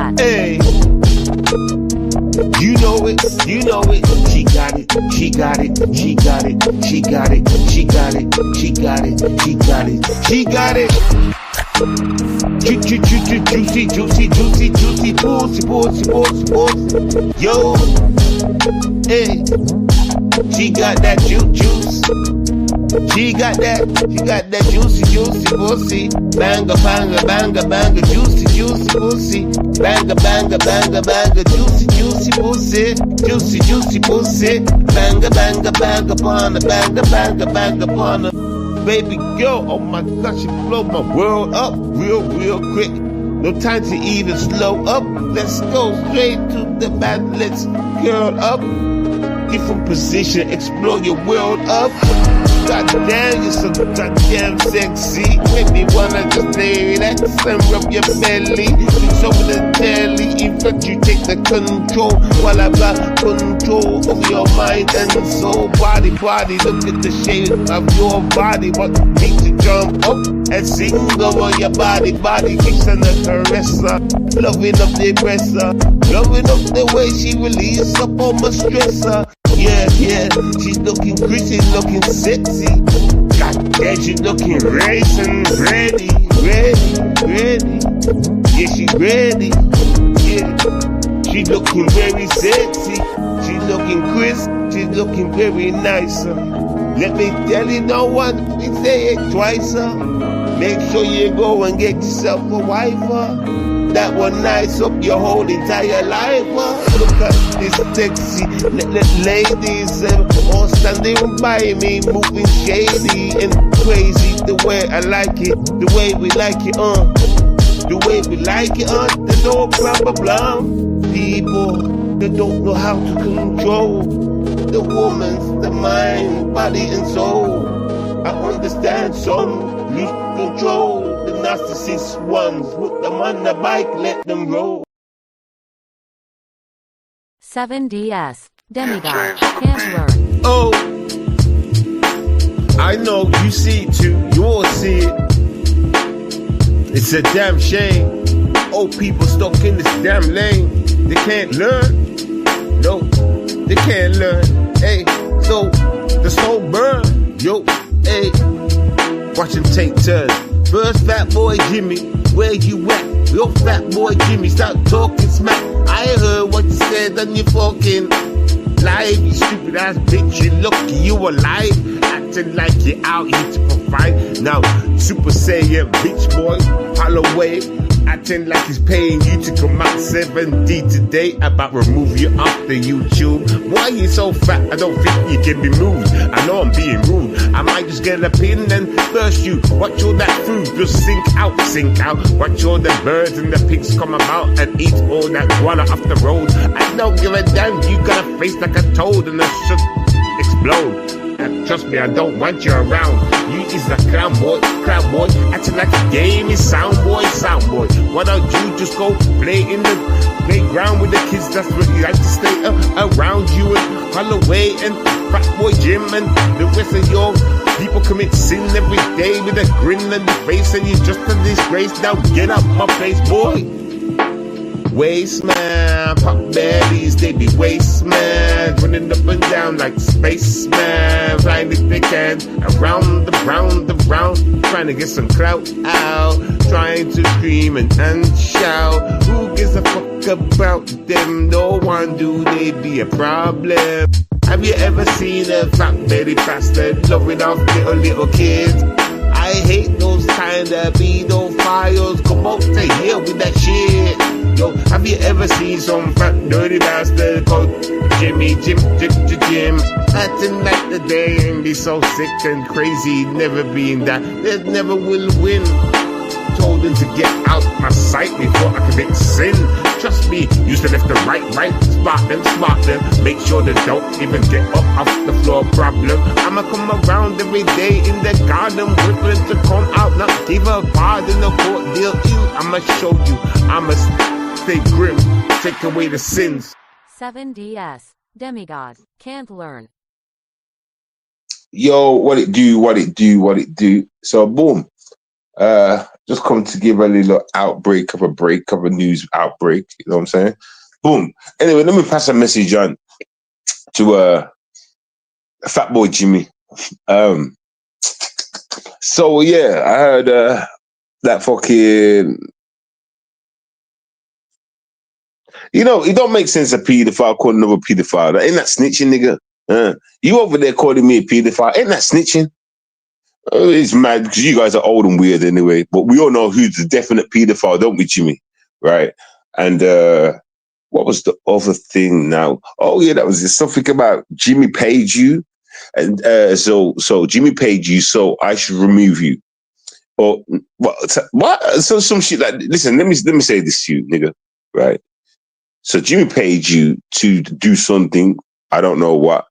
Demigod. Hey, you know it, you know it. She got it, she got it, she got it, she got it, she got it, she got it, she got it, she got it. Juicy, juicy, juicy, juicy, juicy, pussy, pussy, pussy, pussy. Yo, hey, she got that juice. She got that juicy, juicy pussy. Banga, banga, banga, banga, juicy, juicy pussy. Banga, banga, banga, banga, juicy, juicy pussy. Juicy, juicy pussy. Banga, banga, banga, banga, banga, banga, banga, banga. Baby girl, oh my gosh, you blow my world up real, real quick. No time to even slow up. Let's go straight to the bed. Let's curl up. Different position, explore your world up. Goddamn, you're so goddamn sexy. Make me wanna just lay relax and rub your belly. It's over the telly. In fact, you take the control while I got control of your mind and soul. Body, body, look at the shape of your body. What makes you jump up and sing over your body, body, kissing the caresser. Loving up the aggressor. Loving up the way she releases up on my stressor. Yeah, yeah, she's looking pretty, looking sexy. God damn, she's looking racing, ready, ready, ready. Yeah, she's ready. Yeah, she's looking very sexy. She's looking crisp. She's looking very nice. Let me tell you, no one can say it twice. Make sure you go and get yourself a wife. That will nice up your whole entire life. Look at this sexy ladies all standing by me, moving shady and crazy. The way I like it, the way we like it, the way we like it, there's no problem. People that don't know how to control the woman's the mind, body and soul. I understand some lose control. The narcissist ones, put them on the bike, let them roll. 7DS, Demigod, can't learn. Oh, I know you see it too, you all see it. It's a damn shame. Old people stuck in this damn lane. They can't learn. No, they can't learn. Hey, so the soul burn. Yo, hey, watch him take turns. First fat boy Jimmy, where you at? Yo, fat boy Jimmy, stop talking smack. I heard what you said on your fucking live. You stupid ass bitch, you lucky you alive. Acting like you're out here to provide. Now, Super Saiyan bitch boy, Holloway, acting like he's paying you to come out 7D today. About remove you off the YouTube. Why you so fat? I don't think you can be moved. I know I'm being rude. I might just get a pin and burst you. Watch all that food just sink out, sink out. Watch all the birds and the pigs come about and eat all that guana off the road. I don't give a damn. You got a face like a toad and it should explode. And trust me, I don't want you around. You is a clown boy, acting like a game is sound boy. Why don't you just go play in the playground with the kids? That's what you like to stay around you and Holloway and Fat Boy Jim and the rest of your people commit sin every day with a grin on your face and you just a disgrace. Now get up my face, boy. Waste man, pop bellies, they be waste man, running up and down like spaceman, flying if they can, around the round, trying to get some clout out, trying to scream and shout. Who gives a fuck about them? No one do, they be a problem. Have you ever seen a fat belly bastard loving off little kids? I hate those kind of pedophiles. Come out to here with that shit. Yo, have you ever seen some fat dirty bastard called Jimmy Jim? Acting like the day and be so sick and crazy. Never been that, they never will win. Told them to get out my sight before I commit sin. Trust me, use the left and right, spot them, make sure they don't even get up off the floor problem. I'ma come around every day in the garden, whipping to come out, not give a pardon, no court deal. I'ma show you, I'ma stay grim, take away the sins. 7DS, Demigod, can't learn. Yo, what it do? So boom. Just come to give a little outbreak of a news outbreak. You know what I'm saying? Boom. Anyway, let me pass a message on to Fat Boy Jimmy. So yeah, I heard that fucking. You know, it don't make sense a paedophile calling another paedophile. Ain't that snitching, nigga? You over there calling me a paedophile? Ain't that snitching? It's mad because you guys are old and weird anyway. But we all know who's the definite paedophile, don't we, Jimmy? Right? And what was the other thing now? Oh yeah, that was just something about Jimmy paid you, and so Jimmy paid you, so I should remove you. Or what? So some shit like, listen, let me say this to you, nigga. Right? So Jimmy paid you to do something, I don't know what,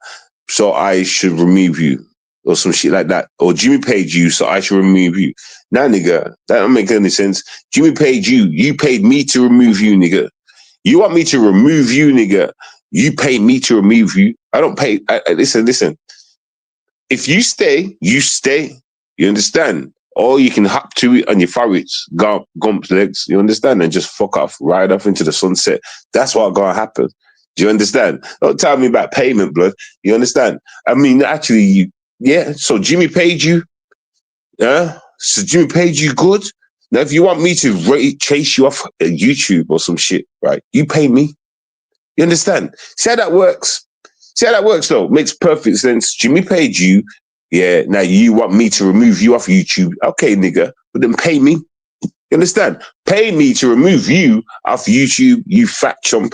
so I should remove you. Or some shit like that. Or Jimmy paid you, so I should remove you. Nah, nigga, that don't make any sense. Jimmy paid you. You paid me to remove you, nigga. You want me to remove you, nigga. You pay me to remove you. I don't pay. Listen. If you stay, you stay. You understand? Or you can hop to it on your farts, gump legs, you understand? And just fuck off, ride off into the sunset. That's what gonna happen. Do you understand? Don't tell me about payment, blood. You understand? I mean, actually, so Jimmy paid you. Yeah? So Jimmy paid you good. Now, if you want me to chase you off YouTube or some shit, right? You pay me. You understand? See how that works? See how that works, though? Makes perfect sense. Jimmy paid you. Yeah, now you want me to remove you off YouTube. Okay, nigga, but then pay me. You understand? Pay me to remove you off YouTube, you fat chump.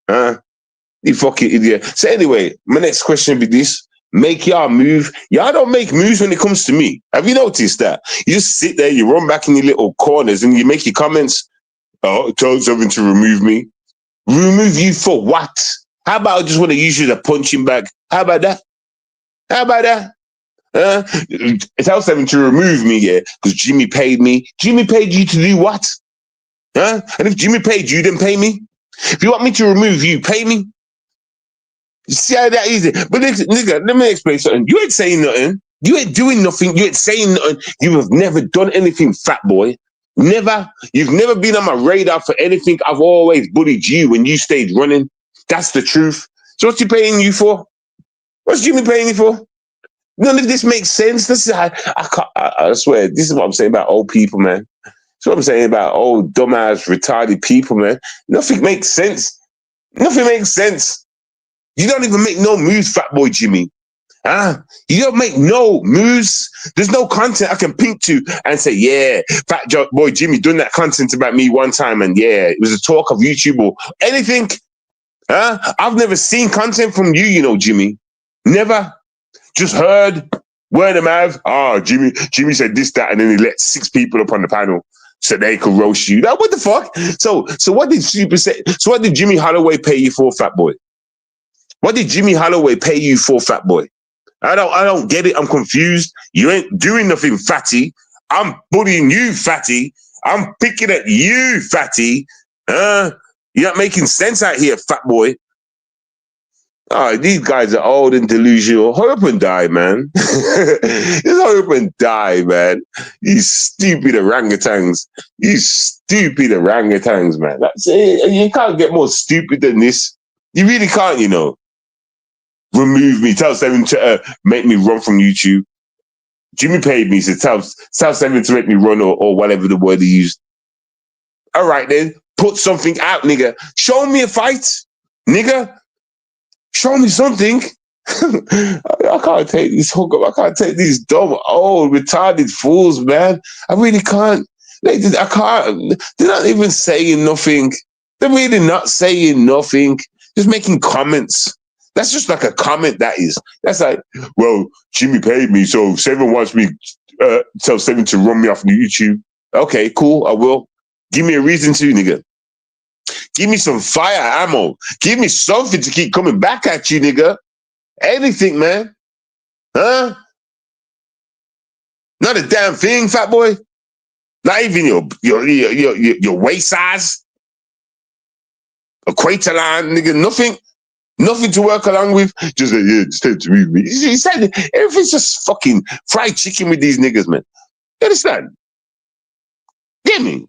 You fucking idiot. So anyway, my next question would be this. Make y'all move. Y'all don't make moves when it comes to me. Have you noticed that? You just sit there, you run back in your little corners and you make your comments. Oh, told something to remove me. Remove you for what? How about I just want to use you as a punching bag? How about that? How about that? Tell something to remove me, yeah, because Jimmy paid me. Jimmy paid you to do what? And if Jimmy paid you, then pay me. If you want me to remove you, pay me. See how that easy? But nigga, let me explain something. You ain't saying nothing. You ain't doing nothing. You ain't saying nothing. You have never done anything, fat boy. Never. You've never been on my radar for anything. I've always bullied you when you stayed running. That's the truth. So what's he paying you for? What's Jimmy paying you for? None of this makes sense. This is I swear, this is what I'm saying about old people, man. That's what I'm saying about old, dumbass, retarded people, man. Nothing makes sense. Nothing makes sense. You don't even make no moves, fat boy Jimmy. You don't make no moves. There's no content I can pink to and say, yeah, fat boy Jimmy done that content about me one time, and yeah, it was a talk of YouTube or anything. I've never seen content from you, you know, Jimmy. Never. Just heard word of mouth. Oh, Jimmy said this, that, and then he let 6 people up on the panel so they could roast you. Now, what the fuck? So what did Super say? So what did Jimmy Holloway pay you for, fat boy? What did Jimmy Holloway pay you for, fat boy? I don't get it. I'm confused. You ain't doing nothing, fatty. I'm bullying you, fatty. I'm picking at you, fatty. You're not making sense out here, fat boy. Oh, these guys are old and delusional. Hurry up and die, man. Just hurry up and die, man. You stupid orangutans. You stupid orangutans, man. That's it. You can't get more stupid than this. You really can't, you know. Remove me. Tell Seven to make me run from YouTube. Jimmy paid me, so tell Seven to make me run or whatever the word he used. All right, then. Put something out, nigga. Show me a fight, nigga. Show me something. I can't take this hookup. I can't take these dumb, old, retarded fools, man. I really can't. I can't. They're not even saying nothing. They're really not saying nothing. Just making comments. That's just like a comment, that is. That's like, well, Jimmy paid me, so Seven wants me, tell Seven to run me off YouTube. Okay, cool, I will. Give me a reason to, nigga. Give me some fire ammo. Give me something to keep coming back at you, nigga. Anything, man. Huh? Not a damn thing, fat boy. Not even your waist size. Equator line, nigga. Nothing to work along with. Just tell to move me. He said everything's just fucking fried chicken with these niggas, man. You understand? Get me?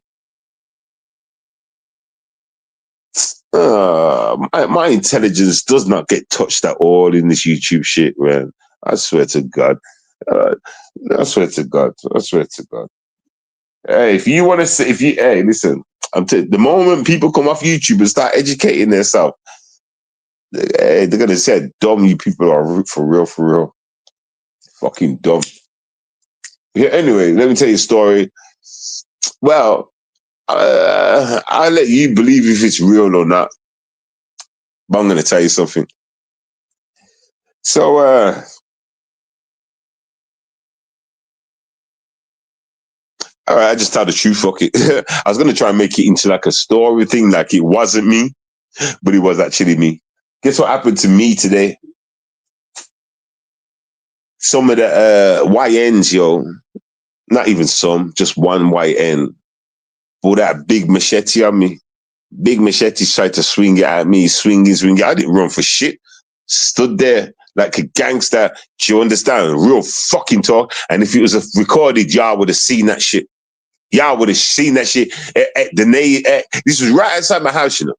My intelligence does not get touched at all in this YouTube shit, man. I swear to God. Uh, I swear to God. I swear to God. Hey, if you want to say, hey, listen, the moment people come off YouTube and start educating themselves, hey, they're gonna say, dumb you people are for real, for real. Fucking dumb. Yeah, anyway, let me tell you a story. Well, I'll let you believe if it's real or not. But I'm gonna tell you something. So, all right, I just tell the truth. Fuck it. I was gonna try and make it into like a story thing, like it wasn't me, but it was actually me. Guess what happened to me today? Some of the YNs, yo, not even some, just one YN, pulled that big machete on me. Big machete tried to swing it at me, swinging. I didn't run for shit. Stood there like a gangster. Do you understand? Real fucking talk. And if it was recorded, y'all would have seen that shit. Y'all would have seen that shit. This was right outside my house, you know.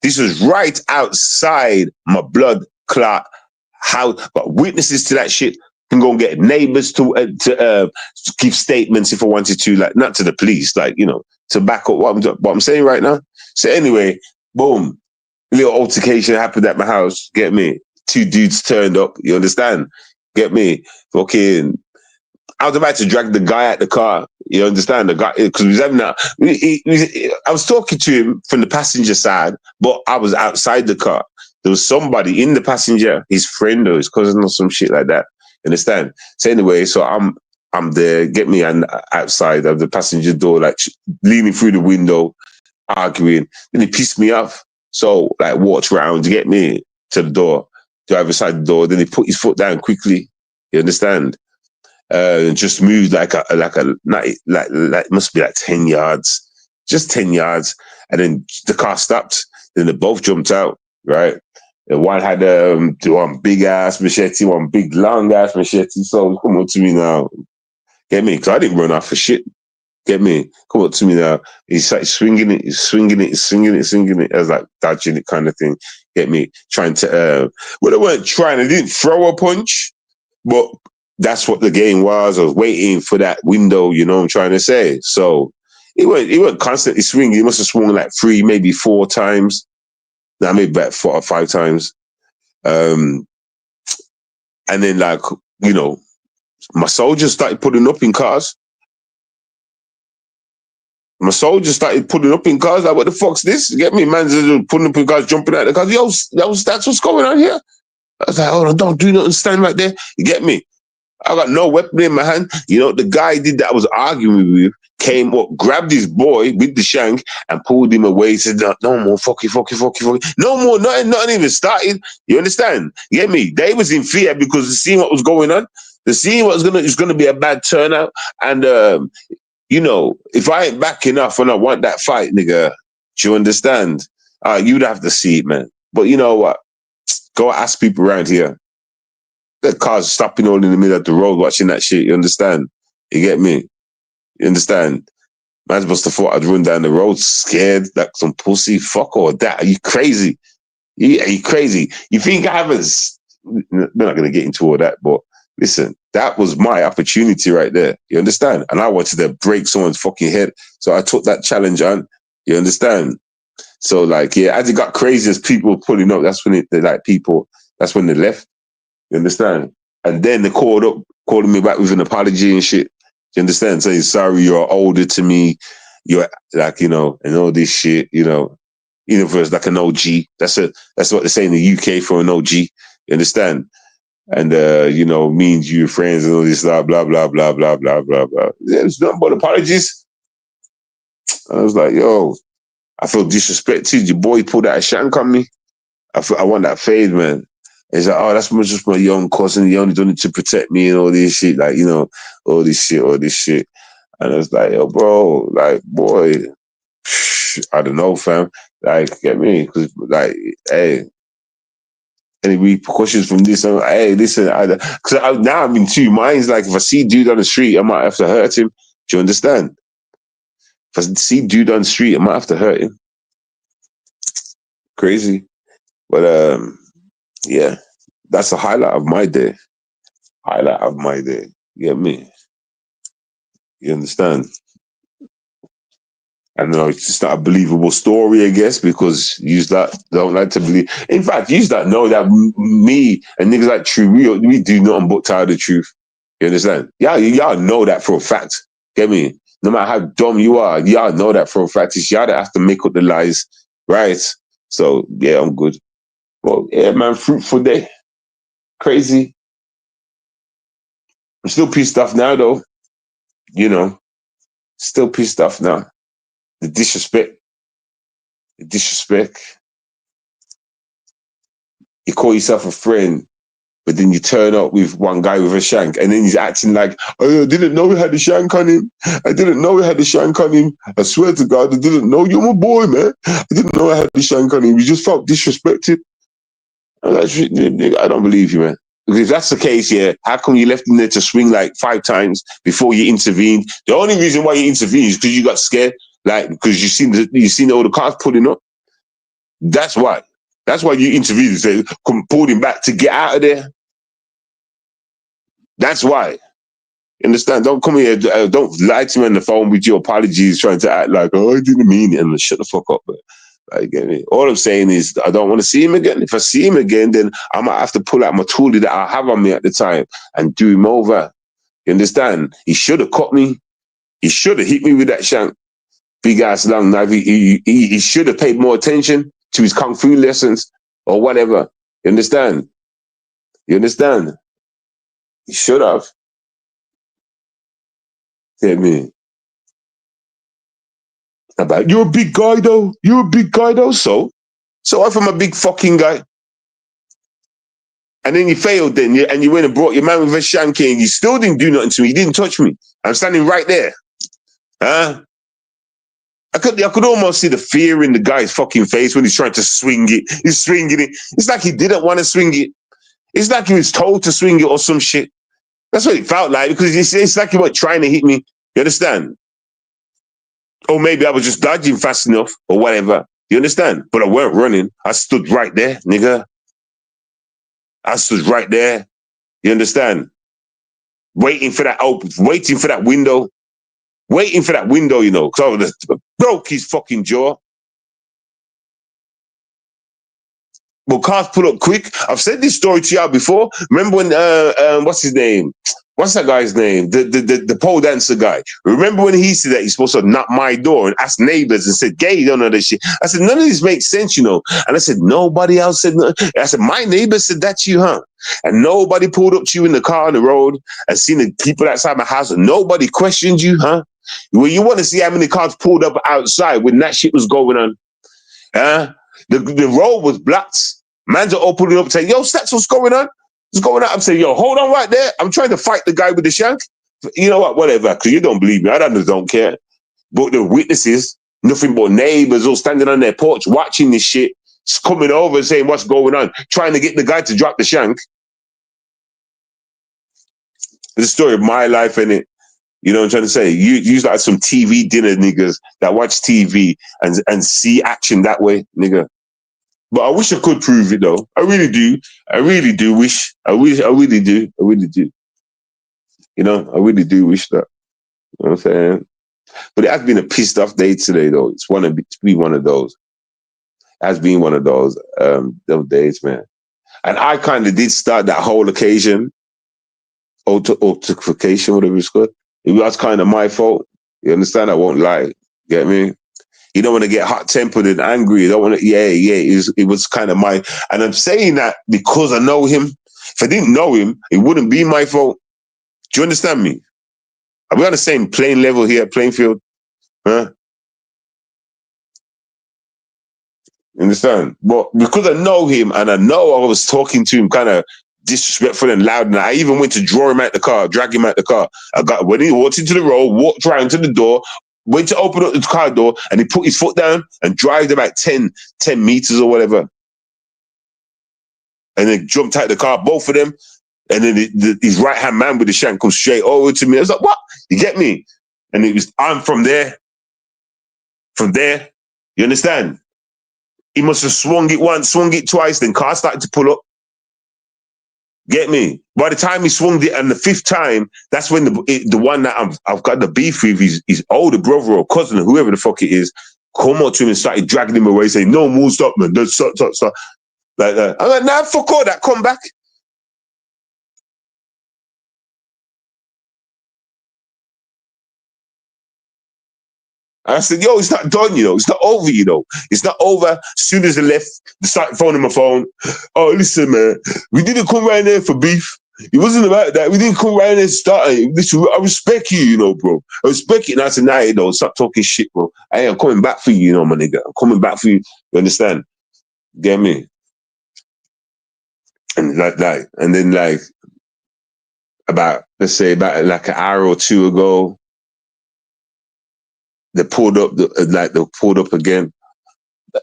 This was right outside my blood clot house. Got witnesses to that shit. Can go and get neighbors to give statements if I wanted to, like not to the police, like you know, to back up what I'm saying right now. So anyway, boom, little altercation happened at my house. Get me? Two dudes turned up. You understand? Get me? Fucking. I was about to drag the guy out the car. You understand? The guy, because he was having that. I was talking to him from the passenger side, but I was outside the car. There was somebody in the passenger, his friend or his cousin or some shit like that. You understand? So anyway, so I'm there. Get me? And outside of the passenger door, like leaning through the window, arguing. Then he pissed me off. So like walked around to get me to the door, drive beside the door. Then he put his foot down quickly. You understand? And just moved like must be like 10 yards, just 10 yards. And then the car stopped. Then they both jumped out, right? And one had one big ass machete, one big long ass machete. So come on to me now. Get me? Because I didn't run off for shit. Get me? Come on to me now. He's like swinging it. I was like dodging it kind of thing. Get me? Trying to, well, they weren't trying. They didn't throw a punch, but that's what the game was. I was waiting for that window, you know what I'm trying to say? So he went constantly swinging. He must have swung like 3, maybe 4 times. Now maybe about 4 or 5 times. And then like, you know, my soldiers started putting up in cars. My soldiers started putting up in cars. Like, what the fuck's this? You get me? Man's putting up in cars, jumping out of the cars. Yo, that's what's going on here. I was like, oh, don't do nothing, stand right there. You get me? I got no weapon in my hand. You know, the guy that I was arguing with came up, grabbed his boy with the shank and pulled him away. He said, no more, fuck you. No more, nothing even started. You understand? You get me? They was in fear because they seen what was going on. They seen what was gonna be a bad turnout. And you know, if I ain't back enough and I want that fight, nigga, do you understand? You'd have to see it, man. But you know what? Go ask people around here. The cars stopping all in the middle of the road watching that shit, you understand? You get me? You understand? Man must have thought I'd run down the road scared like some pussy. Fuck all that. Are you crazy? Are you crazy? You think I haven't... We're not going to get into all that, but listen, that was my opportunity right there. You understand? And I wanted to break someone's fucking head. So I took that challenge on. You understand? So like, yeah, as it got crazy as people were pulling up, that's when that's when they left. You understand? And then they calling me back with an apology and shit. You understand? Saying, sorry, you're older to me. You're like, you know, and all this shit, you know, even if it's like an OG. That's what they say in the UK for an OG. You understand? And, you know, me and you are friends and all this, blah, blah, blah, blah, blah, blah, blah, blah. There's nothing but apologies. I was like, yo, I feel disrespected. Your boy pulled out a shank on me. I want that fade, man. It's like, oh, that's just my young cousin. He only done it to protect me and all this shit. Like, you know, all this shit. And I was like, yo, bro, like, boy, I don't know, fam. Like, get me? Because, like, hey, any repercussions from this? Hey, listen, because now I'm in two minds. Like, if I see dude on the street, I might have to hurt him. Do you understand? If I see dude on the street, I might have to hurt him. Crazy. But yeah, that's a highlight of my day. Highlight of my day. You get me? You understand? I don't know, it's just not a believable story, I guess, because you don't like to believe. In fact, you know that me and niggas like True, we do nothing but tell the truth. You understand? Y'all know that for a fact. Get me? No matter how dumb you are, y'all know that for a fact. It's y'all that have to make up the lies, right? So, yeah, I'm good. Well, yeah, man, fruitful day. Crazy. I'm still pissed off now, though. You know, still pissed off now. The disrespect. You call yourself a friend, but then you turn up with one guy with a shank, and then he's acting like, oh, I didn't know he had the shank on him. I didn't know he had the shank on him. I swear to God, I didn't know. You're my boy, man. I didn't know I had the shank on him. You just felt disrespected. I don't believe you, man. Because if that's the case, yeah, how come you left him there to swing like 5 times before you intervened? The only reason why you intervened is because you got scared, like because you seen all the cars pulling up. That's why. That's why you intervened and said, come pull him back to get out of there. That's why. You understand? Don't come here. Don't lie to me on the phone with your apologies, trying to act like, oh, I didn't mean it, and shut the fuck up. But like, all I'm saying is, I don't want to see him again. If I see him again, then I might have to pull out my toolie that I have on me at the time and do him over. You understand? He should have caught me. He should have hit me with that shank. Big ass long knife. He should have paid more attention to his kung fu lessons or whatever. You understand? You understand? He should have. Get me? About you're a big guy though. You're a big guy though. So if I'm a big fucking guy, and then you failed, then you went and brought your man with a shanky, and you still didn't do nothing to me. You didn't touch me. I'm standing right there. Huh? I could almost see the fear in the guy's fucking face when he's trying to swing it. He's swinging it. It's like he didn't want to swing it. It's like he was told to swing it or some shit. That's what it felt like, because it's like he was trying to hit me. You understand? Or maybe I was just dodging fast enough or whatever. You understand? But I weren't running. I stood right there, nigga. I stood right there. You understand? Waiting for that window. Waiting for that window, you know, because I would have broke his fucking jaw. Well, cars pull up quick. I've said this story to y'all before. Remember when what's his name? What's that guy's name? The pole dancer guy. Remember when he said that he's supposed to knock my door and ask neighbors and said, "Gay, you don't know this shit." I said, none of this makes sense, you know. And I said, nobody else said no. I said, my neighbor said that to you, huh? And nobody pulled up to you in the car on the road and seen the people outside my house, and nobody questioned you, huh? Well, you want to see how many cars pulled up outside when that shit was going on? Huh? The road was blocked. Mans are all pulling up saying, yo, Stacks, what's going on? What's going on? I'm saying, yo, hold on right there. I'm trying to fight the guy with the shank. You know what? Whatever, because you don't believe me. I don't care. But the witnesses, nothing but neighbors all standing on their porch watching this shit, coming over and saying, what's going on? Trying to get the guy to drop the shank. It's the story of my life, innit? You know what I'm trying to say? You like some TV dinner niggas that watch TV and see action that way, nigga. But I wish I could prove it though. I really do. I really do wish. I really do. You know, I really do wish that. You know what I'm saying? But it has been a pissed off day today though. It's been one of those. It has been one of those days, man. And I kind of did start that whole occasion, altercation, whatever it's called. It was kind of my fault. You understand? I won't lie. Get me? You don't want to get hot-tempered and angry. You don't want to, it was kind of my, and I'm saying that because I know him. If I didn't know him, it wouldn't be my fault. Do you understand me? Are we on the same playing level here, playing field? Huh? You understand? But because I know him and I know I was talking to him kind of disrespectful and loud, and I even went to draw him out the car, drag him out the car. When he walked into the road, walked right into the door, went to open up the car door, and he put his foot down and drove about 10 meters or whatever. And then jumped out the car, both of them. And then his right-hand man with the shank comes straight over to me. I was like, what? You get me? And I'm from there. From there, you understand? He must have swung it once, swung it twice, then car started to pull up. Get me? By the time he swung it and the fifth time, that's when the one that I've got the beef with, his older brother or cousin or whoever the fuck it is, come up to him and started dragging him away, saying, "No more, stop, man. Don't stop. Like that. I'm like, nah, fuck all that. Come back. I said, yo, it's not done, you know. It's not over, you know. It's not over. As soon as they left, they started phoning my phone. Oh, listen, man, we didn't come round there for beef. It wasn't about that. We didn't come round there starting. Listen, I respect you know, bro. I respect you. And I said, nah, you know, stop talking shit, bro. Hey, I'm coming back for you, you know, my nigga. I'm coming back for you. You understand? Get me? And and then about, let's say, about like an hour or two ago, they pulled up, they pulled up again.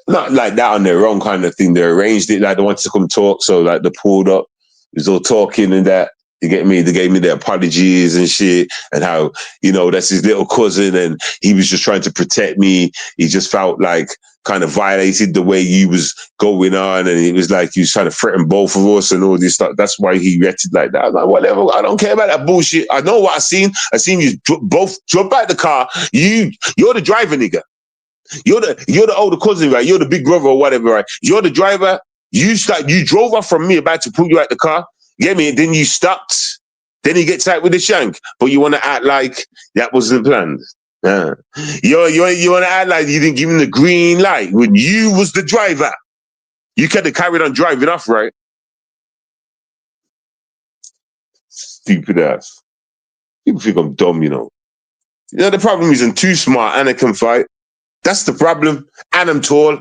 Not like that on their own kind of thing. They arranged it like they wanted to come talk. So like they pulled up, it was all talking and that. You get me? They gave me their apologies and shit, and how, you know, that's his little cousin and he was just trying to protect me. He just felt like kind of violated the way you was going on, and it was like he was trying to threaten both of us and all this stuff. That's why he reacted like that. I'm like, whatever, I don't care about that bullshit. I know what I seen. I seen you both jump out the car. You're the driver, nigga. You're the older cousin, right? You're the big brother or whatever, right? You're the driver. You drove off from me about to pull you out the car. Get me? And then you stopped. Then he gets out with the shank. But you want to act like that wasn't planned. You want to act like you didn't give him the green light when you was the driver. You could have carried on driving off, right? Stupid ass. People think I'm dumb, you know. You know, the problem is I'm too smart and I can fight. That's the problem. And I'm tall.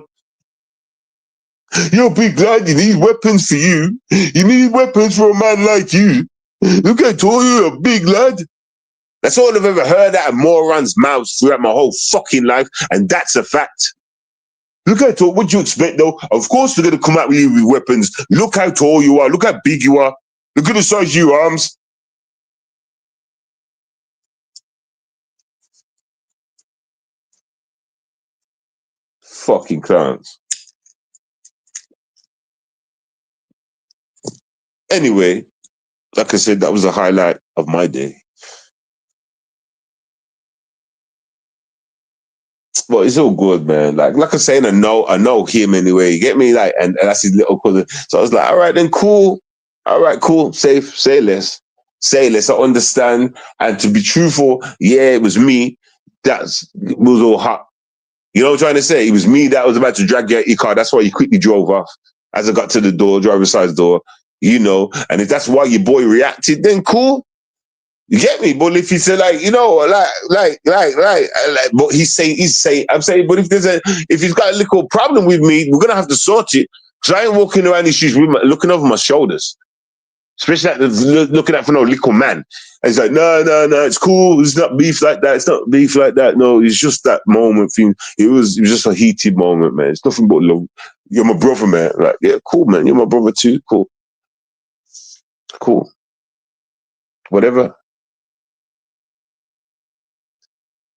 You're a big lad, you need weapons for you. You need weapons for a man like you. Look how tall you're, a big lad. That's all I've ever heard out of morons' mouths throughout my whole fucking life, and that's a fact. Look how tall, what do you expect though? Of course they're gonna come out with you with weapons. Look how tall you are, look how big you are. Look at the size of your arms. Fucking clowns. Anyway, like I said, that was a highlight of my day. But it's all good, man. Like I say, I know him anyway. You get me? Like, and that's his little cousin. So I was like, all right, then cool. All right, cool. Safe. Say less. Say less. I understand. And to be truthful, yeah, it was me. It was all hot. You know what I'm trying to say? It was me that was about to drag your car. That's why you quickly drove off. As I got to the door, driver's side door, you know. And if that's why your boy reacted, then cool. You get me? But if he said like, you know, but he's saying, I'm saying, but if he's got a little problem with me, we're gonna have to sort it. Because I ain't walking around these streets looking over my shoulders, especially looking at for no little man. And he's like, no, it's cool. It's not beef like that. It's not beef like that. No, it's just that moment thing. It was just a heated moment, man. It's nothing but love. You're my brother, man. Like, yeah, cool, man. You're my brother too. Cool. Whatever.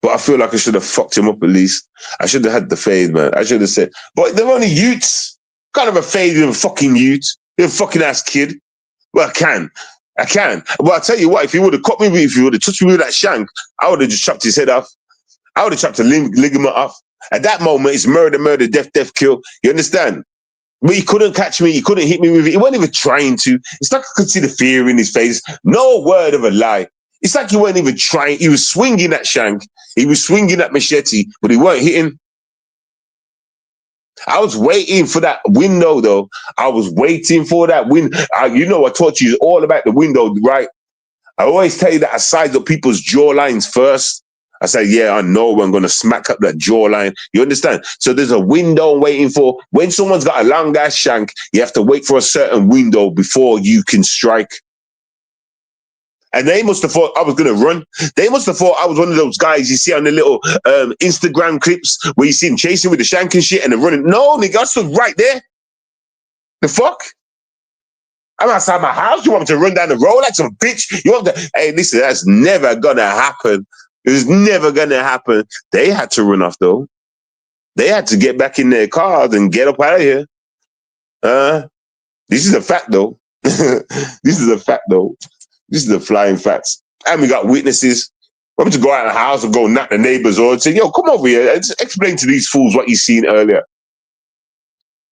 But I feel like I should have fucked him up at least. I should have had the fade, man. I should have said, but they're only youths. Kind of a fade with a fucking youth. You're a fucking ass kid. Well, I can. But I'll tell you what, if he would have caught me, if he would have touched me with that shank, I would have just chopped his head off. I would have chopped the ligament off. At that moment, it's murder, death, kill. You understand? But he couldn't catch me. He couldn't hit me with it. He wasn't even trying to. It's like I could see the fear in his face. No word of a lie. It's like he wasn't even trying. He was swinging that shank. He was swinging that machete, but he weren't hitting. I was waiting for that window, though. I was waiting for that window. You know, I taught you all about the window, right? I always tell you that I size up people's jawlines first. I say, yeah, I know I'm going to smack up that jawline. You understand? So there's a window waiting for. When someone's got a long ass shank, you have to wait for a certain window before you can strike. And they must have thought I was going to run. They must have thought I was one of those guys you see on the little Instagram clips where you see him chasing with the shank and shit and they're running. No, nigga, I stood right there. The fuck? I'm outside my house. You want me to run down the road like some bitch? You want to? Hey, listen, that's never going to happen. It was never going to happen. They had to run off, though. They had to get back in their cars and get up out of here. This is a fact, though. This is a fact, though. This is the flying facts. And we got witnesses. I'm to go out of the house and go knock the neighbors or say, yo, come over here. Explain to these fools what you seen earlier.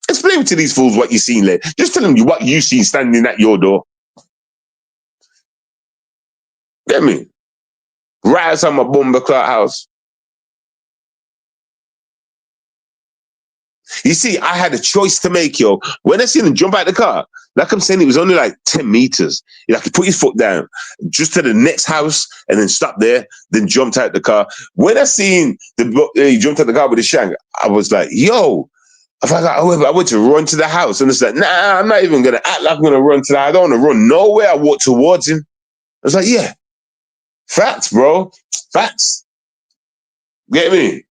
Explain to these fools what you seen later. Just tell them what you seen standing at your door. Get me? Right outside my bomber clock house. You see, I had a choice to make, yo. When I seen him jump out the car, like I'm saying, it was only like 10 meters. Like he put his foot down just to the next house and then stopped there, then jumped out the car. When I seen he jumped out the car with the shank, I was like, yo, I went to run to the house. And it's like, nah, I'm not even going to act like I'm going to run to the house. I don't want to run nowhere. I walked towards him. I was like, yeah, facts, bro. Facts. Get me?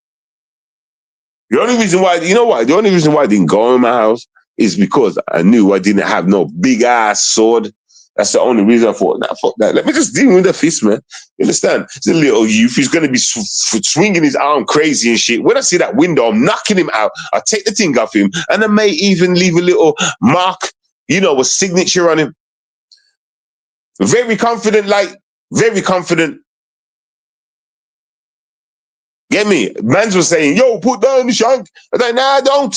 The only reason why, you know what? The only reason why I didn't go in my house is because I knew I didn't have no big ass sword. That's the only reason I thought, nah, fuck that. Let me just deal with the fist, man. You understand? He's a little youth. He's going to be swinging his arm crazy and shit. When I see that window, I'm knocking him out. I take the thing off him and I may even leave a little mark, you know, a signature on him. Very confident, like, very confident. Get me? Mans was saying, yo, put down the shank. I was like, nah, I don't.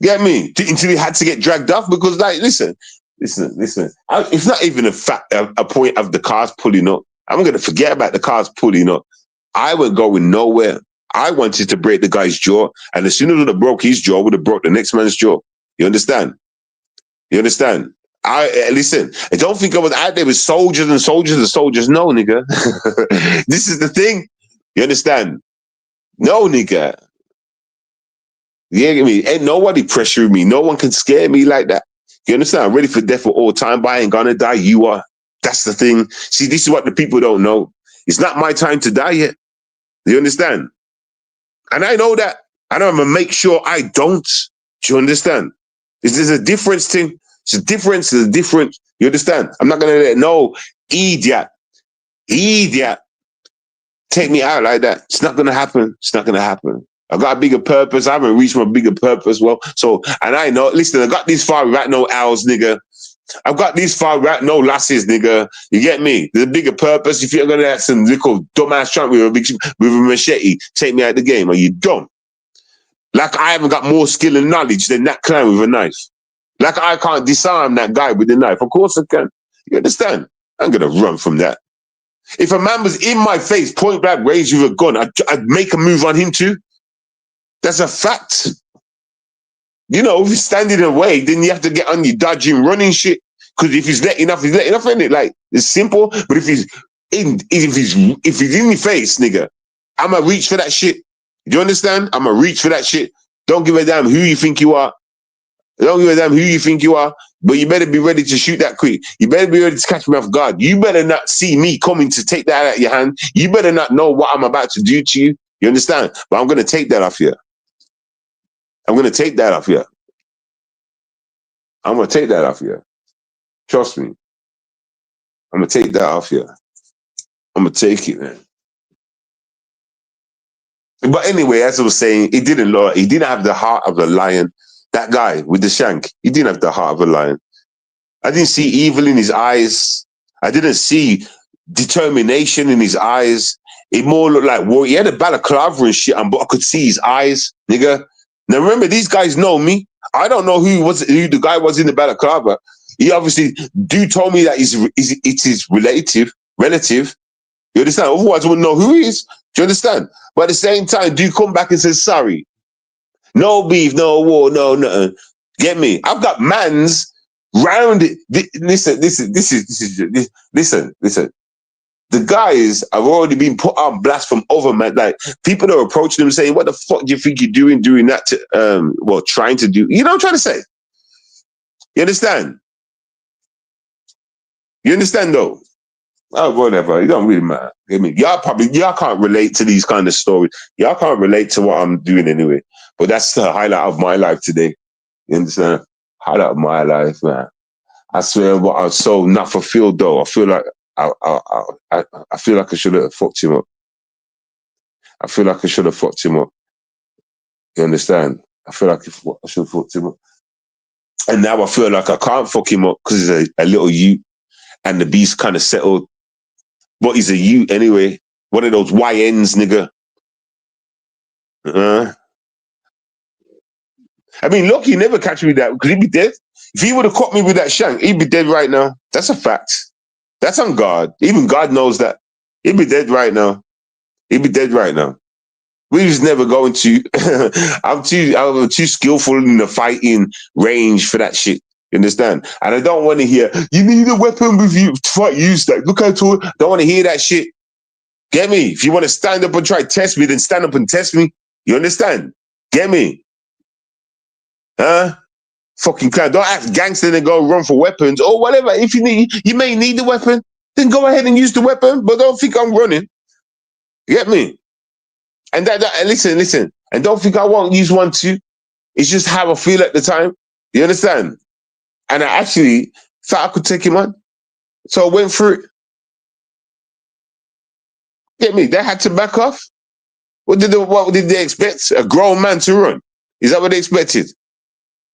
Get me? Until he had to get dragged off because, like, listen. It's not even a point of the cars pulling up. I'm going to forget about the cars pulling up. I wasn't going nowhere. I wanted to break the guy's jaw. And as soon as I broke his jaw, I would have broke the next man's jaw. You understand? You understand? Listen, I don't think I was out there with soldiers and soldiers and soldiers. No, nigga. This is the thing. You understand? No, nigga. You get me? Ain't nobody pressuring me. No one can scare me like that. You understand? I'm ready for death for all time, but I ain't gonna die. You are. That's the thing. See, this is what the people don't know. It's not my time to die yet. You understand? And I know that. And I'm gonna make sure I don't. Do you understand? There's a difference thing. It's a difference. There's a difference. You understand? I'm not gonna let no idiot take me out like that. It's not gonna happen. It's not gonna happen. I got a bigger purpose. I haven't reached my bigger purpose. Well, so, and I know, listen, I got this far without no owls, nigga. I've got this far without no lasses, nigga. You get me? There's a bigger purpose. If you're gonna have some little dumbass tramp with a machete, take me out of the game. Are you dumb? Like I haven't got more skill and knowledge than that clown with a knife. Like I can't disarm that guy with a knife. Of course I can. You understand? I'm gonna run from that. If a man was in my face, point blank, raised with a gun, I'd make a move on him too. That's a fact. You know, if he's standing in the way, then you have to get on your dodging, running shit. Because if he's letting off, isn't it? Like, it's simple. But if he's in your face, nigga, I'ma reach for that shit. Do you understand? I'ma reach for that shit. Don't give a damn who you think you are. Don't give a damn who you think you are. But you better be ready to shoot that quick. You better be ready to catch me off guard. You better not see me coming to take that out of your hand. You better not know what I'm about to do to you. You understand? But I'm gonna take that off you. I'm going to take that off you. I'm going to take that off you. Trust me. I'm going to take that off you. I'm going to take it, man. But anyway, as I was saying, he didn't have the heart of a lion. That guy with the shank, he didn't have the heart of a lion. I didn't see evil in his eyes. I didn't see determination in his eyes. It more looked like war. He had a balaclava and shit, but I could see his eyes, nigga. Now remember, these guys know me. I don't know who the guy was in the balaclava. He obviously told me that it's his relative. You understand? Otherwise, I wouldn't know who he is. Do you understand? But at the same time, come back and say sorry. No beef, no war, no nothing. Get me? I've got mans round it. Listen. The guys have already been put on blast from other men. Like people are approaching them saying, "What the fuck do you think you're doing that to trying to do?" You know what I'm trying to say? You understand? You understand though? Oh, whatever. It don't really matter. I mean, y'all can't relate to these kind of stories. Y'all can't relate to what I'm doing anyway. But that's the highlight of my life today. You understand? Highlight of my life, man. I swear, what I'm so not fulfilled though. I feel like I feel like I should have fucked him up. I feel like I should have fucked him up. You understand? I feel like I should have fucked him up. And now I feel like I can't fuck him up because he's a little youth and the beast kind of settled. But he's a youth anyway. One of those YNs, nigga. I mean, look, he never catch me with that because he'd be dead. If he would have caught me with that shank, he'd be dead right now. That's a fact. That's on God. Even God knows that. He'd be dead right now. He'd be dead right now. We was never going to. I'm too skillful in the fighting range for that shit. You understand? And I don't want to hear, you need a weapon with you to fight. Use that. Look how tall. Don't want to hear that shit. Get me? If you want to stand up and try to test me, then stand up and test me. You understand? Get me? Huh? Fucking clown. Don't act gangster and go run for weapons or whatever. If you may need the weapon, then go ahead and use the weapon, but don't think I'm running. You get me? And listen, and don't think I won't use one too. It's just how I feel at the time. You understand? And I actually thought I could take him on. So I went through it. Get me? They had to back off. What did they expect? A grown man to run? Is that what they expected?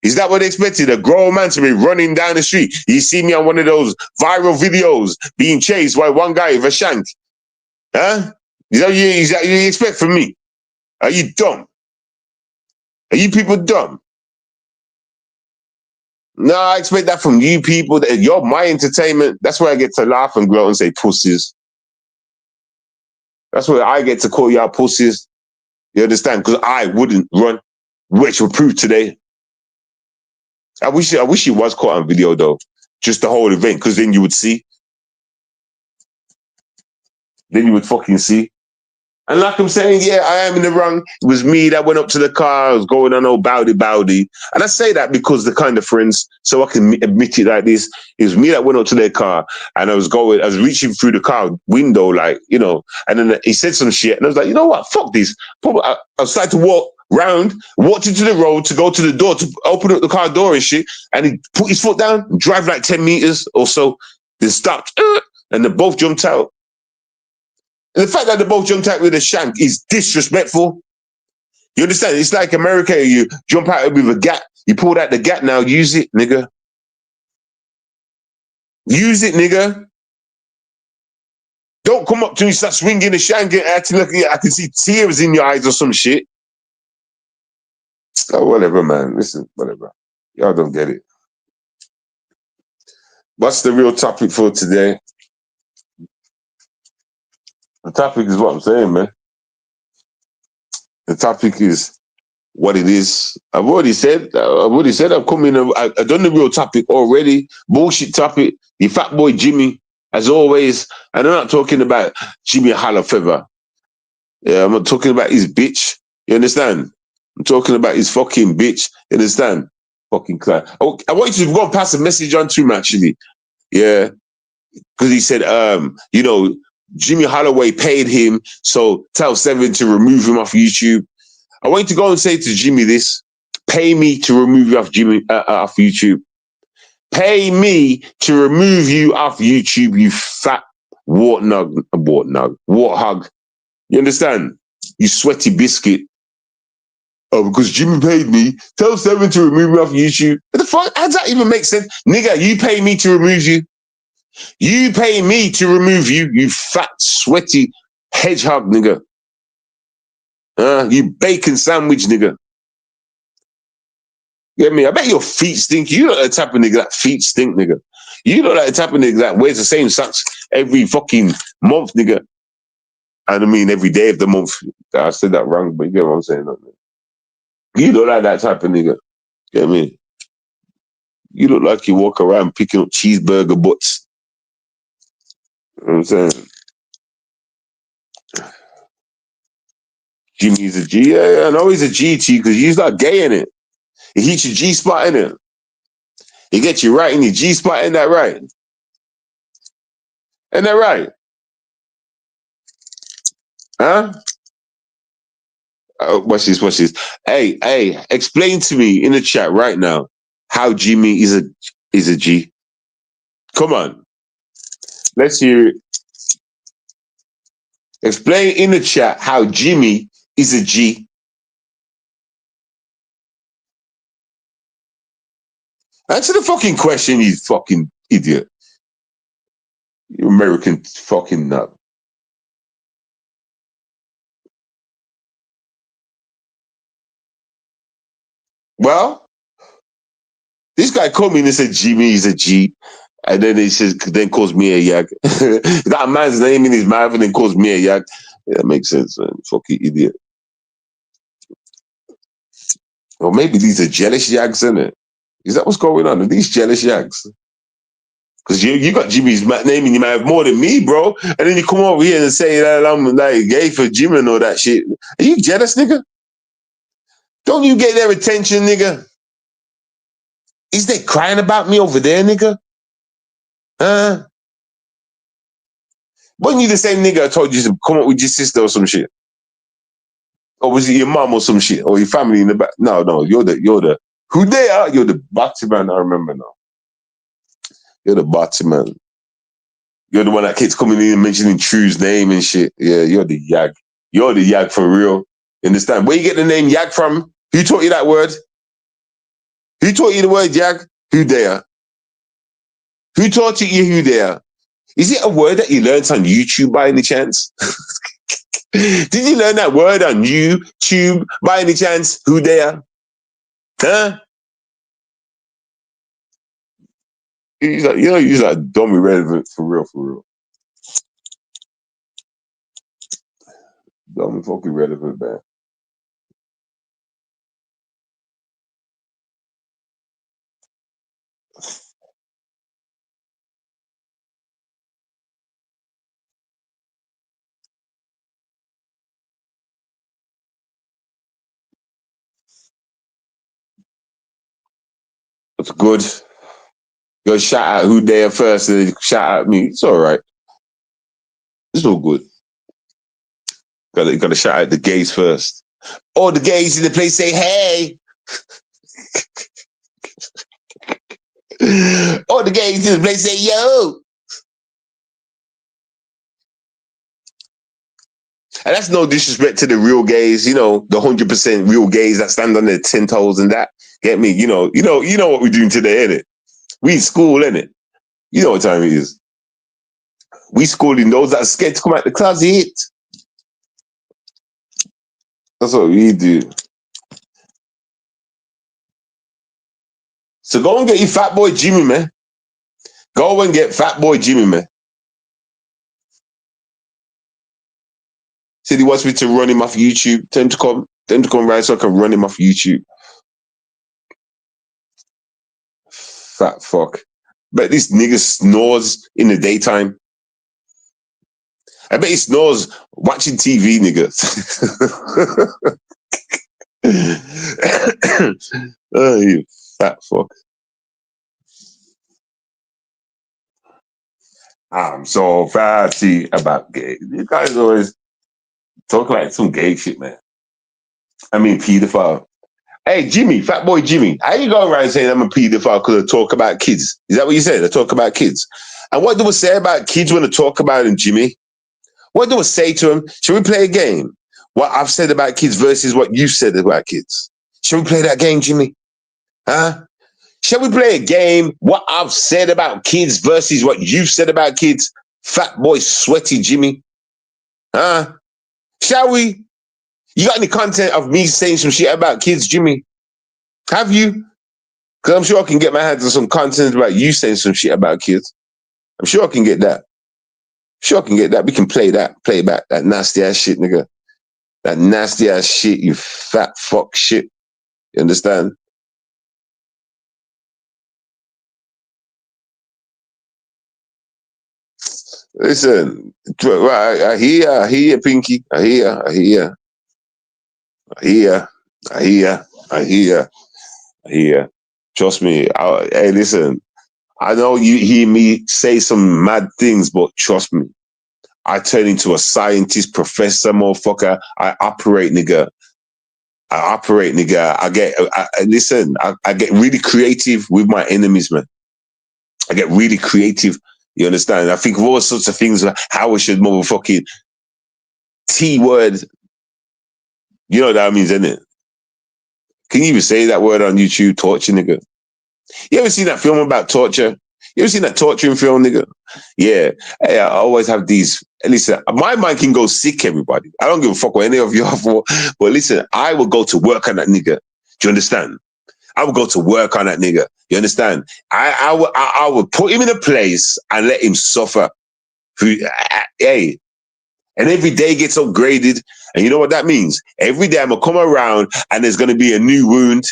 Is that what they expected? A grown man to be running down the street? You see me on one of those viral videos being chased by one guy with a shank. Huh? Is that what you expect from me? Are you dumb? Are you people dumb? No, I expect that from you people. That you're my entertainment. That's where I get to laugh and gloat and say pussies. That's where I get to call y'all pussies. You understand? Because I wouldn't run, which will prove today. I wish it was caught on video though, just the whole event, because then you would see. Then you would fucking see. And like I'm saying, yeah, I am in the wrong. It was me that went up to the car. I was going on all bowdy. And I say that because the kind of friends, so I can admit it like this, it was me that went up to their car and I was reaching through the car window, like, you know, and then he said some shit and I was like, you know what, fuck this. I started to walked into the road to go to the door to open up the car door and shit. And he put his foot down, drive like 10 meters or so, then stopped and they both jumped out. And the fact that they both jumped out with a shank is disrespectful. You understand? It's like America. You jump out with a gat. You pull out the gat now. Use it, nigga. Use it, nigga. Don't come up to me, start swinging the shank and acting like I can see tears in your eyes or some shit. Oh, whatever, man. Listen, whatever. Y'all don't get it. What's the real topic for today? The topic is what I'm saying, man. The topic is what it is. I've already said I've come in. I've done the real topic already. Bullshit topic. The fat boy Jimmy, as always. And I'm not talking about Jimmy Halafeather. Yeah, I'm not talking about his bitch. You understand? I'm talking about his fucking bitch. You understand? Fucking clown. I want you to go and pass a message on to him, actually. Yeah. Because he said, you know, Jimmy Holloway paid him, so tell Seven to remove him off YouTube. I want you to go and say to Jimmy this: pay me to remove you off off YouTube. Pay me to remove you off YouTube, you fat warthog. You understand? You sweaty biscuit. Oh, because Jimmy paid me. Tell Seven to remove me off YouTube. What the fuck? How does that even make sense? Nigga, you pay me to remove you. You pay me to remove you, you fat, sweaty hedgehog, nigga. You bacon sandwich, nigga. Get me? I bet your feet stink. You look like the type of nigga that feet stink, nigga. You look like the type of nigga that wears the same socks every fucking month, nigga. And I mean every day of the month. I said that wrong, but you get what I'm saying. You look like that type of nigga. Get me? You look like you walk around picking up cheeseburger butts. You know what I'm saying? Jimmy's a G. Yeah, I know he's a G to you because you're not gay in it. He hits your G spot in it. He gets you right in your G spot, ain't that right? Ain't that right? Huh? Watch this. Hey, explain to me in the chat right now how Jimmy is a G. Come on. Let's hear it. Explain in the chat how Jimmy is a G. Answer the fucking question, you fucking idiot. You American fucking nut. Well, this guy called me and he said Jimmy is a G. And then he says, then calls me a yak. Got a man's name in his mouth and then calls me a yak. Yeah, that makes sense, man. Fucking idiot. Or maybe these are jealous yags, isn't it? Is that what's going on? Are these jealous yags? Because you got Jimmy's name in your mouth more than me, bro. And then you come over here and say that I'm like gay for Jimmy and all that shit. Are you jealous, nigga? Don't you get their attention, nigga? Is they crying about me over there, nigga? Huh? Wasn't you the same nigga I told you to come up with your sister or some shit? Or was it your mom or some shit? Or your family in the back? No, you're the, who they are? You're the Batty man, I remember now. You're the Batty man. You're the one that keeps coming in and mentioning True's name and shit. Yeah, you're the Yag. You're the Yag for real. You understand? Where you get the name Yag from? Who taught you that word? Who taught you the word Yag? Who there? Who taught you who there? Is it a word that you learned on YouTube by any chance? Did you learn that word on YouTube by any chance? Who there? Huh? You're like dumb irrelevant for real. Dumb fucking relevant, man. It's good. Go shout out who there first and then shout out me. It's all right. It's all good. Gotta shout out the gays first. All the gays in the place say hey. All the gays in the place say yo. And that's no disrespect to the real gays, you know, the 100% real gays that stand on their 10 toes and that. Get me? You know what we're doing today, innit? We in school, innit? You know what time it is. We schooling those that are scared to come out the closet. That's what we do. So go and get your fat boy Jimmy, man. Go and get fat boy Jimmy, man. Said he wants me to run him off YouTube. Tell him to come right so I can run him off YouTube. Fat fuck. Bet this nigga snores in the daytime. I bet he snores watching TV, nigga. Oh, you fat fuck. I'm so fatty about gay. You guys always talk like some gay shit, man. I mean, pedophile. Hey, Jimmy, fat boy Jimmy, how you going around saying I'm a pedophile because I talk about kids? Is that what you said? I talk about kids. And what do we say about kids when I talk about them, Jimmy? What do I say to them? Should we play a game? What I've said about kids versus what you said about kids. Should we play that game, Jimmy? Huh? Shall we play a game? What I've said about kids versus what you've said about kids? Fat boy, sweaty Jimmy. Huh? Shall we? You got any content of me saying some shit about kids, Jimmy? Have you? Because I'm sure I can get my hands on some content about you saying some shit about kids. I'm sure I can get that. Sure I can get that. We can play that. Play back that nasty ass shit, nigga. That nasty ass shit, you fat fuck shit. You understand? Listen, I hear, Pinky. I hear. Trust me. Hey, listen. I know you hear me say some mad things, but trust me. I turn into a scientist, professor, motherfucker. I operate, nigga. Listen, I get really creative with my enemies, man. I get really creative You understand? I think of all sorts of things, like how we should motherfucking T-word. You know what that means, innit? Can you even say that word on YouTube? Torture, nigga. You ever seen that film about torture? You ever seen that torturing film, nigga? Yeah. Hey, I always have these. Listen, my mind can go sick, everybody. I don't give a fuck what any of you are for. But listen, I will go to work on that nigga. Do you understand? I would go to work on that nigga. You understand? I would put him in a place and let him suffer. Hey, and every day gets upgraded. And you know what that means? Every day I'm going to come around and there's going to be a new wound,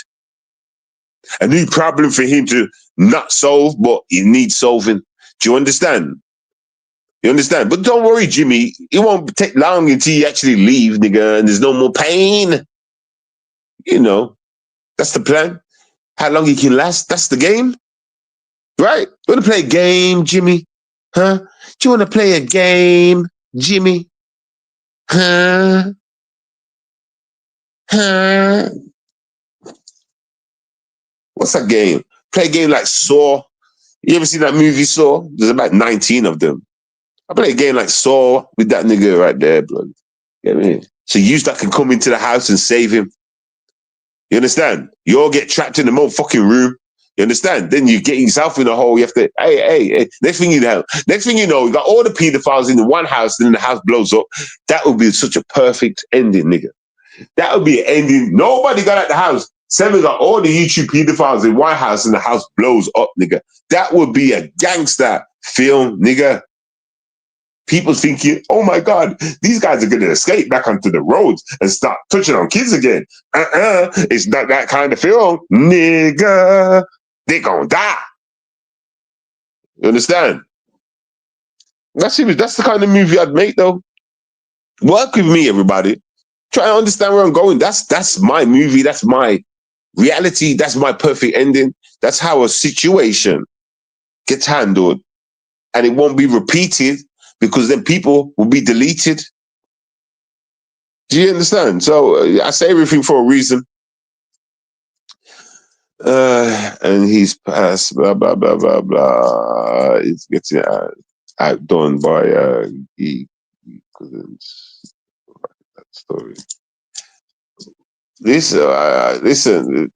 a new problem for him to not solve, but he needs solving. Do you understand? You understand? But don't worry, Jimmy. It won't take long until you actually leave, nigga, and there's no more pain. You know, that's the plan. How long you can last, that's the game. Right? You want to play a game, Jimmy? Huh? Do you want to play a game, Jimmy? Huh? Huh? What's that game? Play a game like Saw. You ever seen that movie Saw? There's about 19 of them. I play a game like Saw with that nigga right there, bro. Get me? So you that can come into the house and save him. You understand? You all get trapped in the motherfucking room. You understand? Then you get yourself in a hole. You have to, hey. Next thing you know, you got all the pedophiles in the one house, then the house blows up. That would be such a perfect ending, nigga. That would be an ending. Nobody got at the house. Seven got all the YouTube pedophiles in one house and the house blows up, nigga. That would be a gangster film, nigga. People thinking, oh my God, these guys are going to escape back onto the roads and start touching on kids again. It's not that kind of film, nigga. They gonna die. You understand? That's the kind of movie I'd make, though. Work with me, everybody. Try to understand where I'm going. That's my movie. That's my reality. That's my perfect ending. That's how a situation gets handled, and it won't be repeated because then people will be deleted. Do you understand? So I say everything for a reason. And he's passed, blah, blah, blah, blah, blah. It's getting outdone by he couldn't write that story. Listen,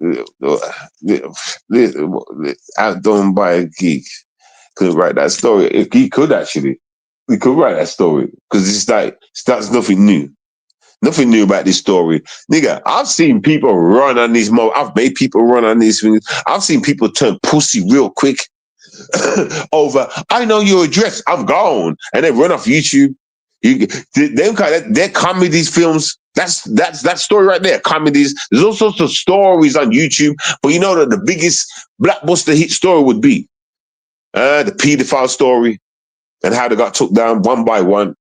outdone by a geek. Couldn't write that story. If he could actually, we could write that story because it's like starts nothing new. Nothing new about this story. Nigga, I've seen people run on these I've made people run on these things. I've seen people turn pussy real quick over, I know your address, I'm gone. And they run off YouTube. They're comedies, films. That's that story right there, comedies. There's all sorts of stories on YouTube. But you know that the biggest blockbuster hit story would be the pedophile story and how they got took down one by one.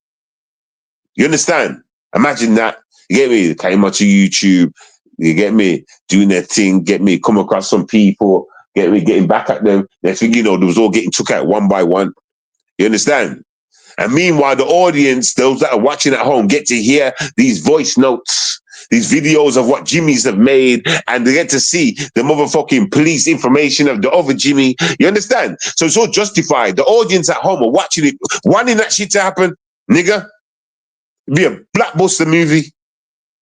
You understand? Imagine that. You get me? They came onto YouTube. You get me? Doing their thing. Get me? Come across some people. Get me? Getting back at them. Next thing you know, they was all getting took out one by one. You understand? And meanwhile, the audience, those that are watching at home, get to hear these voice notes, these videos of what Jimmys have made, and they get to see the motherfucking police information of the other Jimmy. You understand? So it's all justified. The audience at home are watching it, wanting that shit to happen, nigga. Be a blockbuster movie.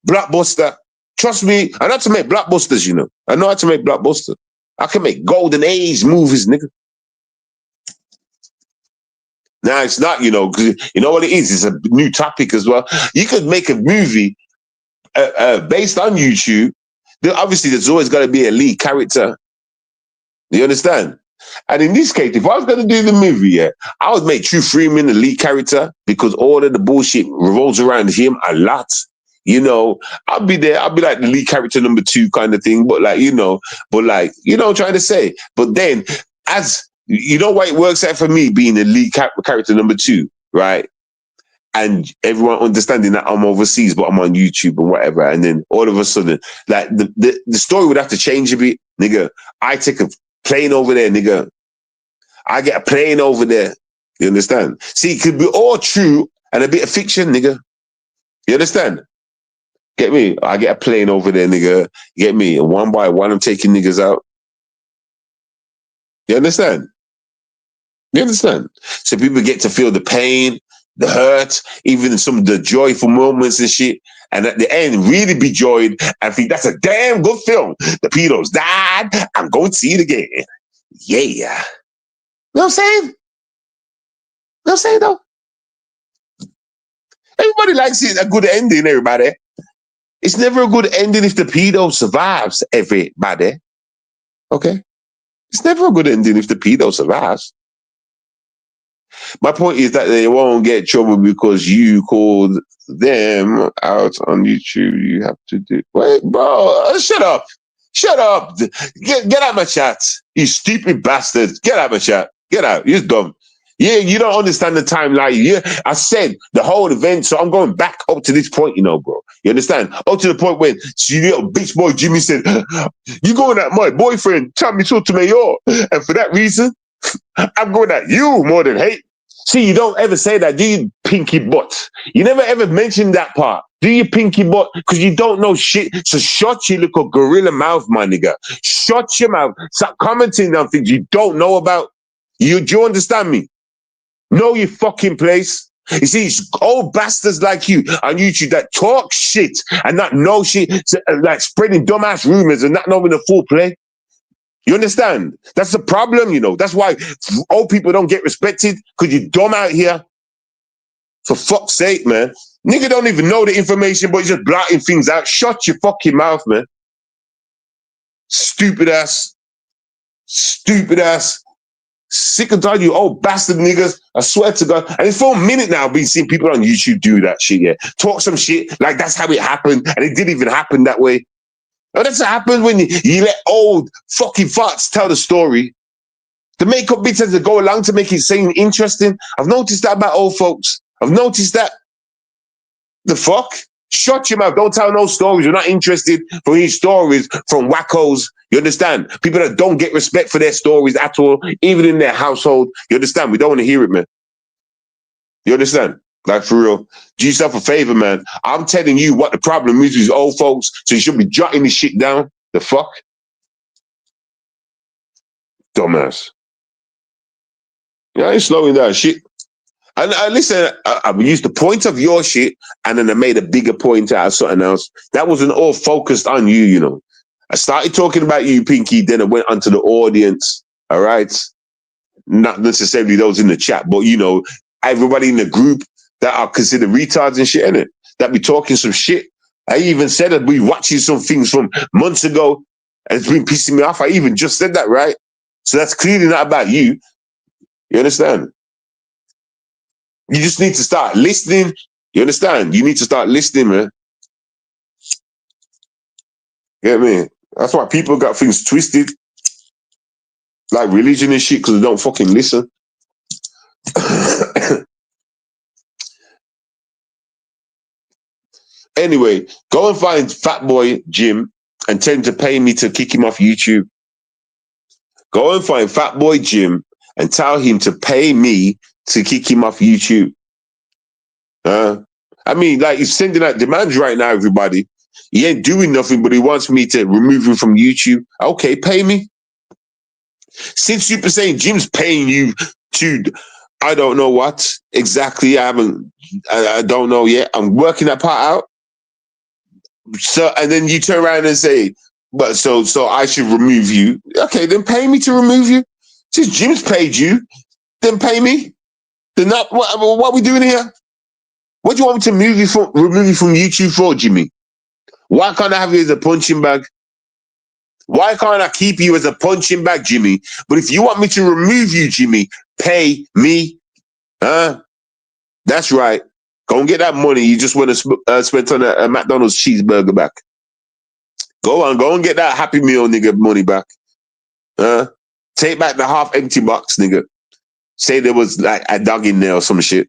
Blockbuster. Trust me, I know how to make blockbusters, you know. I know how to make blockbusters. I can make golden age movies, nigga. Now it's not, you know, because you know what it is? It's a new topic as well. You could make a movie based on YouTube. Obviously, there's always got to be a lead character. You understand? And in this case, if I was going to do the movie, yeah, I would make True Freeman the lead character because all of the bullshit revolves around him a lot. You know, I'll be there. I'll be like the lead character number 2 kind of thing. But like, you know, trying to say. But then, as you know, why it works out for me being the lead character number 2, right? And everyone understanding that I'm overseas, but I'm on YouTube and whatever. And then all of a sudden, like the story would have to change a bit, nigga. I take a plane over there, nigga. I get a plane over there. You understand? See, it could be all true and a bit of fiction, nigga. You understand? Get me? I get a plane over there, nigga. Get me? And one by one, I'm taking niggas out. You understand? You understand? So people get to feel the pain, the hurt, even some of the joyful moments and shit. And at the end, really be joyed and think that's a damn good film. The pedos died. I'm going to see it again. Yeah. You know what I'm saying? You know what I'm saying, though? Everybody likes it, a good ending, everybody. It's never a good ending if the pedo survives, everybody. Okay? It's never a good ending if the pedo survives. My point is that they won't get trouble because you called them out on YouTube. You have to do. Wait, bro, shut up. Shut up. Get out my chat. You stupid bastard. Get out my chat. Get out. You're dumb. Yeah, you don't understand the timeline. Yeah, I said the whole event, so I'm going back up to this point, you know, bro. You understand? Up to the point when you little bitch boy Jimmy said, you going at my boyfriend, Tommy Sotomayor. And for that reason, I'm going at you more than hate. See, you don't ever say that, do you, pinky butt? You never ever mention that part. Do you, pinky butt? Because you don't know shit. So shut your little gorilla mouth, my nigga. Shut your mouth. Stop commenting on things you don't know about. Do you understand me? Know your fucking place. You see, it's old bastards like you on YouTube that talk shit and not know shit, like spreading dumbass rumors and not knowing the full play. You understand? That's the problem, you know. That's why old people don't get respected, because you're dumb out here. For fuck's sake, man. Nigga don't even know the information, but you're just blotting things out. Shut your fucking mouth, man. Stupid ass. Stupid ass. Sick and tired of you old bastard niggas. I swear to God. And it's for a minute now I've been seeing people on YouTube do that shit, yeah. Talk some shit like that's how it happened, and it didn't even happen that way. No, that's what happens when you let old fucking farts tell the story. The makeup bits has to go along to make it seem interesting. I've noticed that about old folks. I've noticed that. The fuck? Shut your mouth. Don't tell no stories. You're not interested for these stories from wackos. You understand? People that don't get respect for their stories at all, even in their household. You understand? We don't want to hear it, man. You understand? Like, for real. Do yourself a favor, man. I'm telling you what the problem is with these old folks, so you should be jotting this shit down. The fuck? Dumbass. Yeah, I ain't slowing down shit. And listen, I used the point of your shit, and then I made a bigger point out of something else. That wasn't all focused on you, you know. I started talking about you, Pinky, then I went onto the audience, all right? Not necessarily those in the chat, but, you know, everybody in the group that are considered retards and shit, innit? That be talking some shit. I even said that we watching some things from months ago, and it's been pissing me off. I even just said that, right? So that's clearly not about you. You understand? You just need to start listening. You understand? You need to start listening, man. Get me? That's why people got things twisted, like religion and shit, because they don't fucking listen. Anyway, go and find Fatboy Jim and tell him to pay me to kick him off YouTube. Go and find Fatboy Jim and tell him to pay me to kick him off YouTube. I mean, like, he's sending out demands right now, everybody. He ain't doing nothing, but he wants me to remove him from YouTube. Okay, pay me. Since Super Saiyan Jim's paying you to, I don't know what exactly. I don't know yet. I'm working that part out. So, and then you turn around and say, but so I should remove you. Okay, then pay me to remove you. Since Jim's paid you, then pay me. Then not what are we doing here? What do you want me to remove you from YouTube for, Jimmy? Why can't I have you as a punching bag? Why can't I keep you as a punching bag, Jimmy? But if you want me to remove you, Jimmy, pay me. That's right. Go and get that money you just want to spend on a McDonald's cheeseburger back. Go and get that Happy Meal, nigga, money back. Take back the half-empty box, nigga. Say there was like a dog in there or some shit.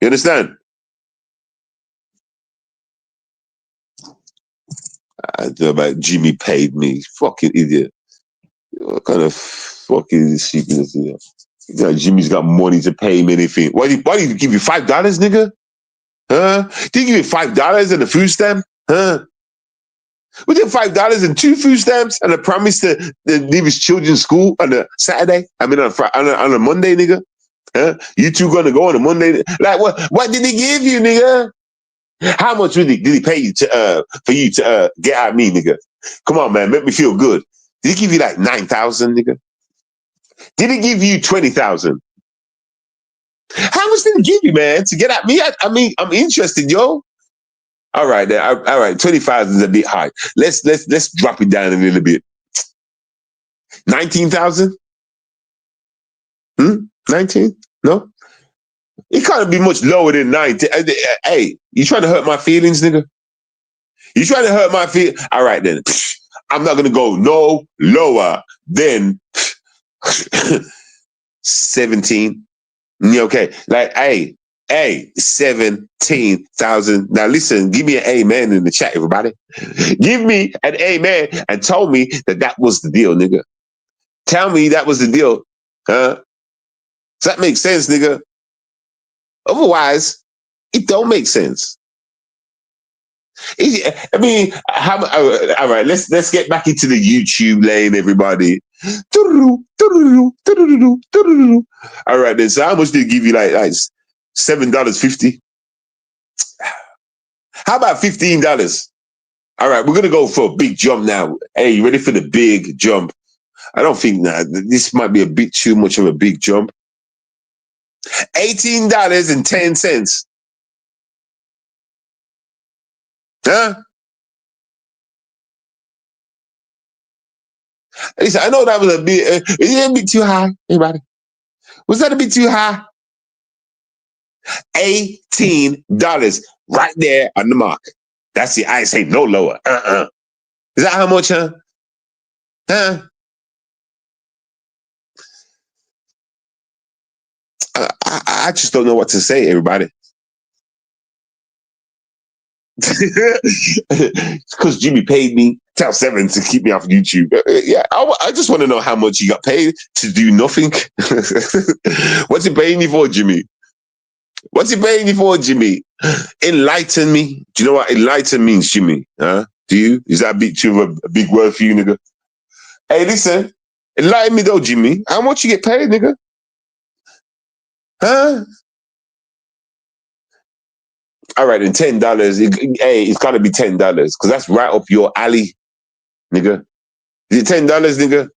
You understand? I don't know about Jimmy paid me. Fucking idiot. What kind of fucking stupidness is that? Yeah, Jimmy's got money to pay him anything. Why did he give you $5, nigga? Did he give you $5 and a food stamp? Was it $5 and 2 food stamps and a promise to leave his children school on a Saturday? I mean, on a Monday, nigga. Huh? You two gonna go on a Monday? Like, what did he give you, nigga? How much really did he pay you to for you to get at me, nigga? Come on, man, make me feel good. Did he give you like 9,000, nigga? Did he give you 20,000? How much did he give you, man, to get at me? I mean, I'm interested, yo. All right, then. All right, 25 is a bit high. Let's drop it down a little bit. 19,000? 19? No? It can't be much lower than 19. Hey, you trying to hurt my feelings, nigga? You trying to hurt my feelings? All right, then. I'm not gonna go no lower than 17. Okay, like, hey, 17,000. Now listen, give me an amen in the chat, everybody. Give me an amen and tell me that was the deal, nigga. Tell me that was the deal, huh? Does that make sense, nigga? Otherwise, it don't make sense. I mean, all right, let's get back into the YouTube lane, everybody. All right, then. So how much did they give you? Like $7.50? How about $15? All right, we're gonna go for a big jump now. Hey, you ready for the big jump? I don't think this might be a bit too much of a big jump. $18.10. Huh? Listen, I know that was a bit. Is it a bit too high, everybody? Was that a bit too high? $18 right there on the mark. That's it. I ain't say no lower. Is that how much, huh? Huh? I just don't know what to say, everybody. Because Jimmy paid me Tell Seven to keep me off YouTube. Yeah, I just want to know how much you got paid to do nothing. What's he paying you for, Jimmy? What's he paying you for, Jimmy? Enlighten me. Do you know what enlighten means, Jimmy? Huh? Do you? Is that a bit too of a big word for you, nigga? Hey, listen. Enlighten me though, Jimmy. How much you get paid, nigga? Huh? All right, then $10. Hey, it's gotta be $10 because that's right up your alley, nigga. Is it $10, nigga?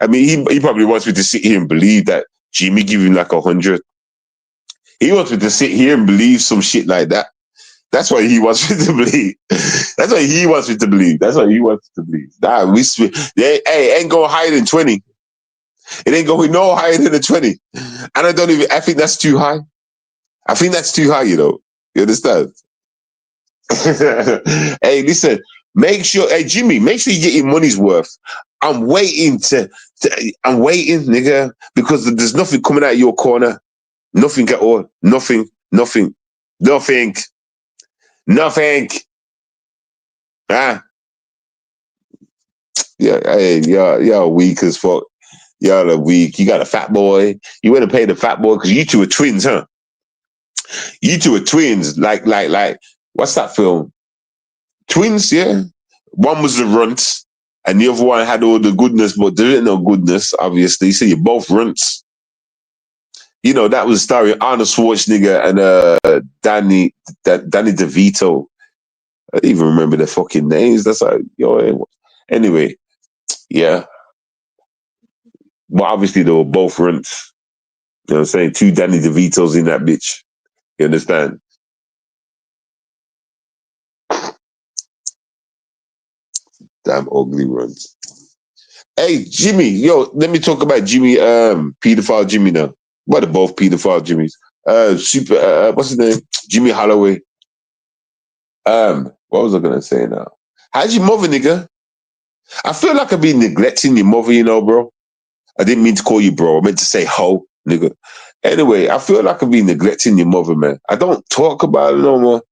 I mean, he probably wants me to sit here and believe that Jimmy give him like 100. He wants me to sit here and believe some shit like that. That's what he wants me to believe. That's what he wants me to believe. That's what he wants to believe. Nah, hey, ain't going higher than 20. It ain't going no higher than a 20. And I think that's too high. I think that's too high, you know. You understand? Hey, listen, make sure, hey, Jimmy, make sure you get your money's worth. I'm waiting, nigga, because there's nothing coming out of your corner. Nothing at all. Nothing. Ah. Yeah, hey, y'all weak as fuck. Y'all are weak. You got a fat boy. You went and paid the fat boy because you two are twins, huh? You two are twins. Like, what's that film? Twins, yeah? One was the runt, and the other one had all the goodness, but there ain't no goodness, obviously. So you're both runts. You know, that was starring Arnold Schwarzenegger and Danny DeVito. I don't even remember their fucking names. That's like, anyway, yeah. But obviously they were both runts. You know what I'm saying? 2 Danny DeVitos in that bitch. You understand? Damn ugly runs. Hey, Jimmy, let me talk about Jimmy, pedophile Jimmy now. Well, they're both pedophile Jimmys. What's his name? Jimmy Holloway. What was I gonna say now? How's your mother, nigga? I feel like I've been neglecting your mother, you know, bro. I didn't mean to call you bro. I meant to say ho, nigga. Anyway, I feel like I've been neglecting your mother, man. I don't talk about it no more.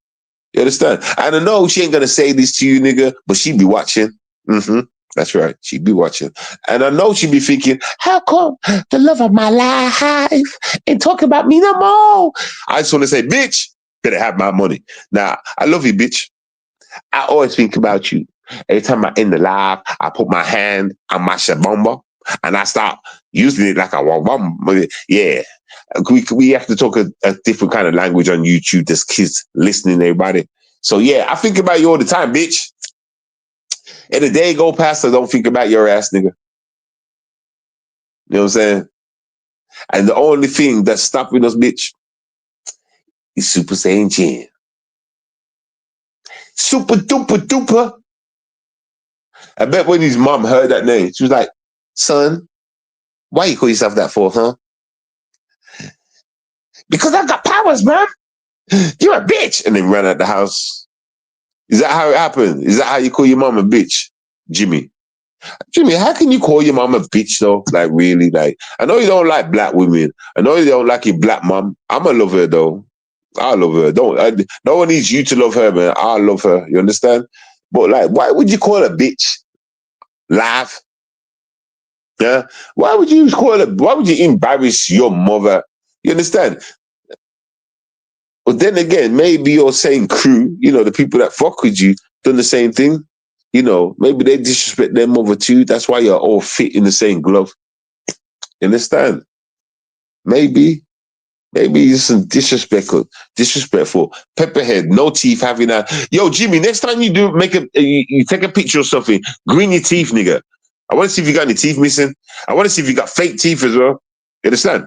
You understand? And I know she ain't gonna say this to you, nigga, but she be watching. That's right. She'd be watching. And I know she'd be thinking, how come the love of my life ain't talking about me no more? I just want to say, bitch, Better have my money. Now, I love you, bitch. I always think about you. Every time I end the live, I put my hand on my shabomba and I start using it like a wabomba. Yeah. We have to talk a different kind of language on YouTube. There's kids listening, everybody. So yeah, I think about you all the time, bitch. And the day go past, I don't think about your ass, nigga. You know what I'm saying? And the only thing that's stopping us, bitch, is Super Saiyan Jin. Super duper duper. I bet when his mom heard that name, she was like, son, why you call yourself that for, huh? Because I got powers, man. You're a bitch. And then ran out the house. Is that how it happened? Is that how you call your mom a bitch? Jimmy, how can you call your mom a bitch though? Like really? Like, I know you don't like black women. I know you don't like your black mom. I'ma love her though. I love her. No one needs you to love her, man. I love her. You understand? But like, why would you call her a bitch? Laugh. Yeah. Why would you embarrass your mother? You understand? But then again, maybe your same crew, you know, the people that fuck with you, done the same thing. You know, maybe they disrespect their mother too. That's why you're all fit in the same glove. You understand? Maybe it's some disrespectful. Pepperhead, no teeth, having a. Yo, Jimmy, next time you do you take a picture of something, green your teeth, nigga. I want to see if you got any teeth missing. I want to see if you got fake teeth as well. You understand?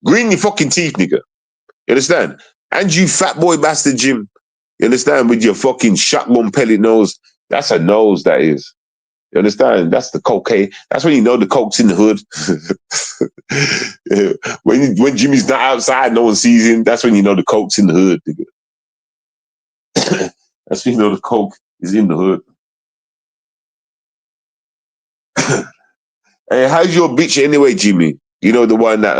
Green your fucking teeth, nigga. You understand? And you fat boy bastard, Jim. You understand? With your fucking shotgun pellet nose. That's a nose, that is. You understand? That's the cocaine. That's when you know the coke's in the hood. When Jimmy's not outside, no one sees him. That's when you know the coke's in the hood, nigga. That's when you know the coke is in the hood. Hey, how's your bitch anyway, Jimmy? You know the one that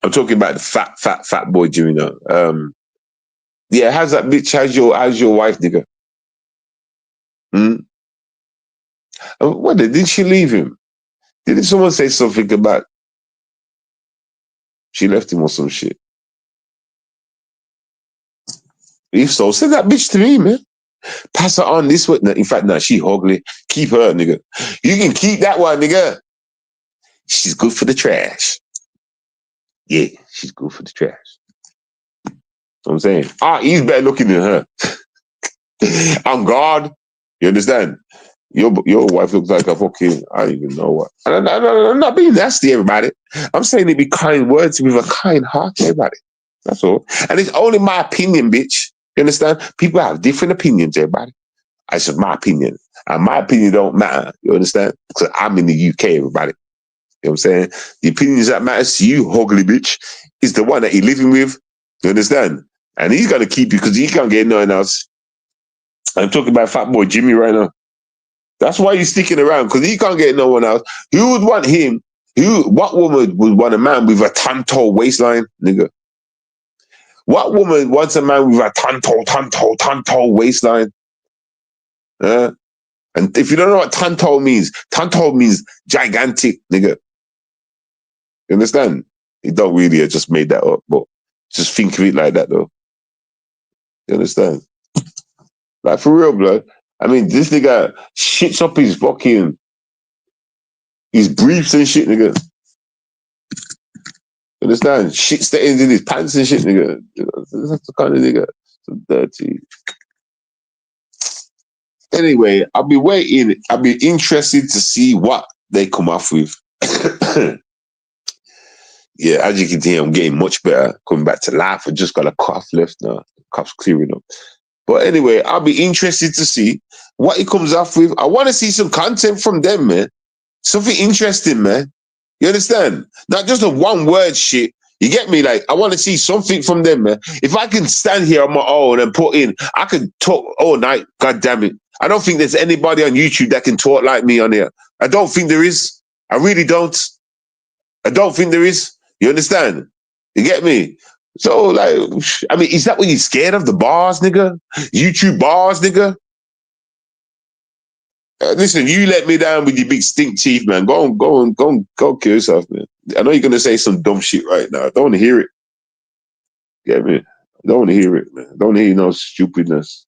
I'm talking about the fat boy, Jimmy. No, yeah. How's that bitch? How's your wife, nigga? What did she leave him? Didn't someone say something about she left him or some shit? If so, send that bitch to me, man. Pass her on this way. In fact, nah, she ugly. Keep her, nigga. You can keep that one, nigga. She's good for the trash. Yeah, she's good for the trash. That's what I'm saying. He's better looking than her. On guard. You understand? Your wife looks like a fucking, I don't even know what. I'm not being nasty, everybody. I'm saying it be kind words with a kind heart, everybody. That's all. And it's only my opinion, bitch. You understand? People have different opinions, everybody. I said my opinion. And my opinion don't matter. You understand? Because I'm in the UK, everybody. You know what I'm saying? The opinions that matters to you, ugly bitch, is the one that you're living with. You understand? And he's going to keep you because he can't get nothing else. I'm talking about fat boy Jimmy right now. That's why he's sticking around, because he can't get no one else. Who would want him? What woman would want a man with a ton-tall waistline, nigga? What woman wants a man with a ton-tall waistline? And if you don't know what ton-tall means gigantic, nigga. You understand? You don't really, I just made that up, but just think of it like that, though. You understand? Like, for real, blood. I mean, this nigga shits up his briefs and shit, nigga. Understand? Shit stains in his pants and shit, nigga. That's the kind of nigga. So dirty. Anyway, I'll be waiting. I'll be interested to see what they come off with. Yeah, as you can see, I'm getting much better. Coming back to life. I just got a cough left now. The cough's clearing up. But anyway, I'll be interested to see what he comes off with. I want to see some content from them, man. Something interesting, man. You understand? Not just a one-word shit. You get me? Like, I want to see something from them, man. If I can stand here on my own and put in, I can talk all night. God damn it. I don't think there's anybody on YouTube that can talk like me on here. I don't think there is. I really don't. I don't think there is. You understand? You get me? So, like, I mean, is that what you're scared of? The bars, nigga? YouTube bars, nigga? Listen, you let me down with your big stink teeth, man. Go kill yourself, man. I know you're going to say some dumb shit right now. I don't want to hear it. Get me? Don't want to hear it, man. Don't hear no stupidness.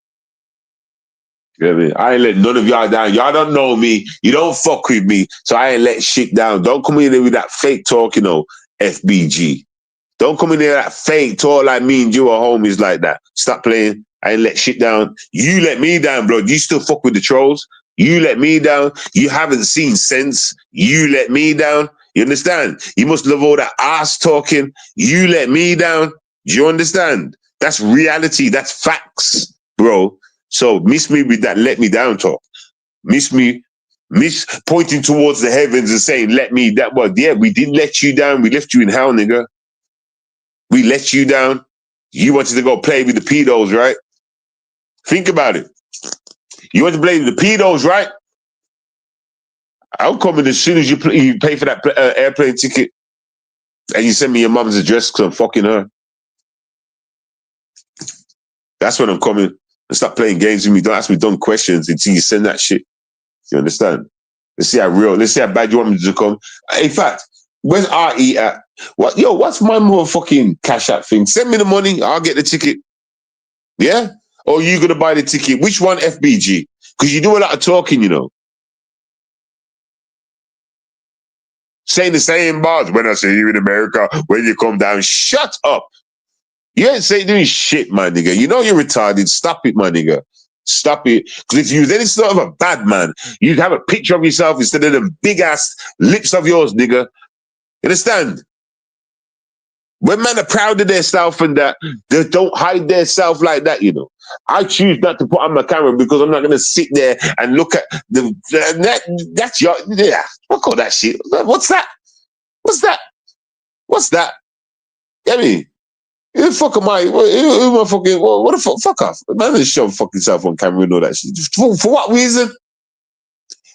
Get me? I ain't let none of y'all down. Y'all don't know me. You don't fuck with me. So I ain't let shit down. Don't come in there with that fake talk, you know, FBG. Don't come in there with that fake talk like me and you are homies like that. Stop playing. I ain't let shit down. You let me down, blood. You still fuck with the trolls. You let me down. You haven't seen sense. You let me down. You understand? You must love all that ass talking. You let me down. Do you understand? That's reality. That's facts, bro. So miss me with that let me down talk. Miss pointing towards the heavens and saying, let me, that was, yeah, we did let you down. We left you in hell, nigga. We let you down. You wanted to go play with the pedos, right? Think about it. You want to play with the pedos, right? I'll come in as soon as you pay for that airplane ticket and you send me your mom's address because I'm fucking her. That's when I'm coming. And stop playing games with me. Don't ask me dumb questions until you send that shit. You understand? Let's see how bad you want me to come. In fact, where's RE at? What's my motherfucking Cash App thing? Send me the money, I'll get the ticket. Yeah? Or you gonna buy the ticket? Which one, FBG? Because you do a lot of talking, you know. Saying the same bars. When I say you in America, when you come down, shut up. You ain't saying doing shit, my nigga. You know you're retarded. Stop it, my nigga. Stop it. Because if you was any sort of a bad man, you'd have a picture of yourself instead of the big ass lips of yours, nigga. You understand? When men are proud of their self and that, they don't hide their self like that, you know. I choose not to put on my camera because I'm not going to sit there and look at that's your, yeah, fuck all that shit. What's that? What's that? What's that? Get me? Who the fuck am I? Who am I fucking? What the fuck? Fuck off. Man, just show fucking self on camera and all that shit. For what reason?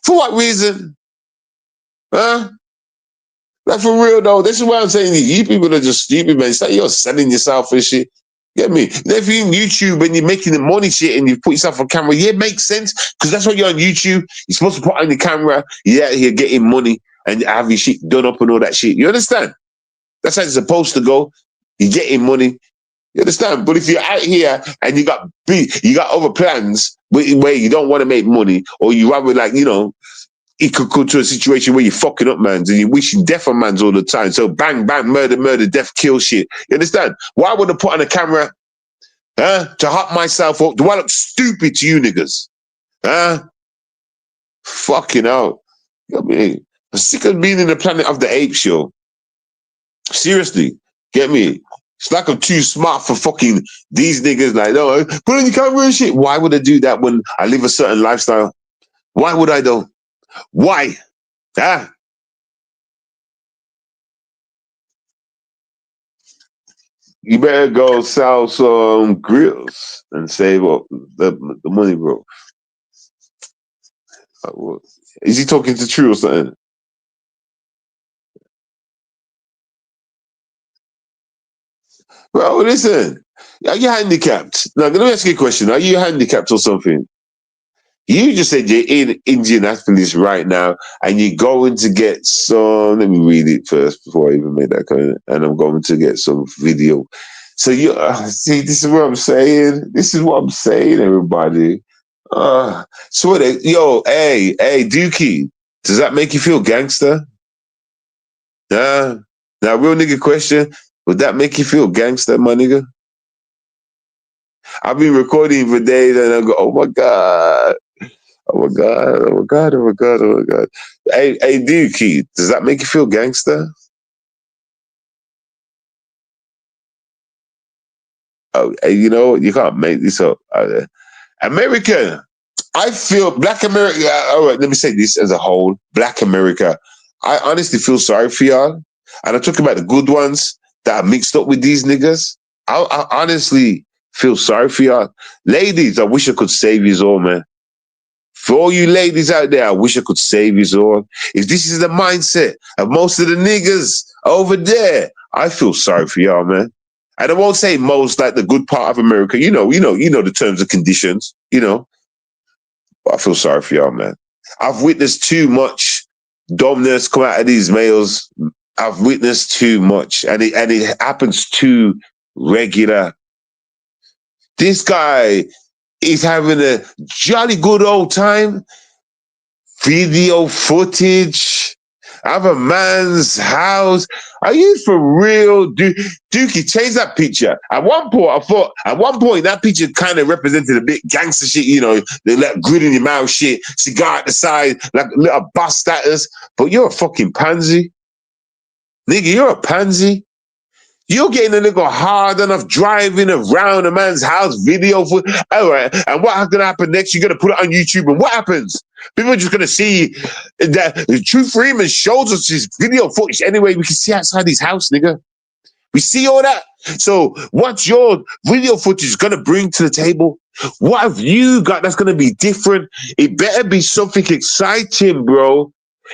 For what reason? Huh? Like for real though, this is why I'm saying you people are just stupid, man. It's like you're selling yourself and shit. Get me? If you're in YouTube and you're making the money shit and you put yourself on camera, yeah, it makes sense. Because that's what you're on YouTube. You're supposed to put on the camera, you're out here getting money and have your shit done up and all that shit. You understand? That's how it's supposed to go. You're getting money. You understand? But if you're out here and you got other plans where you don't want to make money, or you rather like, you know, it could come to a situation where you're fucking up mans and you're wishing death on mans all the time. So bang, bang, murder, murder, death, kill shit. You understand? Why would I put on a camera, to hop myself up? Do I look stupid to you niggas? Fucking hell. You know what I mean? I'm sick of being in the Planet of the Apes, yo. Seriously. Get me? It's like I'm too smart for fucking these niggas. Like, no, put on your camera and shit. Why would I do that when I live a certain lifestyle? Why would I though? Why? You better go sell some grills and save up the money, bro. Is he talking to True or something? Bro, listen. Are you handicapped? Now, let me ask you a question. Are you handicapped or something? You just said you're in Indianapolis right now and you're going to get some, let me read it first before I even make that comment, and I'm going to get some video. So you see, this is what I'm saying. This is what I'm saying, everybody. So hey, Dookie, does that make you feel gangster? Now, real nigga question, would that make you feel gangster, my nigga? I've been recording for days and I go, oh my God. Oh my God, oh my God, oh my God, oh my God. Hey, Dookie, does that make you feel gangster? Oh, hey, you know, you can't make this up. America, I feel Black America, all right, let me say this as a whole. Black America, I honestly feel sorry for y'all. And I'm talking about the good ones that are mixed up with these niggas. I honestly feel sorry for y'all. Ladies, I wish I could save you all, man. For all you ladies out there, I wish I could save you all. If this is the mindset of most of the niggas over there, I feel sorry for y'all, man. And I won't say most, like the good part of America. You know the terms and conditions, you know. But I feel sorry for y'all, man. I've witnessed too much dumbness come out of these males. I've witnessed too much, and it happens too regular. This guy is having a jolly good old time. Video footage of a man's house. Are you for real, Dookie? Change that picture. At one point, I thought that picture kind of represented a bit gangster shit. You know, they let grit in your mouth shit, cigar at the side, like a little bus status. But you're a fucking pansy, nigga. You're a pansy. You're getting a little hard enough driving around a man's house, video for. All right, and what's gonna happen next? You're gonna put it on YouTube, and what happens? People are just gonna see that True Freeman shows us his video footage anyway. We can see outside his house, nigga. We see all that. So, what's your video footage gonna bring to the table? What have you got that's gonna be different? It better be something exciting, bro.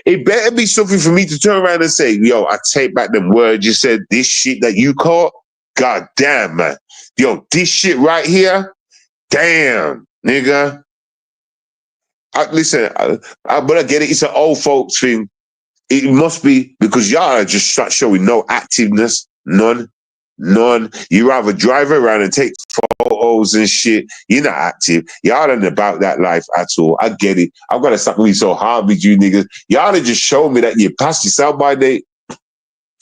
It better be something for me to turn around and say, yo, I take back them words you said. This shit that you caught, god damn, man. Yo, this shit right here, damn, nigga. Listen, but I get it. It's an old folks thing. It must be because y'all are just start showing no activeness, none. You rather drive around and take photos and shit. You're not active. Y'all ain't about that life at all. I get it. I've got to stop being so hard with you niggas. Y'all have just showed me that you passed your sell by date.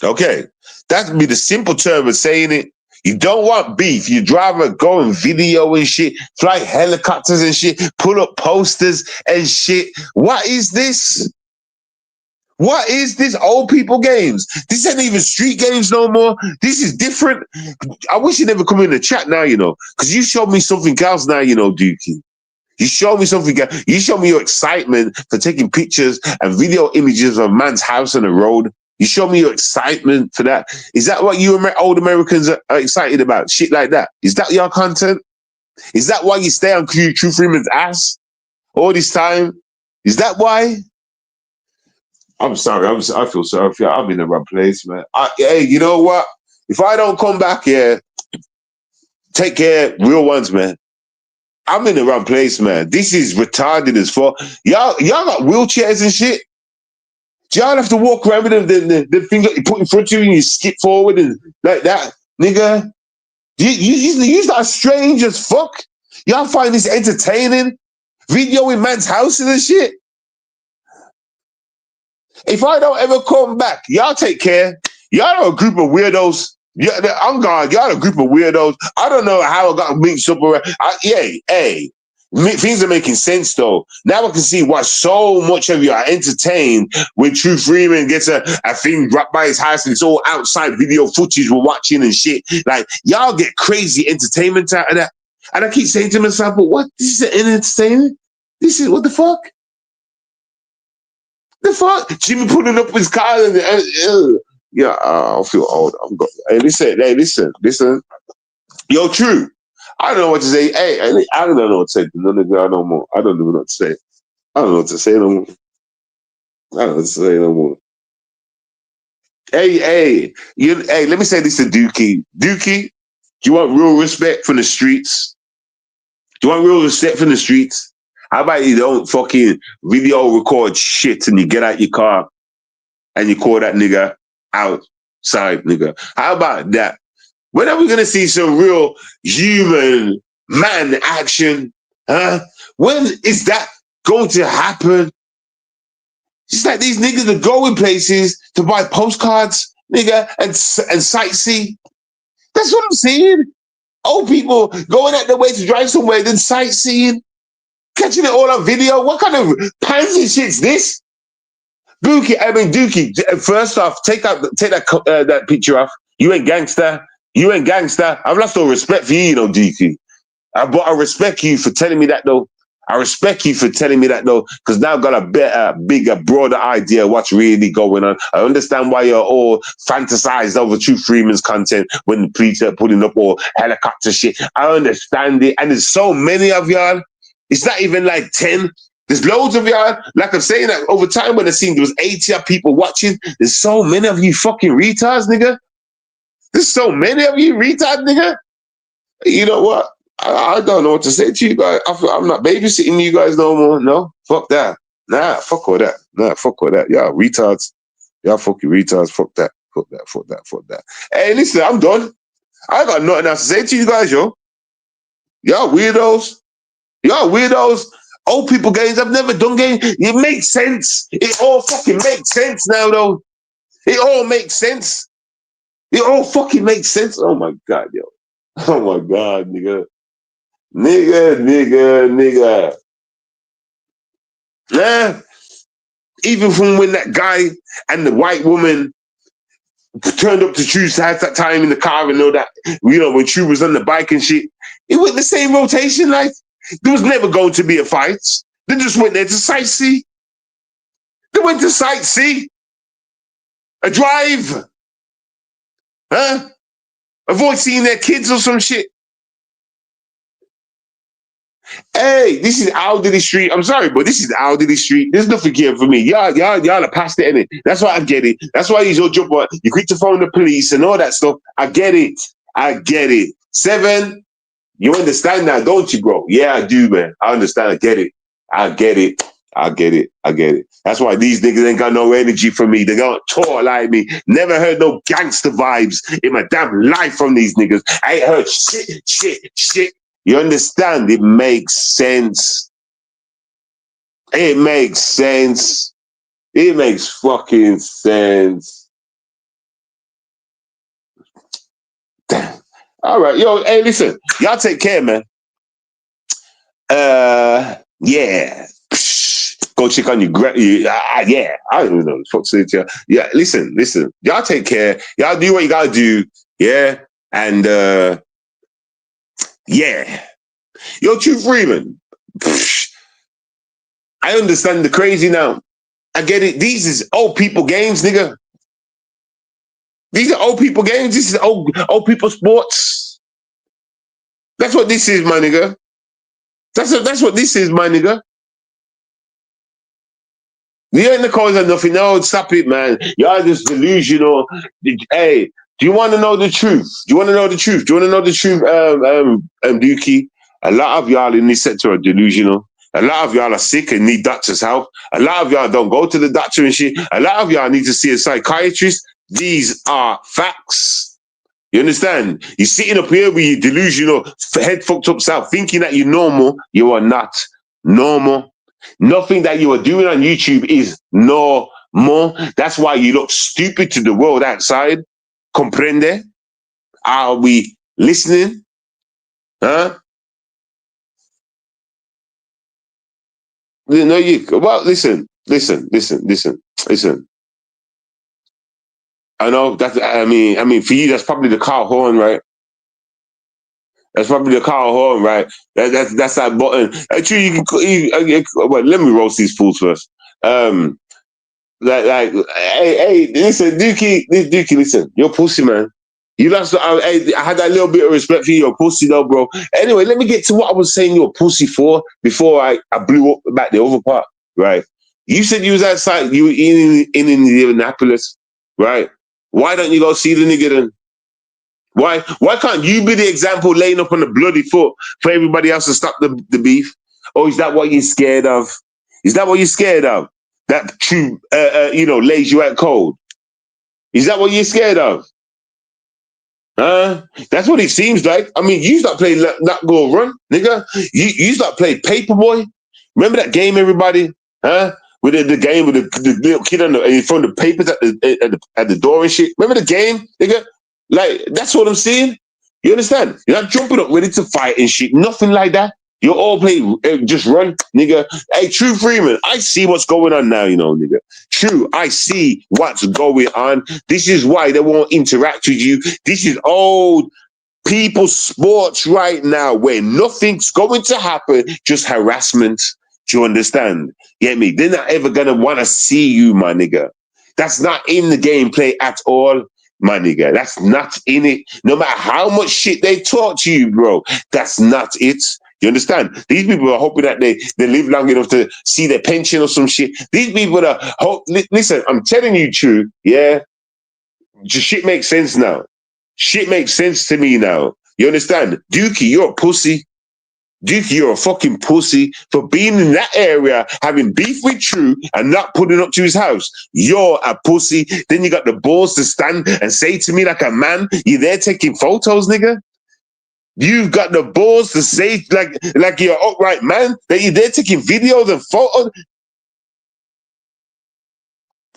Okay, that would be the simple term of saying it. You don't want beef. You drive go and video and shit, fly helicopters and shit, pull up posters and shit. What is this? What is this old people games? This ain't even street games no more. This is different. I wish you never come in the chat now, you know, because you showed me something else now, you know, Dookie. You showed me something else. You showed me your excitement for taking pictures and video images of a man's house on the road. You showed me your excitement for that. Is that what you old Americans are excited about? Shit like that. Is that your content? Is that why you stay on True Freeman's ass all this time? Is that why? I'm sorry. I feel sorry for you. I'm in the wrong place, man. Hey, you know what? If I don't come back here, take care, real ones, man. I'm in the wrong place, man. This is retarded as fuck. Y'all got wheelchairs and shit. Y'all have to walk around with the thing that you put in front of you and you skip forward and like that, nigga. You are strange as fuck. Y'all find this entertaining? Videoing man's houses and shit. If I don't ever come back, y'all take care. Y'all are a group of weirdos. Yeah, I'm gone. Y'all are a group of weirdos. I don't know how I got mixed up around. Things are making sense though. Now I can see why so much of you are entertained when True Freeman gets a thing dropped by his house and it's all outside video footage we're watching and shit. Like, y'all get crazy entertainment out of that. And I keep saying to myself, but what? This is entertainment? This is what the fuck? The fuck? Jimmy putting up his car and yeah, I feel old. I'm going. Hey, listen. Yo, True. I don't know what to say. Hey, I don't know what to say to none of y'all no more. I don't know what to say. I don't know what to say no more. I don't know what to say no more. Hey, let me say this to Dookie. Dookie, do you want real respect from the streets? Do you want real respect from the streets? How about you don't fucking video record shit and you get out your car and you call that nigga outside, nigga? How about that? When are we going to see some real human man action? Huh? When is that going to happen? It's like these niggas are going places to buy postcards, nigga, and sightsee. That's what I'm saying. Old people going out their way to drive somewhere, then sightseeing. Catching it all on video. What kind of pansy shit's this? Dookie, first off, take that picture off. You ain't gangster. I've lost all respect for you, you know, Dookie. But I respect you for telling me that, though. Because now I've got a better, bigger, broader idea of what's really going on. I understand why you're all fantasized over True Freeman's content when the police are putting up all helicopter shit. I understand it. And there's so many of y'all. It's not even like 10. There's loads of y'all. Like I'm saying, that over time when I seen there was 80 people watching, there's so many of you fucking retards, nigga. There's so many of you retards, nigga. You know what? I don't know what to say to you guys. I'm not babysitting you guys no more. No, fuck that. Nah, fuck all that. Y'all retards. Y'all fucking retards. Fuck that. Hey, listen, I'm done. I got nothing else to say to you guys, yo. Y'all weirdos. Y'all weirdos. Old people games. I've never done games. It makes sense. It all fucking makes sense now, though. It all makes sense. It all fucking makes sense. Oh my God, yo. Oh my God, nigga. Nigga. Yeah. Even from when that guy and the white woman turned up to True's house that time in the car and all that, you know, when True was on the bike and shit, it went the same rotation. Like, there was never going to be a fight. They just went there to sightsee. They went to sightsee. A drive. Huh? Avoid seeing their kids or some shit. Hey, this is Alderley Street. I'm sorry, but this is Alderley Street. There's nothing here for me. Y'all are past it, innit? That's why I get it. That's why you all jump on. You quick to phone the police and all that stuff. I get it. 7, you understand now, don't you, bro? Yeah, I do, man. I understand. I get it. That's why these niggas ain't got no energy for me. They don't talk like me. Never heard no gangster vibes in my damn life from these niggas. I ain't heard shit. You understand? It makes sense. It makes fucking sense. Damn. All right, yo, hey, listen. Y'all take care, man. Yeah. Go check on your yeah. I don't even know what the fuck to say to you. Yeah, listen. Y'all take care. Y'all do what you gotta do. Yeah. And yeah. Yo, True Freeman. I understand the crazy now. I get it. These is old people games, nigga. These are old people games. This is old people sports. That's what this is, my nigga. That's what this is, my nigga. You ain't the cause of nothing. No, stop it, man. Y'all just delusional. Hey, do you want to know the truth? Dookie? A lot of y'all in this sector are delusional. A lot of y'all are sick and need doctor's help. A lot of y'all don't go to the doctor and shit. A lot of y'all need to see a psychiatrist. These are facts. You understand? You're sitting up here with your delusional, head fucked up self, thinking that you're normal. You are not normal. Nothing that you are doing on YouTube is normal. That's why you look stupid to the world outside. Comprende? Are we listening? Huh? No, well, listen. I know that's. I mean, for you, that's probably the car horn, right? That's probably the car horn, right? That's that button. Actually, well, let me roast these fools first. Hey, listen, Dookie, listen, you're pussy, man. You lost. I had that little bit of respect for you, you're pussy, though, bro. Anyway, let me get to what I was saying you're pussy for before I blew up back the other part, right? You said you was outside, you were in Indianapolis, right? Why don't you go see the nigga then? Why can't you be the example laying up on the bloody foot for everybody else to stop the beef? Or is that what you're scared of? That True, lays you out cold? Is that what you're scared of? Huh? That's what it seems like. I mean, you start playing Not Go Run, nigga. You start playing Paperboy. Remember that game, everybody? Huh? With the game with the little kid in front of the papers at the door and shit. Remember the game, nigga? Like, that's what I'm saying. You understand? You're not jumping up ready to fight and shit. Nothing like that. You all play, just run, nigga. Hey, True Freeman, I see what's going on now, nigga. True, I see what's going on. This is why they won't interact with you. This is old people sports right now where nothing's going to happen, just harassment. Do you understand? Get me? They're not ever going to want to see you, my nigga. That's not in the gameplay at all, my nigga. That's not in it. No matter how much shit they talk to you, bro, that's not it. You understand? These people are hoping that they live long enough to see their pension or some shit. These people are listen, I'm telling you, True, yeah. Shit makes sense now. Shit makes sense to me now. You understand? Dookie, you're a pussy. Duke, you're a fucking pussy for being in that area, having beef with True and not putting up to his house. You're a pussy. Then you got the balls to stand and say to me like a man, you there taking photos, nigga? You've got the balls to say like you're an upright man, that you're there taking videos and photos.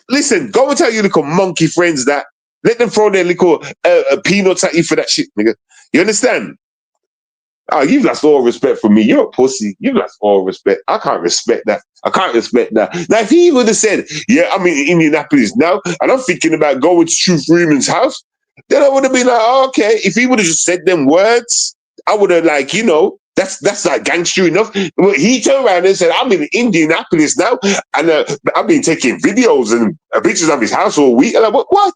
Listen, go and tell your little monkey friends that. Let them throw their little peanuts at you for that shit, nigga. You understand? Oh, you've lost all respect for me. You're a pussy. You've lost all respect. I can't respect that. I can't respect that. Now, if he would have said, yeah, I'm in Indianapolis now, and I'm thinking about going to True Freeman's house, then I would have been like, oh, okay. If he would have just said them words, I would have like, you know, that's like gangster enough. But he turned around and said, I'm in Indianapolis now, and I've been taking videos and pictures of his house all week. And I'm like, what?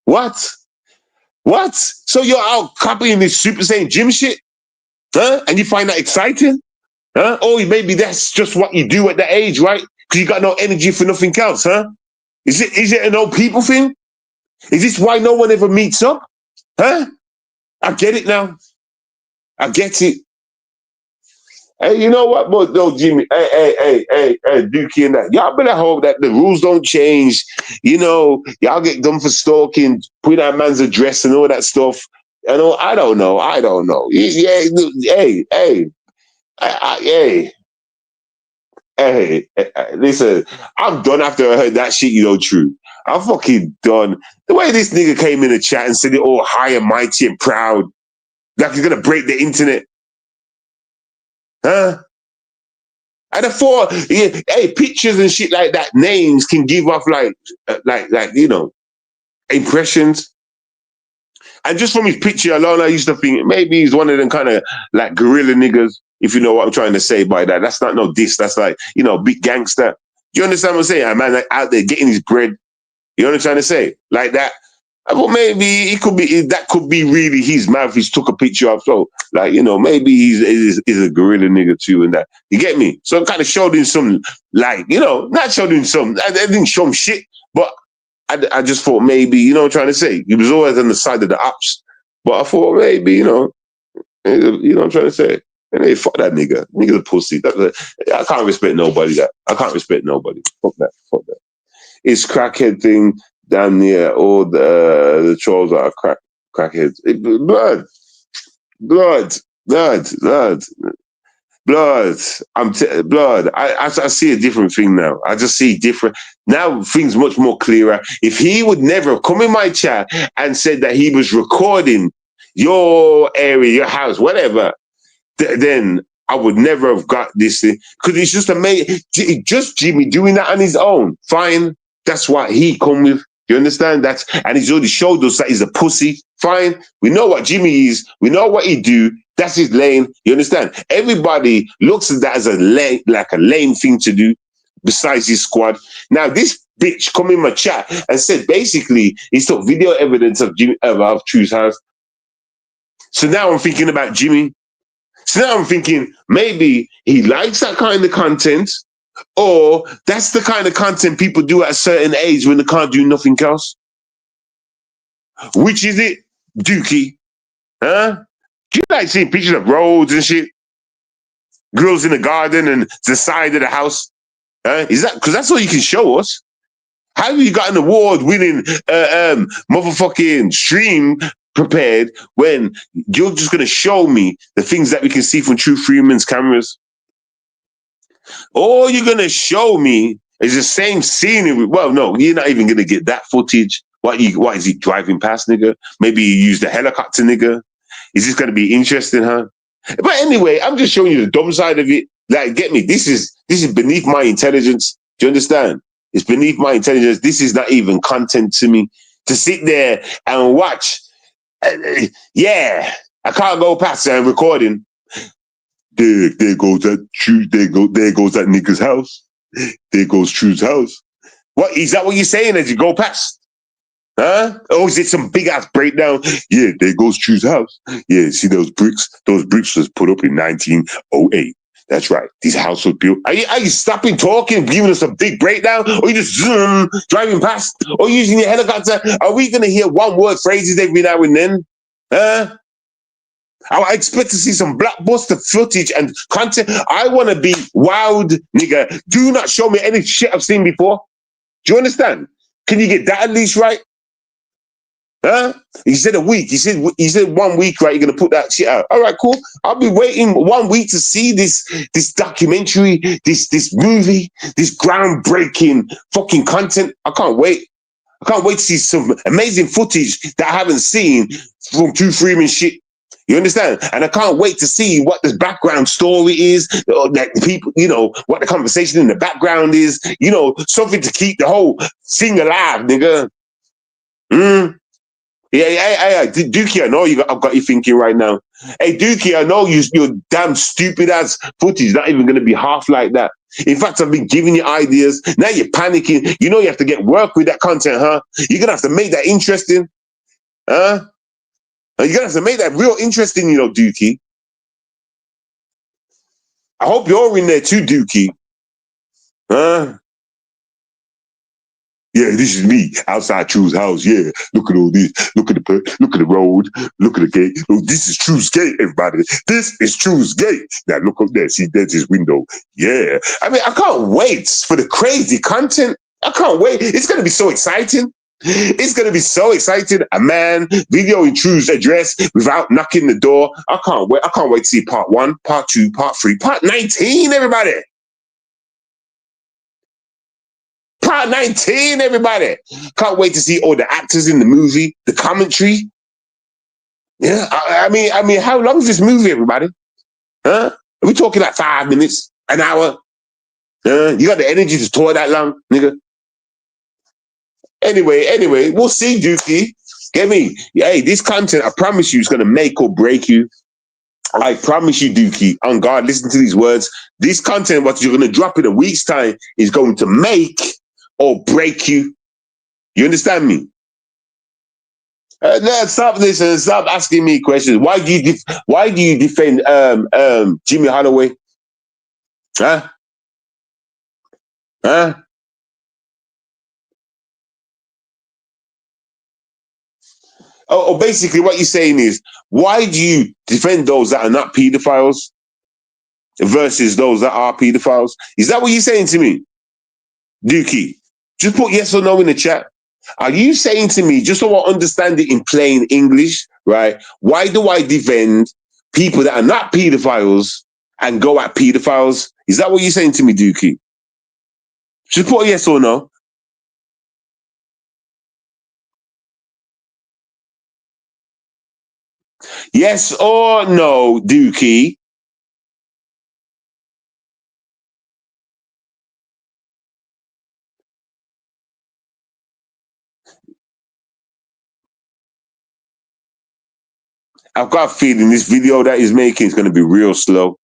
What? So you're out copying this Super Saiyan Gym shit? Huh? And you find that exciting? Huh? Or maybe that's just what you do at that age, right? Because you got no energy for nothing else, huh? Is it an old people thing? Is this why no one ever meets up? Huh? I get it now. I get it. Hey, you know what, but no, Jimmy, hey, Dookie and that. Y'all better hope that the rules don't change. You know, y'all get done for stalking, put that man's address and all that stuff. I don't know. Yeah, hey, listen, I'm done after I heard that shit, you know, True. I'm fucking done. The way this nigga came in the chat and said it all high and mighty and proud, like he's gonna break the internet. Huh? And hey, pictures and shit like that, names can give off like you know, impressions. And just from his picture alone, I used to think maybe he's one of them kind of like guerrilla niggas, if you know what I'm trying to say by that. That's not no diss. That's like, you know, big gangster. Do you understand what I'm saying? A man like, out there getting his bread. You know what I'm trying to say? Like that. Well, maybe that could be really his mouth he's took a picture of. So, like, you know, maybe he's a guerrilla nigga too and that. You get me? So I kind of showed him some, like, you know, not showed him some, I didn't show him shit, but I just thought maybe, you know what I'm trying to say? He was always on the side of the ops. But I thought maybe, you know what I'm trying to say? And hey, fuck that nigga. Nigga's a pussy. I can't respect nobody that. I can't respect nobody. Fuck that. It's crackhead thing down near all the trolls are crackheads. Blood. Blood. I see a different thing now. I just see different. Now things much more clearer. If he would never have come in my chat and said that he was recording your area, your house, whatever, then I would never have got this thing. Because it's just amazing. Just Jimmy doing that on his own. Fine. That's what he come with. You understand? And he's already showed us that he's a pussy. Fine. We know what Jimmy is. We know what he do. That's his lane. You understand? Everybody looks at that as a lame thing to do besides his squad. Now, this bitch come in my chat and said basically he took video evidence of True's house. So now I'm thinking about Jimmy. So now I'm thinking maybe he likes that kind of content, or that's the kind of content people do at a certain age when they can't do nothing else. Which is it, Dookie? Huh? Do you like seeing pictures of roads and shit? Girls in the garden and the side of the house? Is that because that's all you can show us? How have you got an award-winning motherfucking stream prepared when you're just going to show me the things that we can see from True Freeman's cameras? All you're going to show me is the same scenery. Well, no, you're not even going to get that footage. What is he driving past, nigga? Maybe you use the helicopter, nigga. Is this going to be interesting, huh? But anyway, I'm just showing you the dumb side of it. Like, get me? This is beneath my intelligence. Do you understand? It's beneath my intelligence. This is not even content to me. To sit there and watch. Yeah, I can't go past and recording. There goes that True. There goes that nigga's house. There goes True's house. What is that? What you're saying as you go past? Huh? Oh, is it some big ass breakdown? Yeah, there goes True's house. Yeah, see those bricks? Those bricks was put up in 1908. That's right. This house was built. Are you stopping talking, giving us a big breakdown? Or you just driving past? Or using your helicopter? Are we gonna hear one word phrases every now and then? Huh? I expect to see some blockbuster footage and content. I want to be wild, nigga. Do not show me any shit I've seen before. Do you understand? Can you get that at least right? Huh? He said a week. He said 1 week, right? You're gonna put that shit out. All right, cool. I'll be waiting 1 week to see this documentary, this movie, this groundbreaking fucking content. I can't wait. I can't wait to see some amazing footage that I haven't seen from 2 Freeman shit. You understand? And I can't wait to see what the background story is, that people, what the conversation in the background is, something to keep the whole thing alive, nigga. Yeah, Dookie, I know I've got you thinking right now. Hey, Dookie, I know your damn stupid ass footage not even going to be half like that. In fact, I've been giving you ideas. Now you're panicking. You know you have to get work with that content, huh? You're going to have to make that interesting, huh? You're going to have to make that real interesting, Dookie. I hope you're in there too, Dookie. Huh? Yeah, this is me outside True's house. Yeah, look at all this. Look at the road. Look at the gate. Oh, this is True's gate, everybody. This is True's gate. Now look up there. See, there's his window. Yeah. I mean, I can't wait for the crazy content. I can't wait. It's gonna be so exciting. It's gonna be so exciting. A man videoing True's address without knocking the door. I can't wait. I can't wait to see part 1, part 2, part 3, part 19, everybody. Part 19, everybody. Can't wait to see all the actors in the movie, the commentary. Yeah, I mean, how long is this movie, everybody? Huh? Are we talking like 5 minutes, an hour? You got the energy to tour that long, nigga? Anyway, we'll see, Dookie. Get me? Hey, this content, I promise you, is gonna make or break you. I promise you, Dookie. On God, listen to these words. This content, what you're gonna drop in a week's time, is going to make or break you. You understand me? Stop this and stop asking me questions. Why do you defend Jimmy Holloway? Huh? Huh? Basically, what you're saying is, why do you defend those that are not pedophiles versus those that are pedophiles? Is that what you're saying to me, Dookie? Just put yes or no in the chat. Are you saying to me, just so I understand it in plain English, right? Why do I defend people that are not pedophiles and go at pedophiles? Is that what you're saying to me, Dookie? Just put a yes or no. Yes or no, Dookie? I've got a feeling this video that he's making is going to be real slow.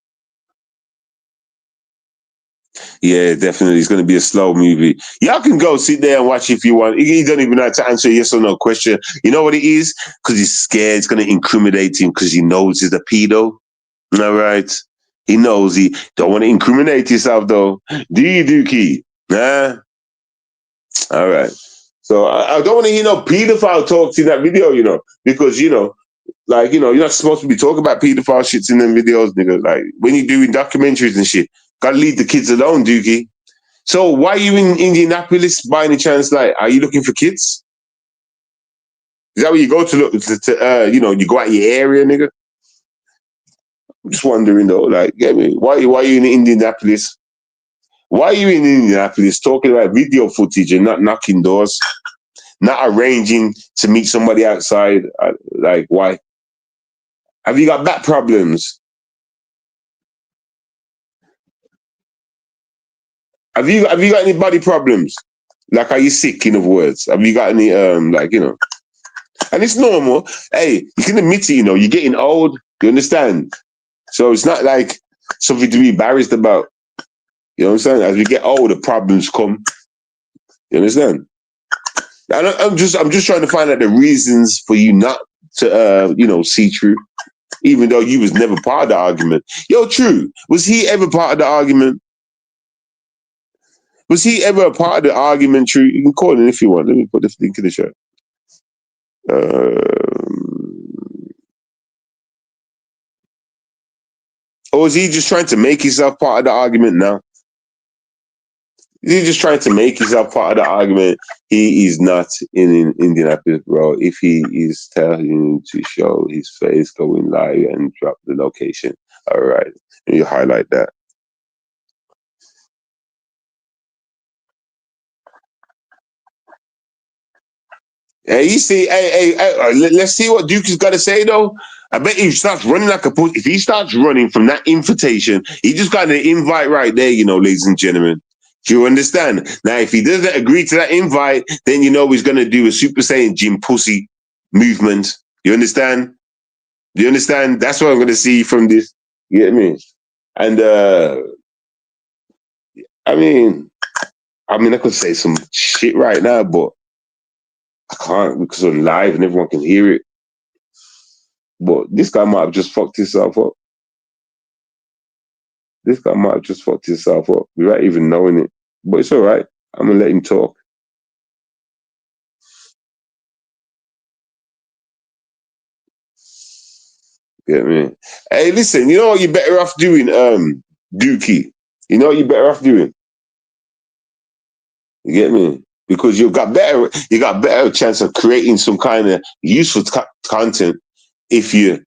Yeah, definitely. It's going to be a slow movie. Y'all can go sit there and watch if you want. He don't even have to answer a yes or no question. You know what it is? Because he's scared. It's going to incriminate him because he knows he's a pedo. All right. He knows he don't want to incriminate yourself, though. Do you, Dookie? Nah? All right. So I don't want to hear no pedophile talks in that video, because, like, you're not supposed to be talking about pedophile shits in them videos, nigga. Like, when you're doing documentaries and shit, gotta leave the kids alone, Dookie. So why are you in Indianapolis by any chance? Like, are you looking for kids? Is that where you go to look, you go out your area, nigga? I'm just wondering though, like, get me? Why are you in Indianapolis? Why are you in Indianapolis talking about video footage and not knocking doors? Not arranging to meet somebody outside? Like, why? Have you got back problems? Have you got any body problems? Like, are you sick? In other words, have you got any And it's normal. Hey, you can admit it. You're getting old. You understand? So it's not like something to be embarrassed about. You know what I'm saying? As we get older, problems come. You understand? And I'm just trying to find out the reasons for you not to see True, even though you was never part of the argument. Yo, True, was he ever part of the argument? Was he ever a part of the argument, True? You can call him if you want. Let me put the link in the show. Or is he just trying to make himself part of the argument now? Is he just trying to make himself part of the argument? He is not in Indianapolis, bro. If he is telling you to show his face, going live and drop the location. All right. And you highlight that. Hey, you see, let's see what Duke has got to say, though. I bet he starts running like a pussy. If he starts running from that invitation, he just got an invite right there, you know, ladies and gentlemen. Do you understand? Now, if he doesn't agree to that invite, then you know he's going to do a Super Saiyan Jim pussy movement. You understand? Do you understand? That's what I'm going to see from this. You get me? And, I mean, I could say some shit right now, but I can't because I'm live and everyone can hear it. But this guy might have just fucked himself up. This guy might have just fucked himself up without even knowing it. But it's all right. I'm going to let him talk. Get me? Hey, listen, you know what you're better off doing, Dookie? You know what you're better off doing? You get me? Because you got better chance of creating some kind of useful content if you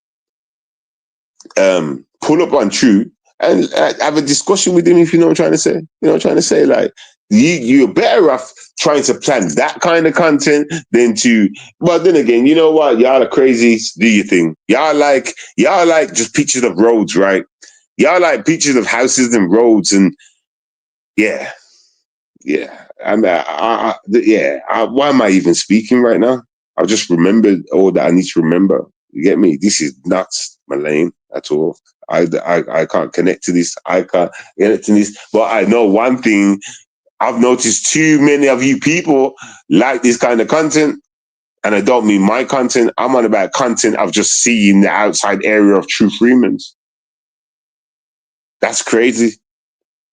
pull up on True and have a discussion with him, if you know what I'm trying to say. You know what I'm trying to say? Like, you're better off trying to plan that kind of content than to, but then again, you know what? Y'all are crazy. Do your thing. Y'all like just pictures of roads, right? Y'all like pictures of houses and roads and yeah. Why am I even speaking right now? I've just remembered all that I need to remember. You get me? This is not my lane at all. I can't connect to this. I can't connect to this. But I know one thing. I've noticed too many of you people like this kind of content. And I don't mean my content. I'm on about content I've just seen the outside area of True Freemans. That's crazy.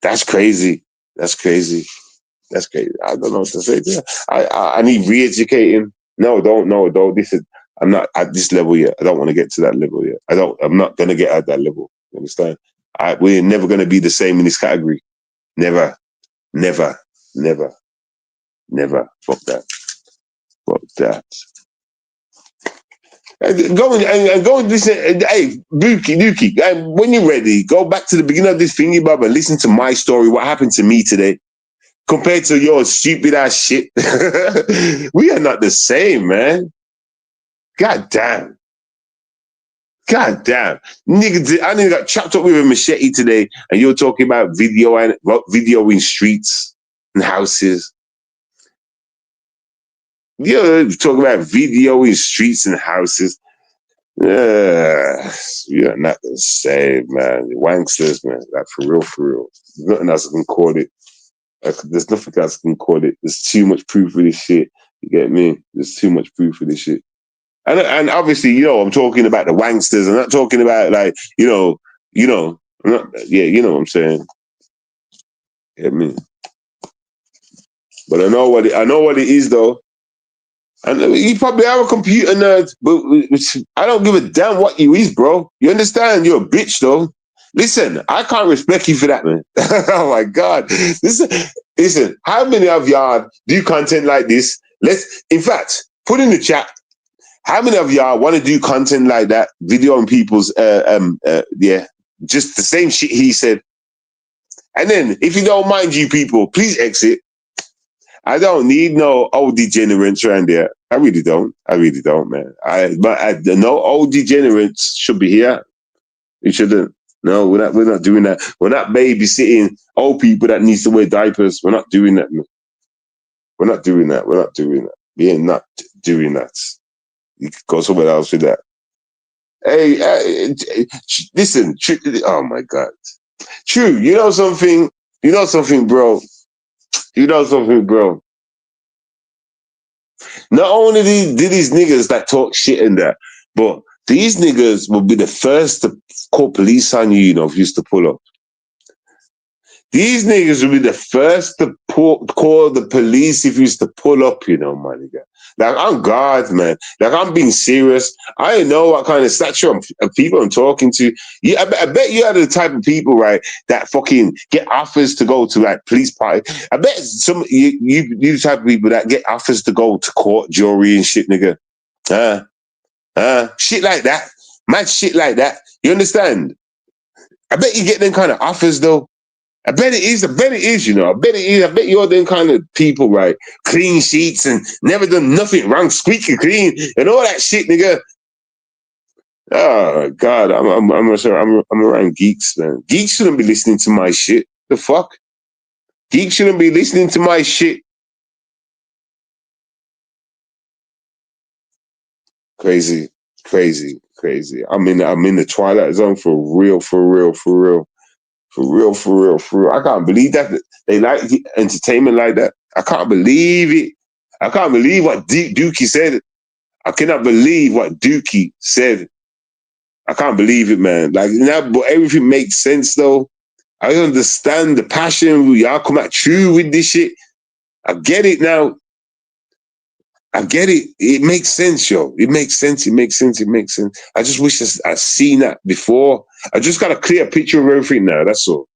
That's crazy. That's crazy. That's crazy. I don't know what to say there. I need re-educating. No, don't. I'm not at this level yet. I don't want to get to that level yet. I'm not going to get at that level. You understand? We're never going to be the same in this category. Never. Fuck that. Go and listen. Hey, Dookie, when you're ready, go back to the beginning of this thingy, Bob, and listen to my story. What happened to me today? Compared to your stupid ass shit. We are not the same, man. God damn. Nigga, I nigga got chopped up with a machete today, and you're talking about videoing streets and houses. You're talking about videoing streets and houses. We are not the same, man. Wanksters, man. Like, for real. There's nothing else I can call it. There's nothing else I can call it. There's too much proof for this shit. You get me? There's too much proof for this shit. And obviously, you know, I'm talking about the wanksters. I'm not talking about like, you know, I'm not, yeah, you know what I'm saying. Get me? But I know what it is though. And you probably have a computer nerd, but I don't give a damn what you is, bro. You understand? You're a bitch though. Listen, I can't respect you for that, man. Oh my God. Listen, how many of y'all do content like this? In fact, put in the chat, how many of y'all want to do content like that, videoing people's, just the same shit he said. And then, if you don't mind, you people, please exit. I don't need no old degenerates around there. I really don't, man. No old degenerates should be here. You shouldn't. No, we're not doing that. We're not babysitting old people that needs to wear diapers. We're not doing that, man. We're not doing that. We are not doing that. You can go somewhere else with that. Hey, listen. Oh my God. True. You know something, bro. Not only did these niggas that talk shit in there, but these niggas will be the first to call police on you, you know, if you used to pull up. These niggas will be the first to call the police if you used to pull up, you know, my nigga. Like, I'm God, man. Like, I'm being serious. I don't know what kind of stature of people I'm talking to. Yeah, I bet you are the type of people, right, that fucking get offers to go to, like, police party. I bet you the type of people that get offers to go to court, jury and shit, nigga. Shit like that. Mad shit like that. You understand? I bet you get them kind of offers, though. I bet it is, you know. I bet it is. I bet you're them kind of people, right? Clean sheets and never done nothing wrong, squeaky clean and all that shit, nigga. Oh God, I'm around geeks, man. Geeks shouldn't be listening to my shit. The fuck? Geeks shouldn't be listening to my shit. Crazy. I'm in the twilight zone for real. I can't believe that they like entertainment like that. I can't believe it. I can't believe what Dookie said. I cannot believe what Dookie said. I can't believe it, man. Like now, but everything makes sense though. I understand the passion. Y'all come out true with this shit. I get it now. I get it. It makes sense, yo. It makes sense. I just wish I'd seen that before. I just got a clear picture of everything now. That's all.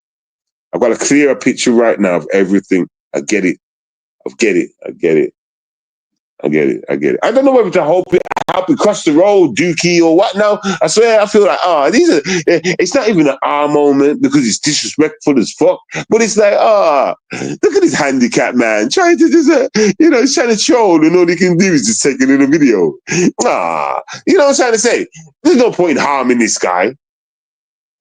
I've got a clearer picture right now of everything. I get it. I don't know whether to help it cross the road, Dookie, or what now. I swear, I feel like, it's not even an moment because it's disrespectful as fuck. But it's like, look at this handicap man trying to just, he's trying to troll and all he can do is just take it in a video. You know what I'm trying to say? There's no point in harming this guy.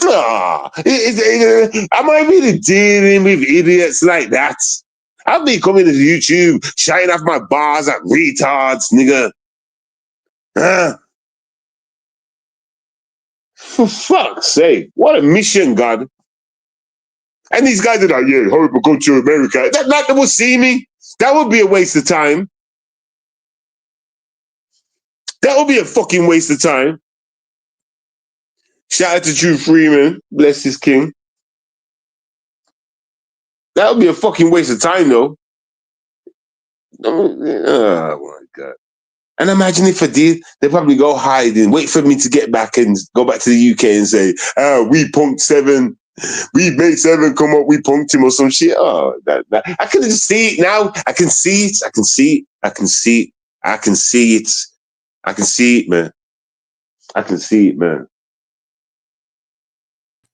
Am I really dealing with idiots like that? I'll be coming to YouTube, shining off my bars at retards, nigga. For fuck's sake, what a mission, God. And these guys are like, yeah, hope I go to America. That will see me. That would be a waste of time. That would be a fucking waste of time. Shout out to Drew Freeman. Bless his king. That would be a fucking waste of time, though. Oh, my God. And imagine if I did, they'd probably go hide and wait for me to get back and go back to the UK and say, we punked Seven. We made Seven come up, we punked him or some shit. Oh, that. I can just see it now. I can see it, man.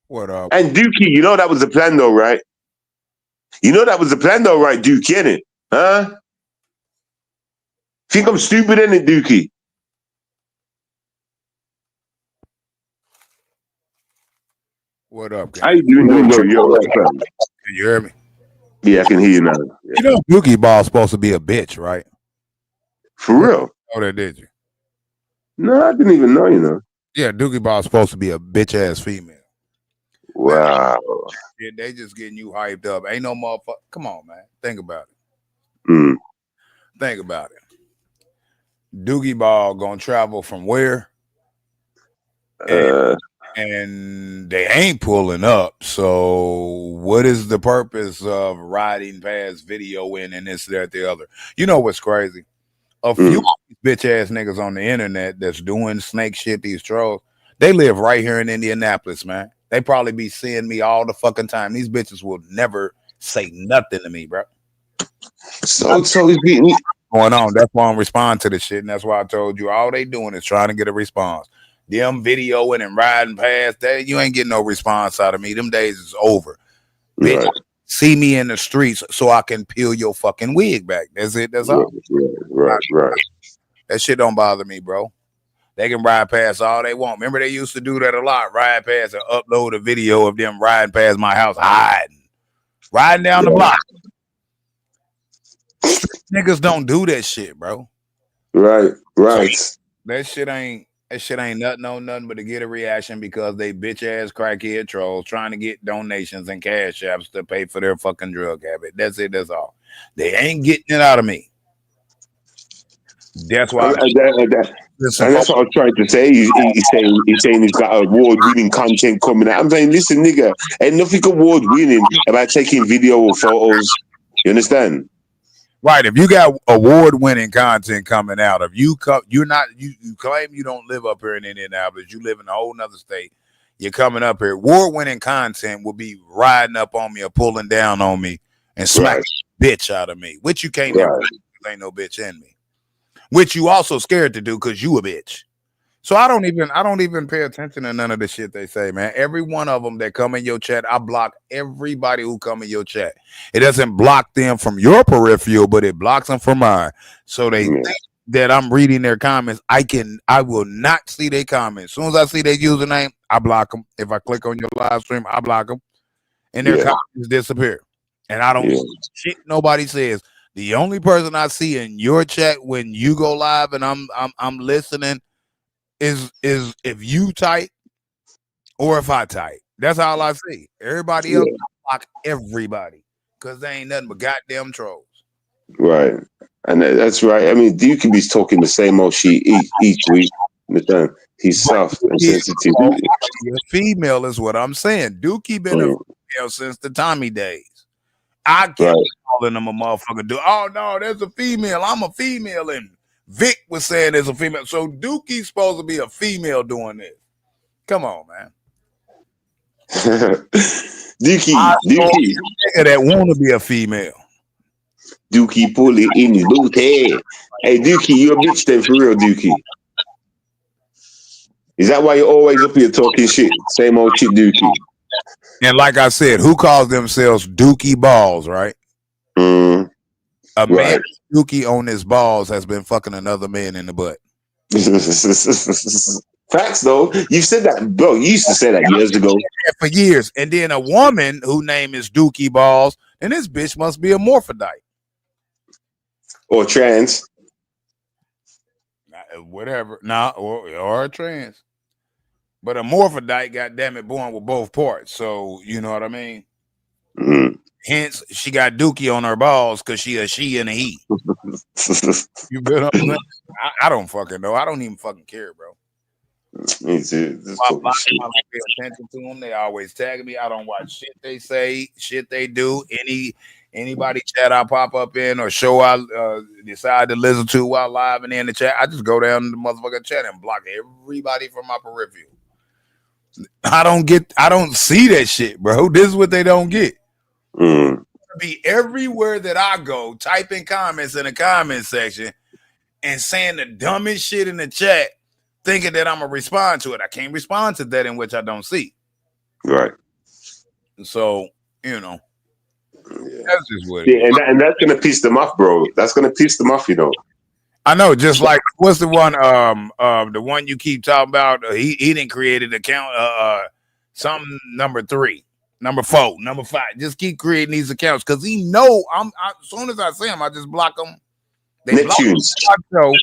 What up? And Dookie, that was the plan though, right? Dookie, innit? Huh? Think I'm stupid, innit, Dookie? What up, gang? How you doing, Joe? Can you hear me? Yeah, I can hear you now. Yeah. You know, Dookie Ball's supposed to be a bitch, right? For real? Oh, that did you? No, I didn't even know, Yeah, Dookie Ball's supposed to be a bitch ass female. Wow. Man, they just getting you hyped up. Ain't no motherfucker. Come on, man. Think about it. Think about it. Doogie Ball gonna travel from where? And they ain't pulling up. So what is the purpose of riding past videoing and this, that, the other? You know what's crazy? A few bitch ass niggas on the internet that's doing snake shit, these trolls, they live right here in Indianapolis, man. They probably be seeing me all the fucking time. These bitches will never say nothing to me, bro. So he's beating going on. That's why I'm responding to this shit. And that's why I told you all they doing is trying to get a response. Them videoing and riding past that, you ain't getting no response out of me. Them days is over. Right. Bitch, see me in the streets so I can peel your fucking wig back. That's it. That's all. Right. That shit don't bother me, bro. They can ride past all they want. Remember they used to do that a lot. Ride past and upload a video of them riding past my house, riding down the block. Niggas don't do that shit, bro. Right. That shit ain't nothing on nothing but to get a reaction because they bitch ass crackhead trolls trying to get donations and cash apps to pay for their fucking drug habit. That's it. That's all. They ain't getting it out of me. That's why And that's what I'm trying to say. He's saying he's got award-winning content coming out. I'm saying, listen, nigga, ain't nothing award-winning about taking video or photos. You understand? Right. If you got award-winning content coming out, if you you claim you don't live up here in Indianapolis, you live in a whole nother state. You're coming up here. Award-winning content will be riding up on me or pulling down on me and smacking the bitch out of me, which you can't do. Ain't no bitch in me. Which you also scared to do because you a bitch. So I don't even pay attention to none of the shit they say, man. Every one of them that come in your chat, I block everybody who come in your chat. It doesn't block them from your peripheral, but it blocks them from mine. So they think that I'm reading their comments. I will not see their comments. As soon as I see their username, I block them. If I click on your live stream, I block them. And their comments disappear. And I don't see shit nobody says. The only person I see in your chat when you go live and I'm listening is if you type or if I type. That's all I see. Everybody else block everybody because they ain't nothing but goddamn trolls. Right. And that's right. I mean, Dookie be talking the same old shit each week. He's soft and sensitive. You're female is what I'm saying. Dookie been a female since the Tommy days. I kept calling him a motherfucker. Oh no, there's a female. I'm a female, and Vic was saying there's a female. So Dookie's supposed to be a female doing this. Come on, man. Dookie that want to be a female. Dookie pull it in his boot head. Hey Dookie, you a bitch then for real, Dookie. Is that why you're always up here talking shit? Same old shit, Dookie. And like I said, who calls themselves Dookie Balls, right? A man Dookie on his balls has been fucking another man in the butt. Facts, though. You said that, bro. You used to say that years ago. For years. And then a woman whose name is Dookie Balls, and this bitch must be a morphodite. Or trans. Whatever. Or a trans. But a morphodite, goddammit, born with both parts. So, you know what I mean? Mm-hmm. Hence, she got Dookie on her balls because she a she and a he. You been up? I don't fucking know. I don't even fucking care, bro. Me too. I pay attention to them. They always tag me. I don't watch shit they say, shit they do. Anybody chat I pop up in or show I decide to listen to while live and in the chat, I just go down to the motherfucking chat and block everybody from my peripheral. I don't see that shit, bro. This is what they don't get. Be everywhere that I go, typing comments in the comment section and saying the dumbest shit in the chat, thinking that I'm gonna respond to it. I can't respond to that in which I don't see. Right. So, you know, that's just what it is. And that's gonna piss them off, bro. That's gonna piss them off, you know. I know, just like what's the one the one you keep talking about? He didn't create an account something number 3, number 4, number 5. Just keep creating these accounts because he know as soon as I see him, I just block them. They block my show.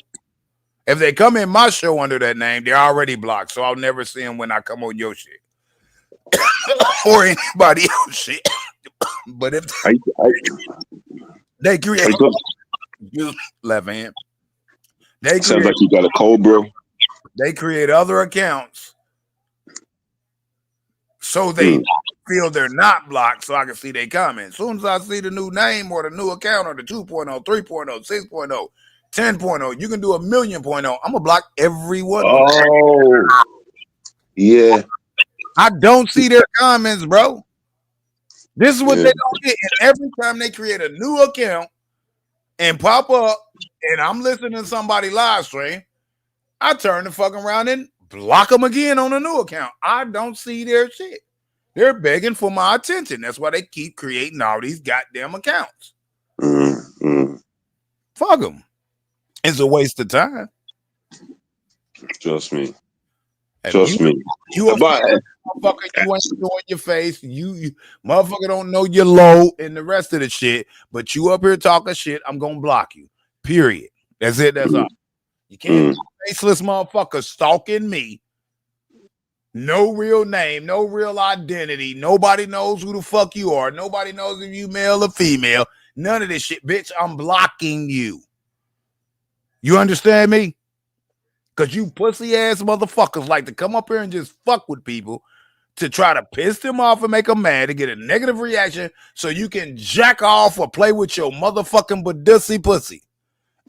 If they come in my show under that name, they're already blocked. So I'll never see them when I come on your shit. Or anybody else shit. But if they create left hand. Sounds like you got a cold, bro. They create other accounts so they feel they're not blocked so I can see their comments. As soon as I see the new name or the new account or the 2.0, 3.0, 6.0, 10.0, you can do 1,000,000.0. I'm going to block everyone. Oh, yeah. I don't see their comments, bro. This is what they don't get. And every time they create a new account and pop up, and I'm listening to somebody live stream, I turn the fuck around and block them again on a new account. I don't see their shit. They're begging for my attention. That's why they keep creating all these goddamn accounts. Fuck them. It's a waste of time. Trust me. You a motherfucker, you ain't showing your face. You motherfucker don't know your low and the rest of the shit, but you up here talking shit, I'm gonna block you. Period. That's it. That's all. You can't faceless motherfucker stalking me. No real name, no real identity. Nobody knows who the fuck you are. Nobody knows if you male or female. None of this shit, bitch. I'm blocking you. You understand me? Because you pussy ass motherfuckers like to come up here and just fuck with people to try to piss them off and make them mad to get a negative reaction so you can jack off or play with your motherfucking badussy pussy.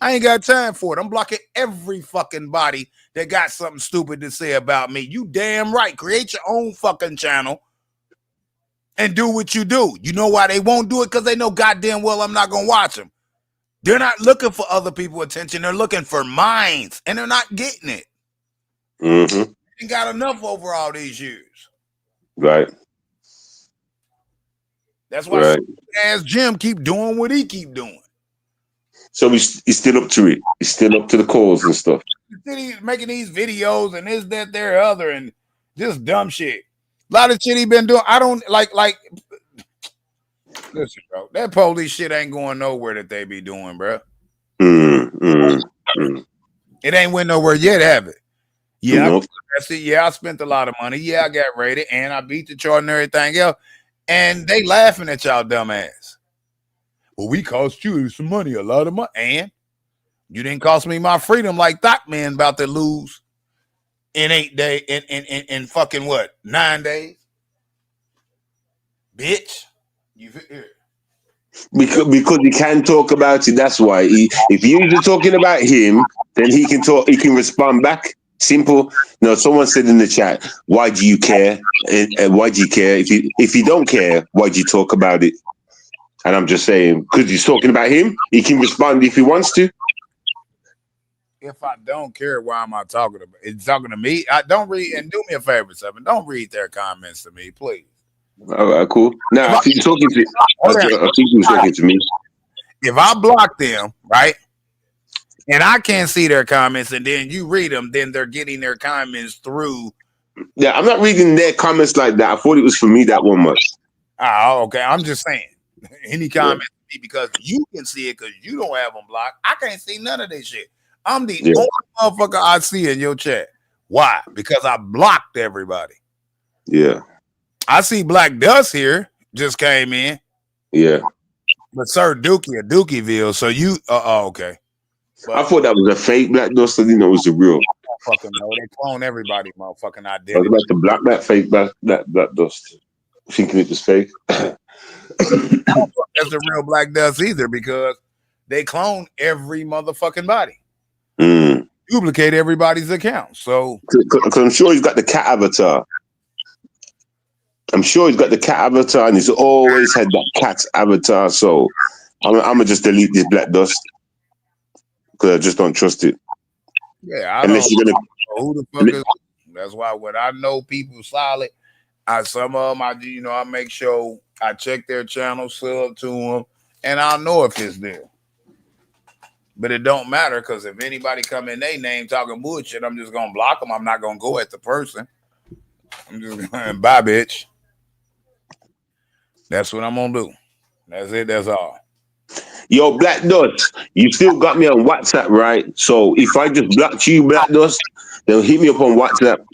I ain't got time for it. I'm blocking every fucking body that got something stupid to say about me. You damn right. Create your own fucking channel and do what you do. You know why they won't do it? Because they know goddamn well I'm not going to watch them. They're not looking for other people's attention. They're looking for mines, and they're not getting it. Mm-hmm. They got enough over all these years. Right. That's why Right. ass Jim keep doing what he keep doing. So he's still up to it. He's still up to the cause and stuff. He's making these videos and this, that, there, other, and just dumb shit. A lot of shit he been doing. I don't like. Listen, bro. That police shit ain't going nowhere that they be doing, bro. It ain't went nowhere yet, have it? Yeah, Nope. I spent a lot of money. Yeah, I got raided, and I beat the chart and everything else. And they laughing at y'all dumb ass. Well, we cost you some money, a lot of money, and you didn't cost me my freedom like that man about to lose in 8 days, in fucking what, 9 days, bitch. Because he can talk about it. That's why. If you're talking about him, then he can talk. He can respond back. Simple. No, someone said in the chat, "Why do you care? And why do you care? If you don't care, why do you talk about it?" And I'm just saying, because he's talking about him, he can respond if he wants to. If I don't care, why am I talking about? It's talking to me. I don't read, and do me a favor, Seven. Don't read their comments to me, please. All right, cool. Now, I think he's talking to. I think he was talking to me. If I block them, right, and I can't see their comments, and then you read them, then they're getting their comments through. Yeah, I'm not reading their comments like that. I thought it was for me that one much. Oh, okay. I'm just saying. Any comments because you can see it because you don't have them blocked. I can't see none of this shit. I'm the only motherfucker I see in your chat. Why? Because I blocked everybody. Yeah. I see Black Dust here just came in. Yeah. But Sir Dookie at Dookieville. So you okay. But I thought that was a fake Black Dust. I didn't know it was the real. Fucking no, they clone everybody, motherfucking identity. I was about to block that fake Black Dust, thinking it was fake. That's the real Black Dust either, because they clone every motherfucking body. Duplicate everybody's account. So because I'm sure he's got the cat avatar. I'm sure he's got the cat avatar, and he's always had that cat's avatar. So I'm gonna just delete this Black Dust because I just don't trust it. Yeah, I unless you're gonna know who the fuck is. That's why when I know people solid, some of them I make sure I check their channel, sub to them, and I'll know if it's there. But it don't matter, because if anybody come in their name talking bullshit, I'm just gonna block them. I'm not gonna go at the person. I'm just gonna bye, bitch. That's what I'm gonna do. That's it. That's all. Yo, Black Dust, you still got me on WhatsApp, right? So if I just blocked you, Black Dust, then hit me up on WhatsApp.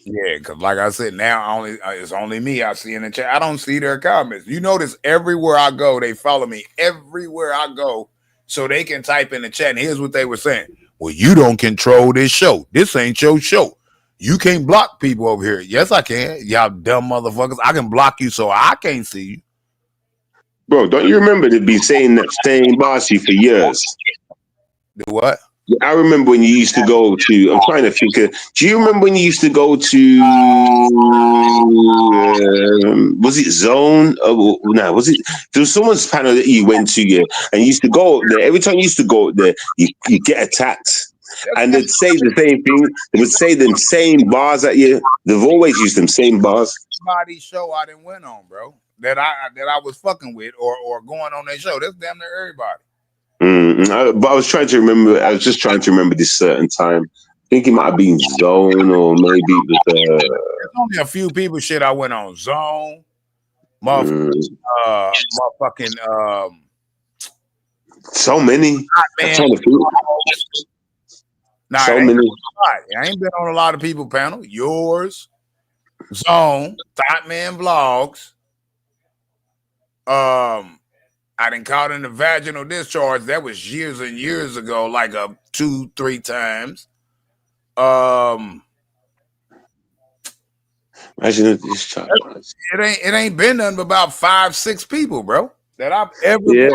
Yeah, because like I said, now it's only me I see in the chat. I don't see their comments. You notice everywhere I go, they follow me everywhere I go, so they can type in the chat. And here's what they were saying: well, you don't control this show. This ain't your show. You can't block people over here. Yes, I can. Y'all dumb motherfuckers. I can block you so I can't see you. Bro, don't you remember they've been saying that same bossy for years? Do what? I remember when you used to go to, I'm trying to think, do you remember when you used to go to, was it Zone? No, was it, there was someone's panel that you went to, yeah, and you used to go up there. Every time you used to go up there, you get attacked. And they'd say the same thing. They would say them same bars at you. They've always used them same bars. Everybody's show I didn't went on, bro, that I was fucking with or going on their show. That's damn near everybody. But I was trying to remember. I was just trying to remember this certain time. I think it might have been Zone, or maybe it was. There's only a few people shit I went on. Zone, motherfucking. So many. Man, so many. I ain't been on a lot of people panel. Yours, Zone, Thought Man Vlogs, I done caught in the vaginal discharge. That was years and years ago, like 2-3 times. Imagine this child. It ain't been nothing but about 5-6 people, bro, that I've ever. Yeah,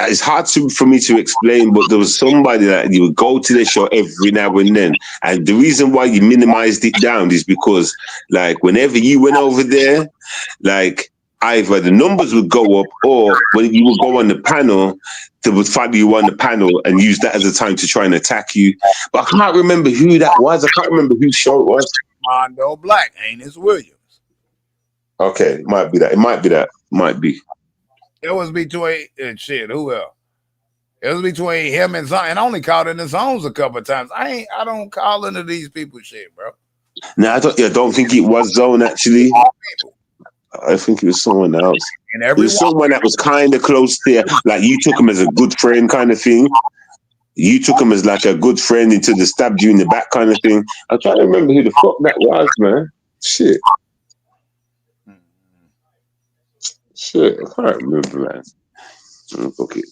it's hard for me to explain, but there was somebody that you would go to the show every now and then, and the reason why you minimized it down is because, like, whenever you went over there, like, either the numbers would go up, or when you would go on the panel, they would find you on the panel and use that as a time to try and attack you. But I can't remember who that was. I can't remember whose show it was. Mondo Black, Anus Williams. Okay, might be that. It might be that. Might be. It was between shit. Who else? It was between him and Zone, and I only called in the Zones a couple of times. I don't call into these people shit, bro. No, I don't think it was Zone actually. I think it was someone else. And it was someone that was kind of close there. Like, you took him as a good friend kind of thing. You took him as like a good friend until they stabbed you in the back kind of thing. I'm trying to remember who the fuck that was, man. Shit, I can't remember, man. Okay.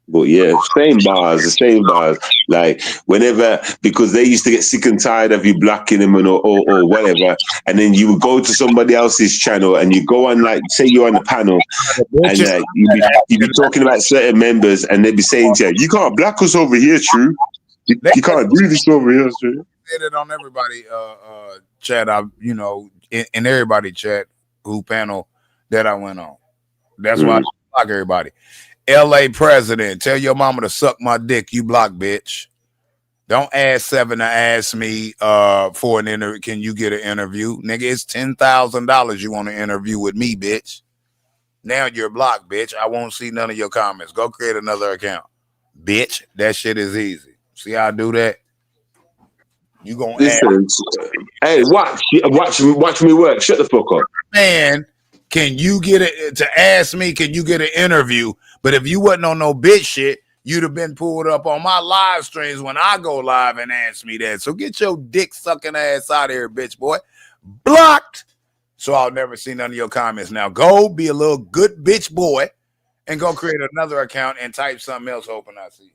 But yeah, the same bars. Like, whenever, because they used to get sick and tired of you blocking them or whatever, and then you would go to somebody else's channel and you go on, like, say you're on the panel, and you'd be talking about certain members, and they'd be saying to you, "You can't block us over here, True. You can't do this over here, True." Did it on everybody chat. In everybody chat who panel that I went on. That's why I block everybody. LA president, tell your mama to suck my dick, you block bitch. Don't ask Seven to ask me for an interview. Can you get an interview? Nigga, it's $10,000 you want to interview with me, bitch. Now you're blocked, bitch. I won't see none of your comments. Go create another account. Bitch, that shit is easy. See how I do that? You gonna listen, hey, watch me work. Shut the fuck up. Man, can you get it to ask me, can you get an interview? But if you wasn't on no bitch shit, you'd have been pulled up on my live streams when I go live and ask me that. So get your dick sucking ass out of here, bitch boy. Blocked. So I'll never see none of your comments. Now go be a little good bitch boy and go create another account and type something else, hoping I see.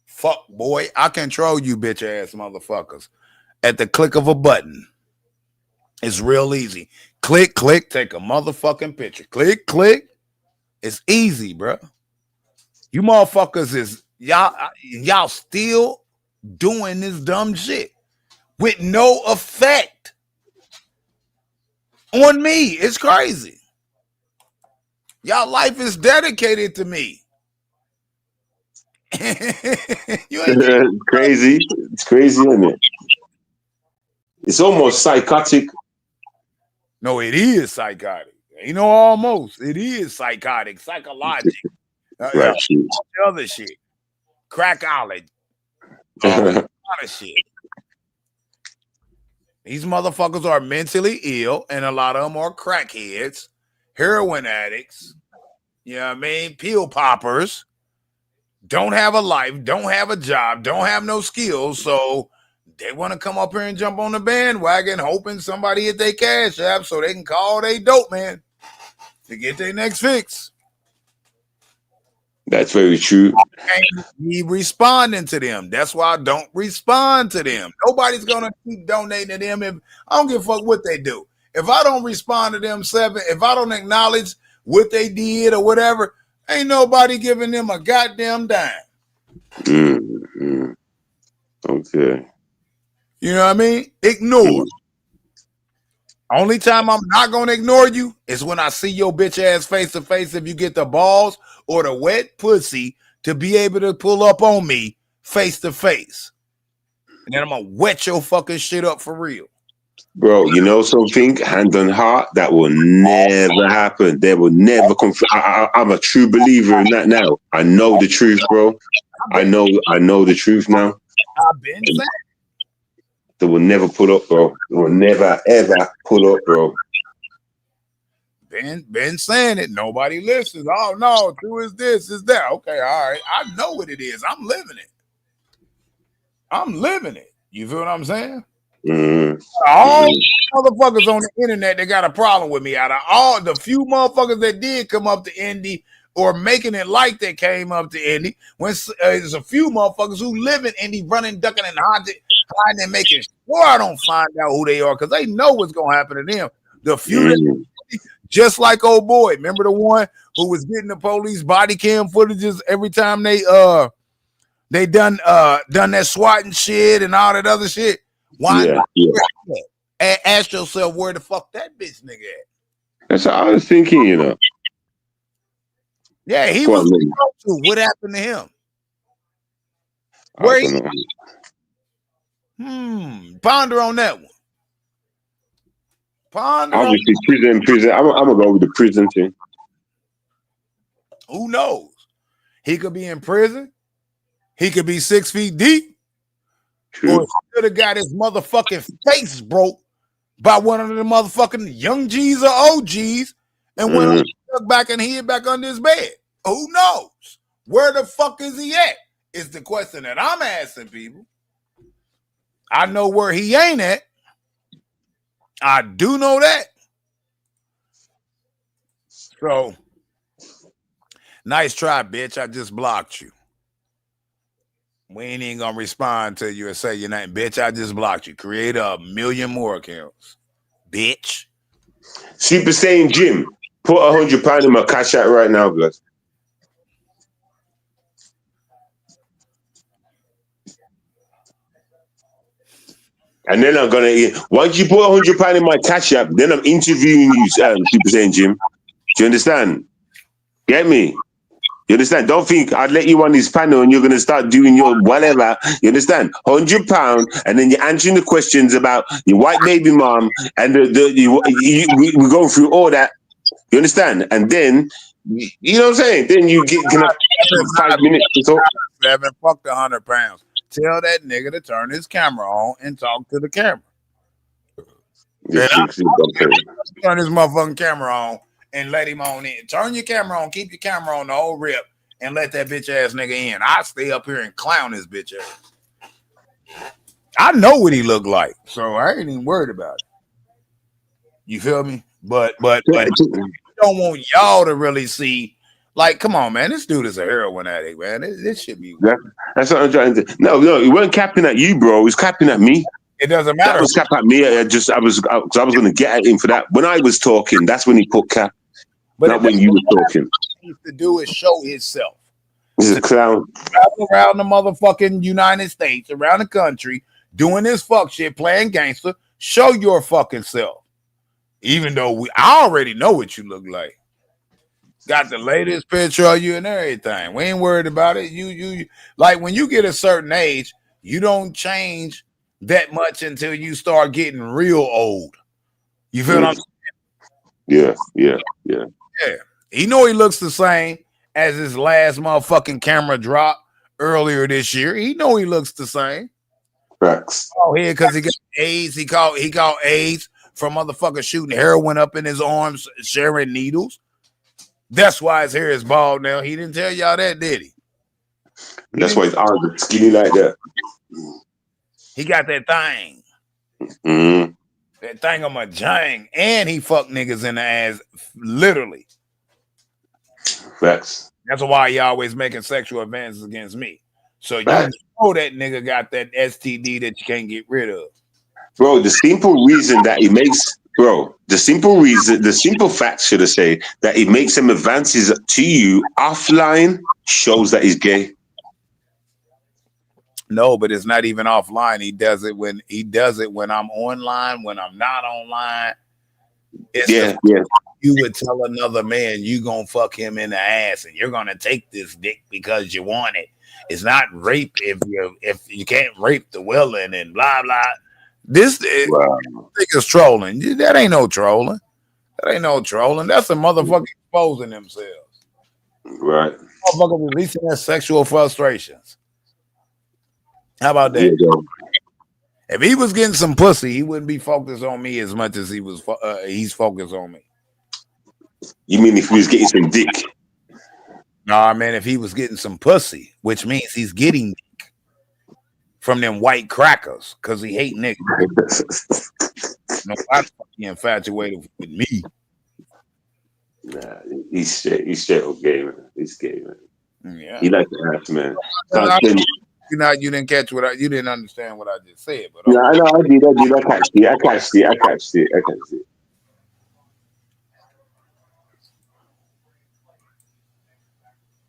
Fuck boy, I control you bitch ass motherfuckers at the click of a button. It's real easy. Click, take a motherfucking picture. Click. It's easy, bro. You motherfuckers is y'all still doing this dumb shit with no effect on me. It's crazy. Y'all life is dedicated to me. It's crazy. It's crazy, isn't it? It's almost psychotic. No, it is psychotic. Almost. It is psychotic, psychologic. Right. Other shit. Crackology. A lot of shit. These motherfuckers are mentally ill, and a lot of them are crackheads, heroin addicts, you know what I mean? Pill poppers, don't have a life, don't have a job, don't have no skills, so they want to come up here and jump on the bandwagon, hoping somebody hit their cash app so they can call their dope man to get their next fix. That's very true. And be responding to them. That's why I don't respond to them. Nobody's gonna keep donating to them. If I don't give a fuck what they do. If I don't respond to them, if I don't acknowledge what they did or whatever, ain't nobody giving them a goddamn dime. Mm-hmm. Okay. You know what I mean? Ignore. Only time I'm not gonna ignore you is when I see your bitch ass face to face. If you get the balls or the wet pussy to be able to pull up on me face to face, and then I'm gonna wet your fucking shit up for real. Bro, you know something? Hand on heart, that will never happen. They will never come. I'm a true believer in that now. I know the truth, bro. I know the truth now. I've been saying. They will never pull up, bro. They will never, ever pull up, bro. Been saying it. Nobody listens. Oh, no. True is this, is that. Okay, all right. I know what it is. I'm living it. You feel what I'm saying? All motherfuckers on the internet that got a problem with me, out of all the few motherfuckers that did come up to Indy or making it like they came up to Indy, when there's a few motherfuckers who live in Indy running, ducking, and hiding and making sure I don't find out who they are because they know what's going to happen to them. The few that, just like old boy, remember the one who was getting the police body cam footages every time they done that swatting shit and all that other shit. Why? And ask yourself where the fuck that bitch nigga at. That's what I was thinking, you know. Yeah, he was. What happened to him? Where he? Ponder on that one. Ponder. Obviously, prison. I'm gonna go with the prison thing. Who knows? He could be in prison. He could be 6 feet deep. True. Or he could have got his motherfucking face broke by one of the motherfucking young G's or OGs and went back and hid back under his bed. Who knows? Where the fuck is he at? Is the question that I'm asking people. I know where he ain't at. I do know that. So, nice try, bitch. I just blocked you. We ain't even gonna respond to you and say your name. Bitch, I just blocked you. Create 1,000,000 more accounts. Bitch. Super Saiyan Jim, put £100 in my cash out right now, blood. And then I'm gonna once you put £100 in my cash app, then I'm interviewing you, Super Saiyan Jim. Do you understand? Get me? You understand? Don't think I'd let you on this panel and you're going to start doing your whatever. You understand? £100, and then you're answering the questions about your white baby mom, and we go through all that. You understand? And then, you know what I'm saying? Then you can have 5 minutes to talk. Fuck the £100. Tell that nigga to turn his camera on and talk to the camera. Turn his motherfucking camera on. And let him on in. Turn your camera on. Keep your camera on the whole rip and let that bitch ass nigga in. I stay up here and clown this bitch ass. I know what he looked like, so I ain't even worried about it. You feel me? But I don't want y'all to really see. Like, come on, man. This dude is a heroin addict, man. This should be. That's what I'm trying to. No, he wasn't capping at you, bro. He was capping at me. It doesn't matter. That was cap at me. I was going to get at him for that. When I was talking, that's when he put cap. But not when you were talking. What he needs to do is show himself. He's a clown. Travel around the motherfucking United States, around the country, doing this fuck shit, playing gangster. Show your fucking self. Even though I already know what you look like. Got the latest picture of you and everything. We ain't worried about it. You like when you get a certain age, you don't change that much until you start getting real old. You feel what I'm saying? Yeah. Yeah. He know he looks the same as his last motherfucking camera drop earlier this year. He know he looks the same. Facts. Oh, here because he got AIDS. He called AIDS from motherfucker shooting heroin up in his arms, sharing needles. That's why his hair is bald now. He didn't tell y'all that, did he? That's why his arms are skinny like that. He got that thing. Mm-hmm. That thing on my jang. And he fucked niggas in the ass, literally. Facts. That's why he always making sexual advances against me. So you know that nigga got that STD that you can't get rid of. Bro, the simple reason that he makes... Bro, the simple fact, should I say, that he makes some advances to you offline shows that he's gay. No, but it's not even offline. He does it when I'm online, when I'm not online. It's you would tell another man you gonna fuck him in the ass and you're gonna take this dick because you want it. It's not rape if you can't rape the willing and blah blah. This nigga's trolling. That ain't no trolling. That's a motherfucker exposing themselves. Right. Motherfucker releasing their sexual frustrations. How about that? Yeah, if he was getting some pussy, he wouldn't be focused on me as much as he's focused on me. You mean if he was getting some dick? Nah, man, if he was getting some pussy, which means he's getting dick from them white crackers because he hate niggas. Nobody fucking infatuated with me. Nah, he's straight up gay, man. He's gay, man. Yeah. He like the ass, man. You didn't catch you didn't understand what I just said, but no, I know, I did. I catched it.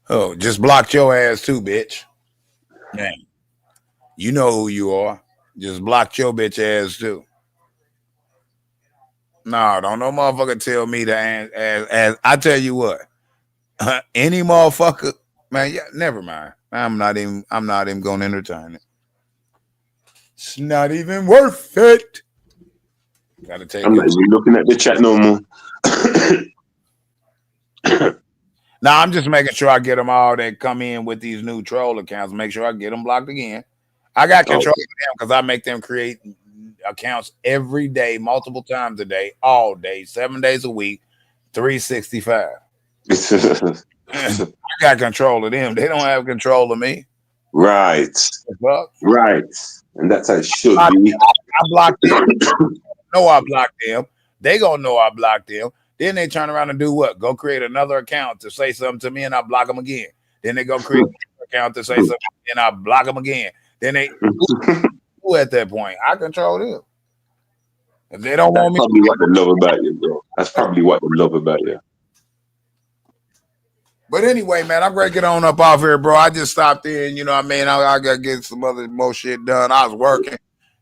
Oh, just blocked your ass too, bitch. Man, you know who you are. Just blocked your bitch ass too. No, don't no motherfucker tell me to as I tell you what. Any motherfucker, man, yeah, never mind. I'm not even gonna entertain it. It's not even worth it. Gotta take I'm not even looking at the chat no more. Now I'm just making sure I get them all that come in with these new troll accounts. Make sure I get them blocked again. I got control of them because I make them create accounts every day, multiple times a day, all day, 7 days a week, 365. I got control of them. They don't have control of me. Right. Right. And that's how it should be. I blocked them. know I blocked them. They gonna know I blocked them. Then they turn around and do what? Go create another account to say something to me and I block them again. Then they go create another account to say something and I block them again. Then they at that point, I control them. If they don't want me, probably what they love about you, bro. That's probably what they love about you. But anyway, man, I'm ready to get on up off here, bro. I just stopped in, you know what I mean? I got to get some other more shit done. I was working,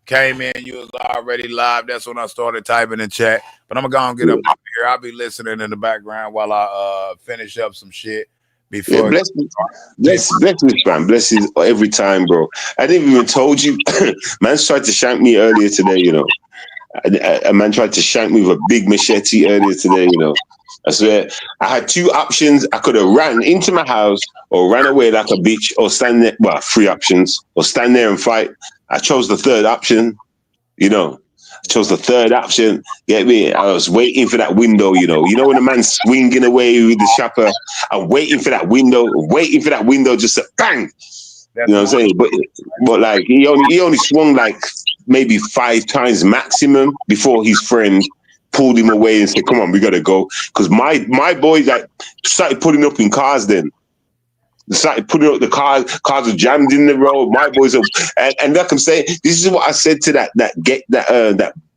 came in, you was already live. That's when I started typing in chat. But I'm going to get up off here. I'll be listening in the background while I finish up some shit. Before bless this, man. Bless you every time, bro. I didn't even told you. Man tried to shank me earlier today, you know. A man tried to shank me with a big machete earlier today, you know. I swear, I had two options. I could have ran into my house or ran away like a bitch or stand there. Well, 3 options. Or stand there and fight. I chose the third option, you know. I chose the third option. Get me? I was waiting for that window, you know. You know when the man's swinging away with the chopper? I'm waiting for that window, just to bang. You know what I'm saying? But like, he only swung like maybe 5 times maximum before his friend pulled him away and said, "Come on, we gotta go." Because my boys like started putting up in cars then. They started putting up the cars were jammed in the road. My boys are and like I'm saying, this is what I said to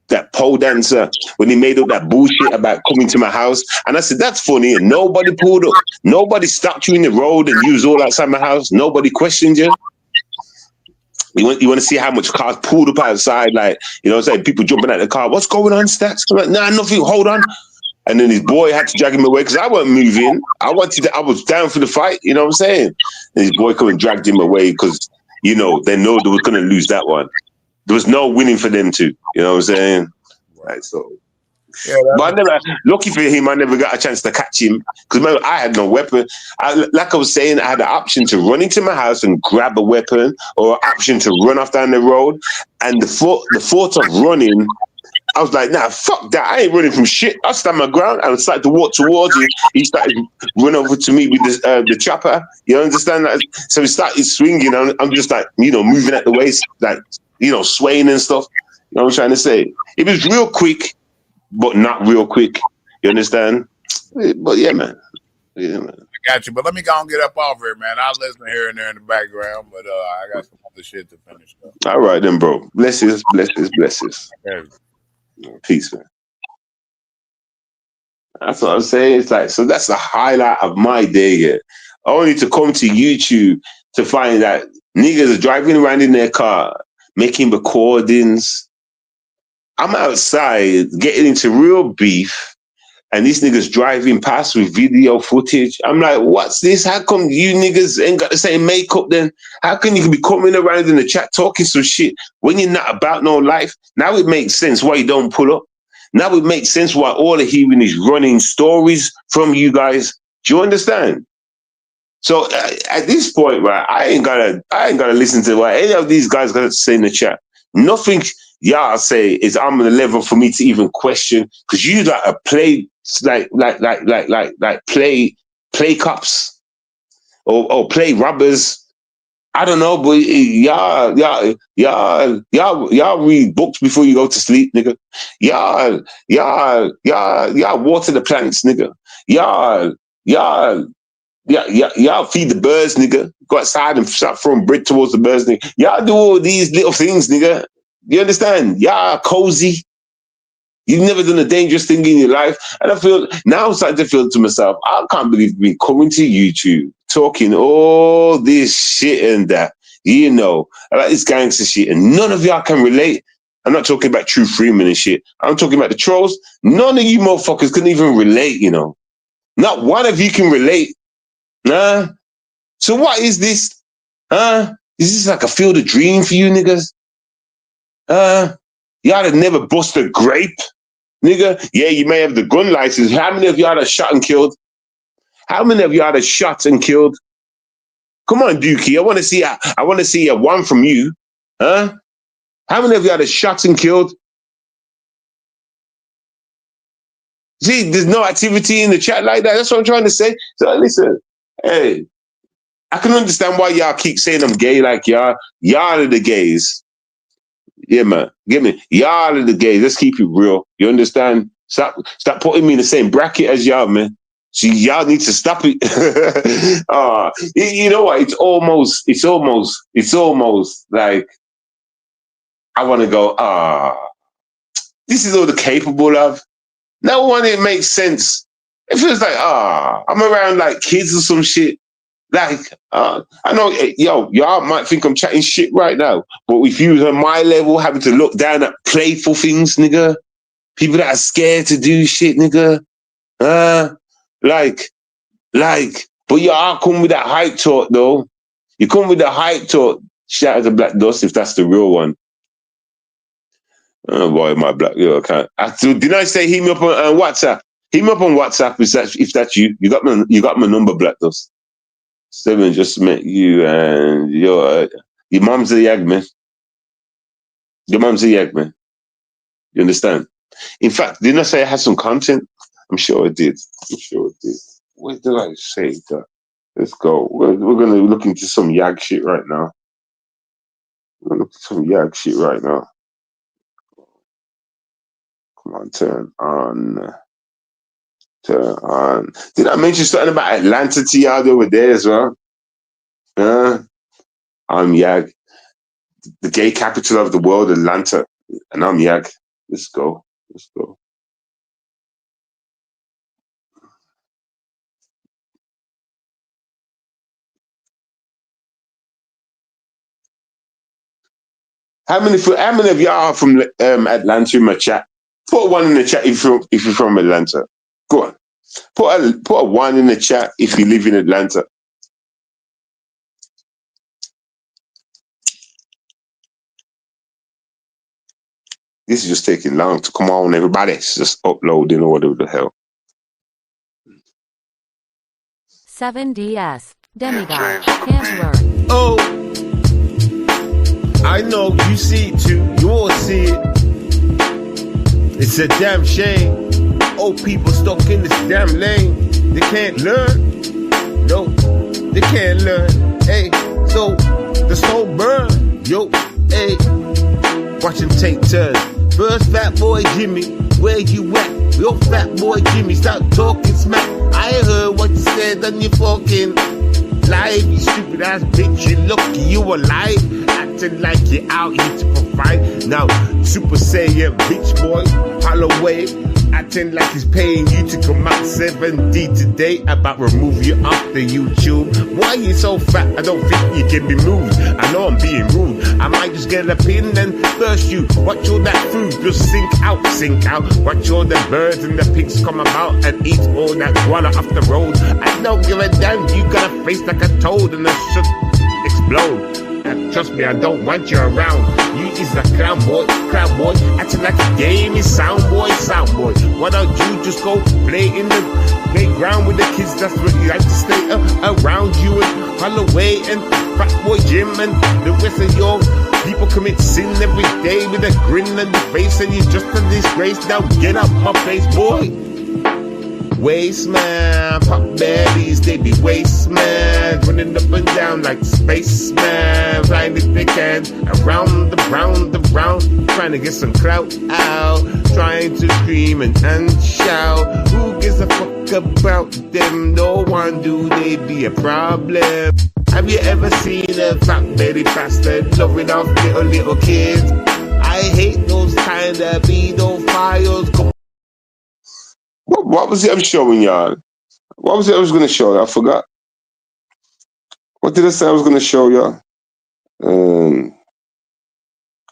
that pole dancer when he made up that bullshit about coming to my house. And I said, that's funny. And nobody pulled up. Nobody stopped you in the road and you was all outside my house. Nobody questioned you. You want to see how much cars pulled up outside, like, you know what I'm saying? People jumping out the car. What's going on, Stacks? Like, nah, nothing. Hold on. And then his boy had to drag him away because I wasn't moving. I was down for the fight. You know what I'm saying? And his boy come and dragged him away because, you know, they know they were going to lose that one. There was no winning for them too. You know what I'm saying? Right. So, yeah, but lucky for him, I never got a chance to catch him because remember, I had no weapon. Like I was saying, I had the option to run into my house and grab a weapon, or an option to run off down the road. And the thought of running, I was like, nah, fuck that. I ain't running from shit. I stand my ground and I started to walk towards him. He started to run over to me with the chopper. You understand that? So he started swinging. I'm just like, you know, moving at the waist, like, you know, swaying and stuff. You know what I'm trying to say? It was real quick, but not real quick. You understand? But yeah, man. I got you. But let me go and get up off here, man. I'll listen here and there in the background, but I got some other shit to finish up. All right then, bro. Blessings. Okay. Peace, man. That's what I'm saying. It's like, so that's the highlight of my day here. Only to come to YouTube to find that niggas are driving around in their car, making recordings. I'm outside getting into real beef, and these niggas driving past with video footage. I'm like, what's this? How come you niggas ain't got the same makeup then? How can you be coming around in the chat talking some shit when you're not about no life? Now it makes sense why you don't pull up. Now it makes sense why all the hearing is running stories from you guys. Do you understand? So at this point, right, I ain't gotta listen to what any of these guys got to say in the chat. Nothing y'all say is on the level for me to even question, because you got to play like play cops or play robbers I don't know, but y'all read books before you go to sleep, nigga. Y'all water the plants, nigga. Y'all feed the birds, nigga. Go outside and start throwing bread towards the birds, nigga. Y'all do all these little things, nigga. You understand? Y'all cozy. You've never done a dangerous thing in your life. And I feel, now I'm starting to feel to myself, I can't believe me coming to YouTube, talking all this shit and that, you know, about this gangster shit, and none of y'all can relate. I'm not talking about True Freeman and shit. I'm talking about the trolls. None of you motherfuckers can even relate, you know. Not one of you can relate. Nah. So what is this? Is this like a field of dream for you niggas? Y'all have never bust a grape? Nigga, yeah, you may have the gun license. How many of y'all have shot and killed? How many of y'all have shot and killed? Come on, Dookie. I want to see a one from you. Huh? How many of y'all have shot and killed? See, there's no activity in the chat like that. That's what I'm trying to say. So listen, hey, I can understand why y'all keep saying I'm gay like y'all. Y'all are the gays. Yeah, man. Get me. Y'all are the gays. Let's keep it real. You understand? Stop putting me in the same bracket as y'all, man. See, y'all need to stop it. You know what? It's almost like I want to go, this is all they're capable of. No one, it makes sense. It feels like, I'm around like kids or some shit. Like, I know, y'all might think I'm chatting shit right now, but if you was on my level, having to look down at playful things, nigga, people that are scared to do shit, nigga, but y'all come with that hype talk, though. You come with the hype talk. Shout out to Black Dust if that's the real one. Oh boy, my black girl account. Didn't I say hit me up on WhatsApp? Hit me up on WhatsApp if that's you. You got my number, Black Dust. Steven just met you and your mom's a yag, man. Your mom's a yag, man. You understand? In fact, didn't I say I had some content? I'm sure I did. Where did I say that? Let's go. We're going to look into some yag shit right now. Come on, turn on. Did I mention something about Atlanta to y'all over there as well? I'm Yag, the gay capital of the world, Atlanta, and I'm Yag. Let's go. How many of y'all are from Atlanta in my chat? Put a one in the chat if you're from Atlanta. Go on. Put a one in the chat if you live in Atlanta. This is just taking long to come on, everybody. It's just uploading or whatever the hell. 7DS. Demigod. Can't learn. Oh, I know you see it too. You all see it. It's a damn shame. Old people stuck in this damn lane. They can't learn. No, they can't learn. Hey, so the soul burn. Yo, hey, watch him take turns. First, Fat Boy Jimmy, where you at? Yo, Fat Boy Jimmy, stop talking smack. I heard what you said on your fucking live. You stupid ass bitch, you lucky you alive. Acting like you're out here to provide. Now, Super Saiyan bitch boy, Holloway, acting like he's paying you to come out 7D today. About remove you off the YouTube. Why you so fat? I don't think you can be moved. I know I'm being rude. I might just get a pin and burst you. Watch all that food just sink out. Watch all the birds and the pigs come about and eat all that guana off the road. I don't give a damn. You got a face like a toad and it should explode. And trust me, I don't want you around. You is a clown boy, acting like a gamey sound boy. Why don't you just go play in the playground with the kids? That's what you like to stay around you and Holloway and Fat Boy Jim and the rest of your people commit sin every day with a grin on your face and you're just a disgrace. Now get up my face, boy. Waste man, pop baddies, they be waste man. Running up and down like spaceman. Flying if they can, around, trying to get some clout out. Trying to scream and shout. Who gives a fuck about them? No one do, they be a problem. Have you ever seen a fat belly bastard loving off little kids? I hate those kind of pedophiles. What was it I'm showing y'all? What was it I was going to show y'all? I forgot. What did I say I was going to show y'all?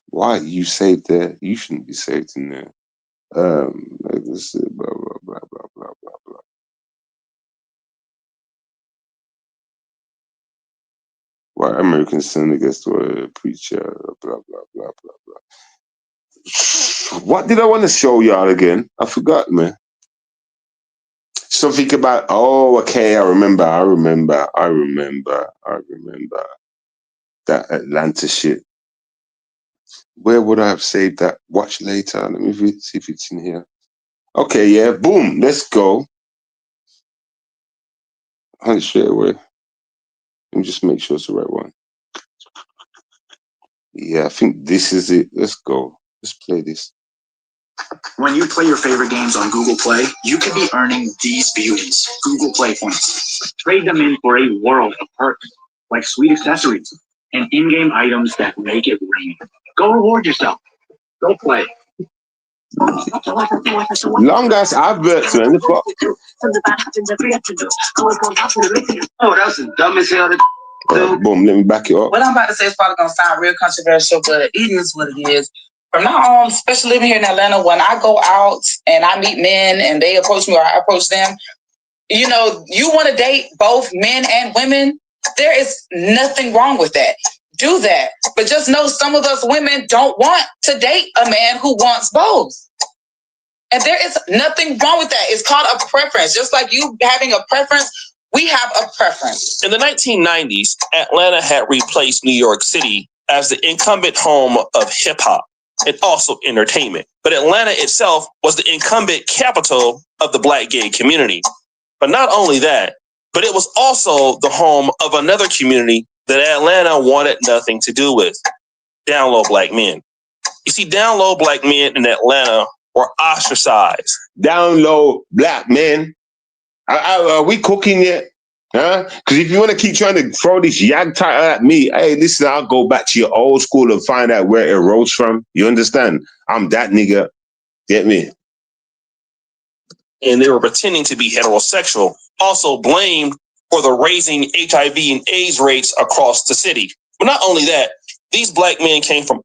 Why you saved there? You shouldn't be saved in there. Let's see, blah, blah, blah, blah, blah, blah, blah. White American sin against a preacher, blah, blah, blah, blah, blah. What did I want to show y'all again? I forgot, man. Something about, oh, okay, I remember that Atlanta shit. Where would I have saved that? Watch later. Let me see if it's in here. Okay, yeah, boom, let's go. Straight away. Let me just make sure it's the right one. Yeah, I think this is it. Let's go. Let's play this. When you play your favorite games on Google Play, you could be earning these beauties, Google Play points. Trade them in for a world of perks, like sweet accessories and in-game items that make it rain. Go reward yourself. Go play. Long as adverts, man. The fuck? Oh, that's the dumbest hell to do. Boom, let me back it up. What I'm about to say is probably going to sound real controversial, but it is what it is. From now on, especially living here in Atlanta, when I go out and I meet men and they approach me or I approach them, you know, you want to date both men and women, there is nothing wrong with that. Do that. But just know some of us women don't want to date a man who wants both. And there is nothing wrong with that. It's called a preference. Just like you having a preference, we have a preference. In the 1990s, Atlanta had replaced New York City as the incumbent home of hip-hop and also entertainment. But Atlanta itself was the incumbent capital of the Black gay community. But not only that, but it was also the home of another community that Atlanta wanted nothing to do with: down low Black men. You see, down low Black men in Atlanta were ostracized. Down low Black men. Are we cooking yet? Huh? Because if you want to keep trying to throw this yag title at me, hey, listen, I'll go back to your old school and find out where it rose from. You understand? I'm that nigga. Get me? And they were pretending to be heterosexual, also blamed for the raising HIV and AIDS rates across the city. But not only that, these Black men came from...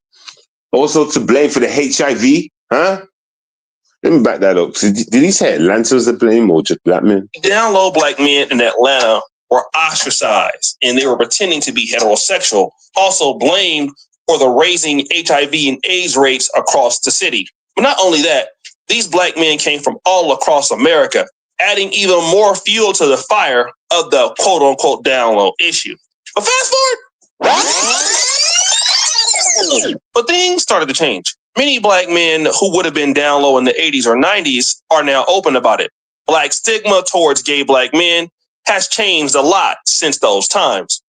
Also to blame for the HIV? Huh? Let me back that up. Did he say Atlanta was to blame or just Black men? Down low Black men in Atlanta were ostracized, and they were pretending to be heterosexual, also blamed for the raising HIV and AIDS rates across the city. But not only that, these Black men came from all across America, adding even more fuel to the fire of the quote-unquote down low issue. But fast forward, but things started to change. Many Black men who would have been down low in the 80s or 90s are now open about it. Black stigma towards gay Black men has changed a lot since those times.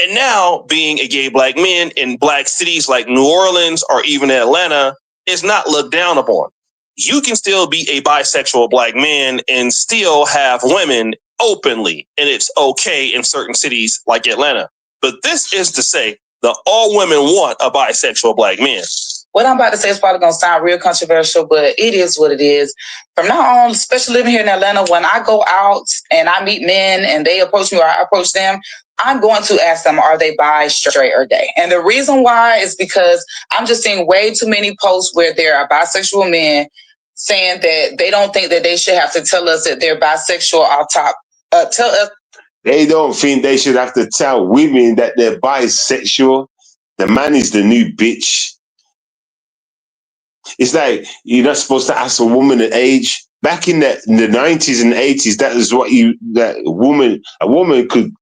And now being a gay Black man in Black cities like New Orleans or even Atlanta is not looked down upon. You can still be a bisexual Black man and still have women openly, and it's okay in certain cities like Atlanta. But this is to say that all women want a bisexual Black man. What I'm about to say is probably going to sound real controversial, but it is what it is. From now on, especially living here in Atlanta, when I go out and I meet men and they approach me or I approach them, I'm going to ask them, are they bi, straight, or gay? And the reason why is because I'm just seeing way too many posts where there are bisexual men saying that they don't think that they should have to tell us that they're bisexual off top. Tell us. They don't think they should have to tell women that they're bisexual. The man is the new bitch. It's like you're not supposed to ask a woman an age. Back in the 90s and 80s, that is what a woman could,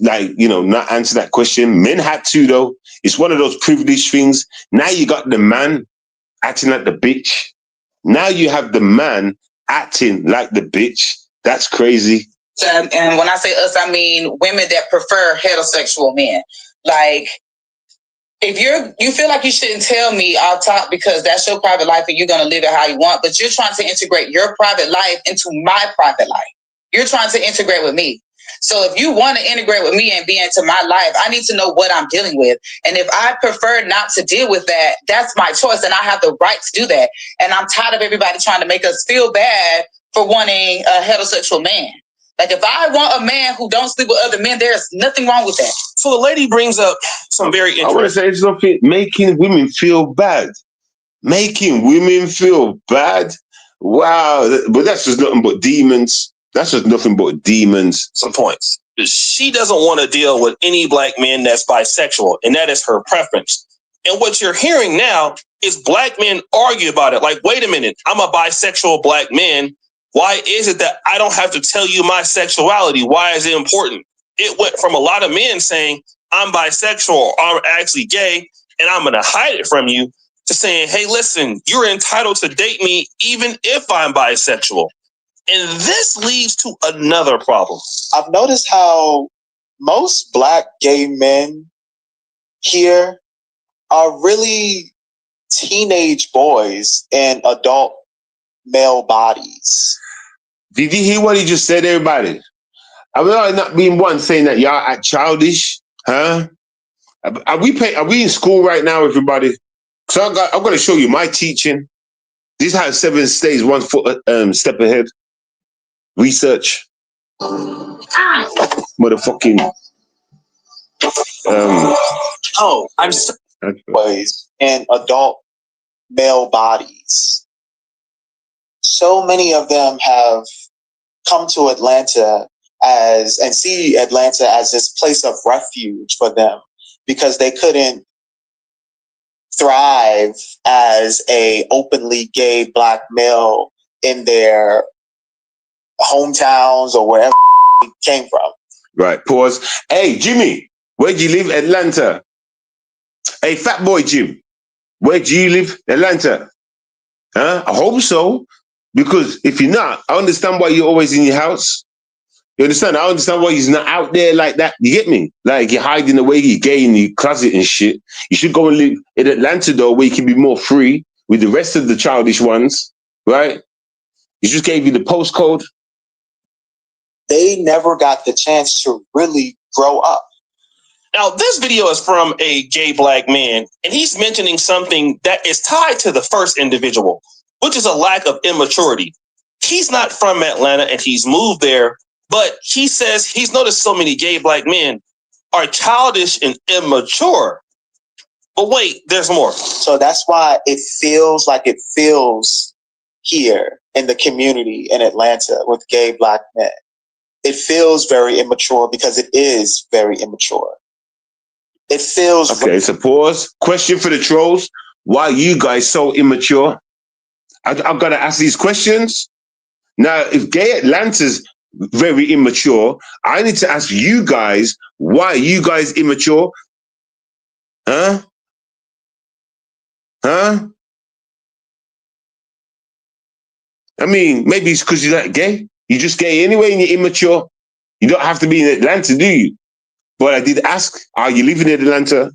like, you know, not answer that question. Men had to, though. It's one of those privileged things. Now you got the man acting like the bitch. Now you have the man acting like the bitch. That's crazy. And when I say us, I mean women that prefer heterosexual men. Like, if you feel like you shouldn't tell me off top because that's your private life and you're going to live it how you want, but you're trying to integrate your private life into my private life. You're trying to integrate with me. So if you want to integrate with me and be into my life, I need to know what I'm dealing with. And if I prefer not to deal with that, that's my choice. And I have the right to do that. And I'm tired of everybody trying to make us feel bad for wanting a heterosexual man. Like, if I want a man who don't sleep with other men, there's nothing wrong with that. So the lady brings up some very interesting. I want to say something. Making women feel bad. Making women feel bad. Wow. But that's just nothing but demons. That's just nothing but demons. Some points. She doesn't want to deal with any black man that's bisexual, and that is her preference. And what you're hearing now is black men argue about it. Like, wait a minute, I'm a bisexual black man. Why is it that I don't have to tell you my sexuality? Why is it important? It went from a lot of men saying, I'm bisexual, or I'm actually gay, and I'm going to hide it from you, to saying, hey, listen, you're entitled to date me even if I'm bisexual. And this leads to another problem. I've noticed how most black gay men here are really teenage boys in adult male bodies. Did you hear what he just said, everybody? I mean, not being one saying that y'all act childish, huh? Are we in school right now, everybody? So I'm going to show you my teaching. This is how 7 stays 1 foot step ahead. Research. Motherfucking. I'm boys in adult male bodies. So many of them have come to Atlanta and see Atlanta as this place of refuge for them because they couldn't thrive as a openly gay black male in their hometowns or wherever he came from. Right, pause. Hey, Jimmy, where do you live? Atlanta. Hey, fat boy Jim, where do you live? Atlanta. Huh? I hope so. Because if you're not, I understand why you're always in your house. You understand? I understand why he's not out there like that. You get me? Like, you're hiding away, you're gay in your closet and shit. You should go and live in Atlanta, though, where you can be more free with the rest of the childish ones, right? He just gave you the postcode. They never got the chance to really grow up. Now, this video is from a gay black man, and he's mentioning something that is tied to the first individual, which is a lack of immaturity. He's not from Atlanta, and he's moved there, but he says he's noticed so many gay black men are childish and immature. But wait, there's more. So that's why it feels like it feels here in the community in Atlanta with gay black men. It feels very immature because it is very immature. It feels... Okay, it's a pause. Question for the trolls. Why are you guys so immature? I've got to ask these questions. Now, if gay Atlanta's very immature, I need to ask you guys, why are you guys immature? Huh? Huh? I mean, maybe it's because you're not gay. You're just gay anyway and you're immature. You don't have to be in Atlanta, do you? But I did ask, are you living in Atlanta?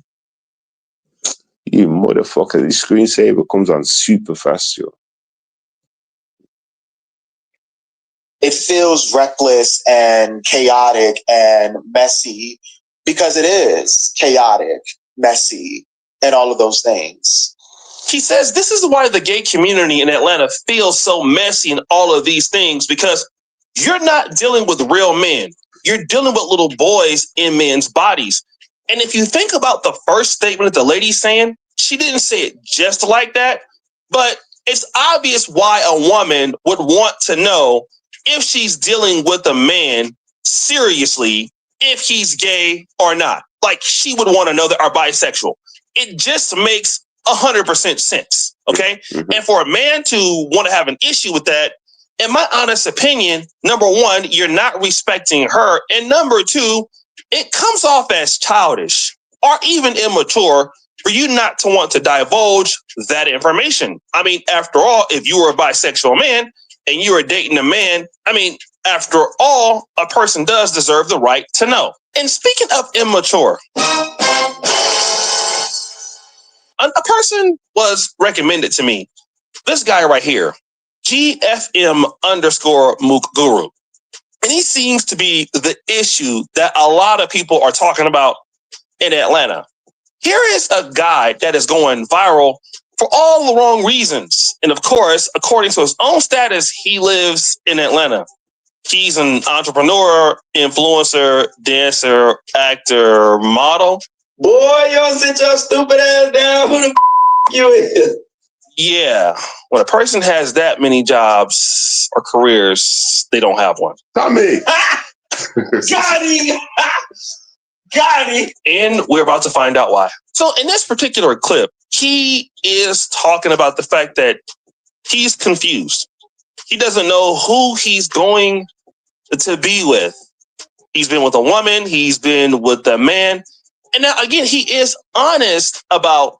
You motherfucker, the screensaver comes on super fast, yo. It feels reckless and chaotic and messy because it is chaotic, messy, and all of those things. He says this is why the gay community in Atlanta feels so messy and all of these things, because you're not dealing with real men. You're dealing with little boys in men's bodies. And if you think about the first statement that the lady's saying, she didn't say it just like that, but it's obvious why a woman would want to know if she's dealing with a man seriously, if he's gay or not. Like, she would want to know that are bisexual. It just makes 100% sense, okay? Mm-hmm. And for a man to want to have an issue with that, in my honest opinion, number one, you're not respecting her. And number two, it comes off as childish or even immature for you not to want to divulge that information. I mean, after all, if you were a bisexual man and you were dating a man, I mean, After all, a person does deserve the right to know. And speaking of immature, a person was recommended to me. This guy right here, GFM_Mook Guru. And he seems to be the issue that a lot of people are talking about in Atlanta. Here is a guy that is going viral for all the wrong reasons. And of course, according to his own status, he lives in Atlanta. He's an entrepreneur, influencer, dancer, actor, model. Boy, y'all sit your stupid ass down. Who the you is? Yeah. When a person has that many jobs or careers, they don't have one. Tommy! Got him! Got him! And we're about to find out why. So in this particular clip, he is talking about the fact that he's confused. He doesn't know who he's going to be with. He's been with a woman. He's been with a man. And now, again, he is honest about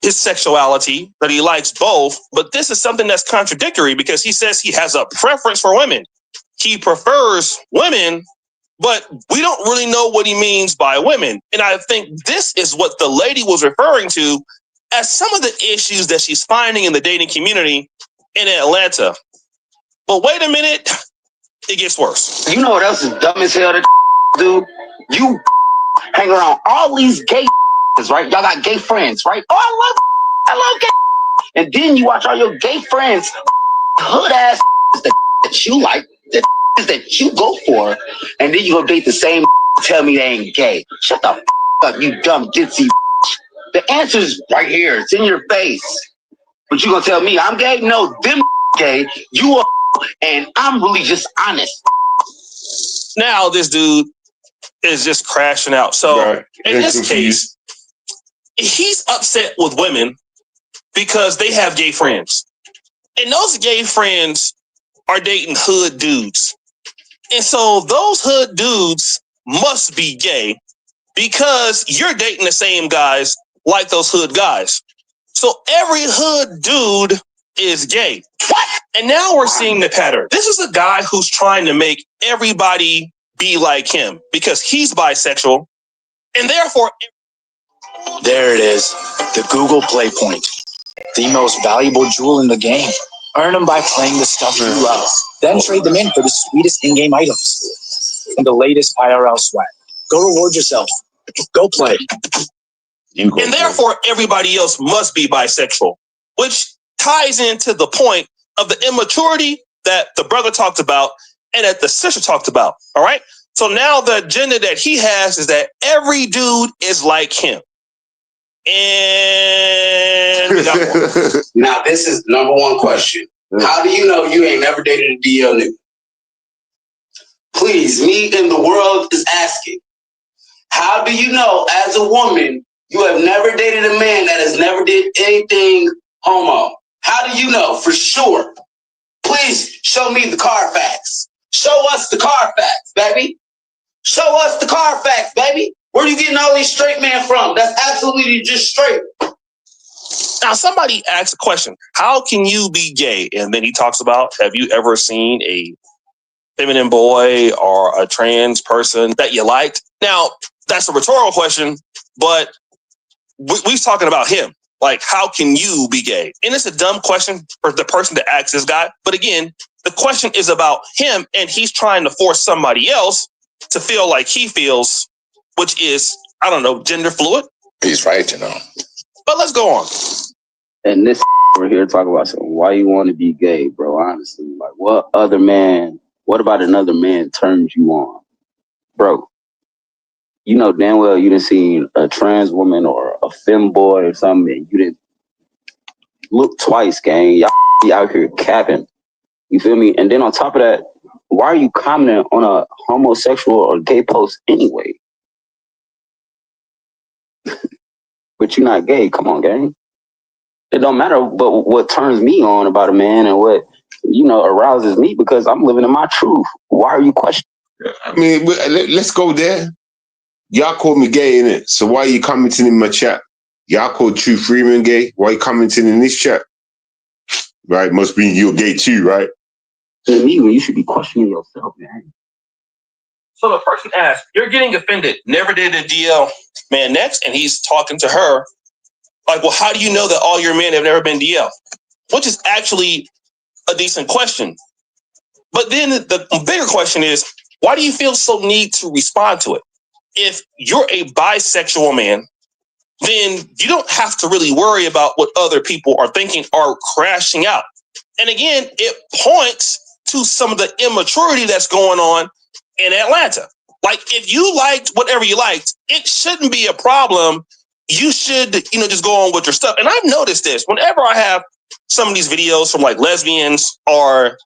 his sexuality, that he likes both. But this is something that's contradictory because he says he has a preference for women. He prefers women, but we don't really know what he means by women. And I think this is what the lady was referring to as some of the issues that she's finding in the dating community in Atlanta. But wait a minute, it gets worse. You know what else is dumb as hell to do? You hang around all these gay right? Y'all got gay friends, right? Oh, I love gay. And then you watch all your gay friends hood ass that you like, that you go for, and then you go date the same tell me they ain't gay. Shut the up, you dumb ditzy. The answer's right here. It's in your face. But you gonna tell me I'm gay? No, them gay. You are, and I'm really just honest. Now this dude is just crashing out. So Right. in this case, he's upset with women because they have gay friends. And those gay friends are dating hood dudes. And so those hood dudes must be gay because you're dating the same guys like those hood guys. So every hood dude is gay. What? And now we're seeing the pattern. This is a guy who's trying to make everybody be like him because he's bisexual. And therefore, There it is, the Google Play Point, the most valuable jewel in the game. Earn them by playing the stuff you love. Then trade them in for the sweetest in-game items and the latest IRL swag. Go reward yourself. Go play. and therefore everybody else must be bisexual, which ties into the point of the immaturity that the brother talked about and that the sister talked about. All right. So now the agenda that he has is that every dude is like him. And we got one. Now, this is number one question. How do you know you ain't never dated a DL nigga? Please, me in the world is asking. How do you know, as a woman, you have never dated a man that has never did anything homo? How do you know for sure? Please show me the Carfax. Show us the Carfax, baby. Show us the Carfax, baby. Where are you getting all these straight men from? That's absolutely just straight. Now, somebody asked a question, how can you be gay? And then he talks about, have you ever seen a feminine boy or a trans person that you liked? Now, that's a rhetorical question, but we're talking about him. Like, how can you be gay? And it's a dumb question for the person to ask this guy. But again, the question is about him, and he's trying to force somebody else to feel like he feels, which is, I don't know, gender fluid. He's right, you know. But let's go on. And this over here talking about something. Why you want to be gay, bro? Honestly, like, what about another man turns you on? Bro, you know damn well you didn't see a trans woman or a femboy or something, and you didn't look twice, gang. Y'all be out here capping. You feel me? And then on top of that, why are you commenting on a homosexual or gay post anyway? But you're not gay. Come on, gang. It don't matter but what turns me on about a man and what, arouses me, because I'm living in my truth. Why are you questioning? I mean, let's go there. Y'all called me gay, innit? So why are you commenting in my chat? Y'all called True Freeman gay. Why are you commenting in this chat? Right? Must be you're gay too, right? To me, when you should be questioning yourself, man. So the person asked, "You're getting offended. Never did a DL man next," and he's talking to her like, "Well, how do you know that all your men have never been DL?" Which is actually a decent question. But then the bigger question is, why do you feel so need to respond to it? If you're a bisexual man, then you don't have to really worry about what other people are thinking or crashing out. And again, it points to some of the immaturity that's going on in Atlanta. Like, if you liked whatever you liked, it shouldn't be a problem. You should, just go on with your stuff. And I've noticed this whenever I have some of these videos from like lesbians or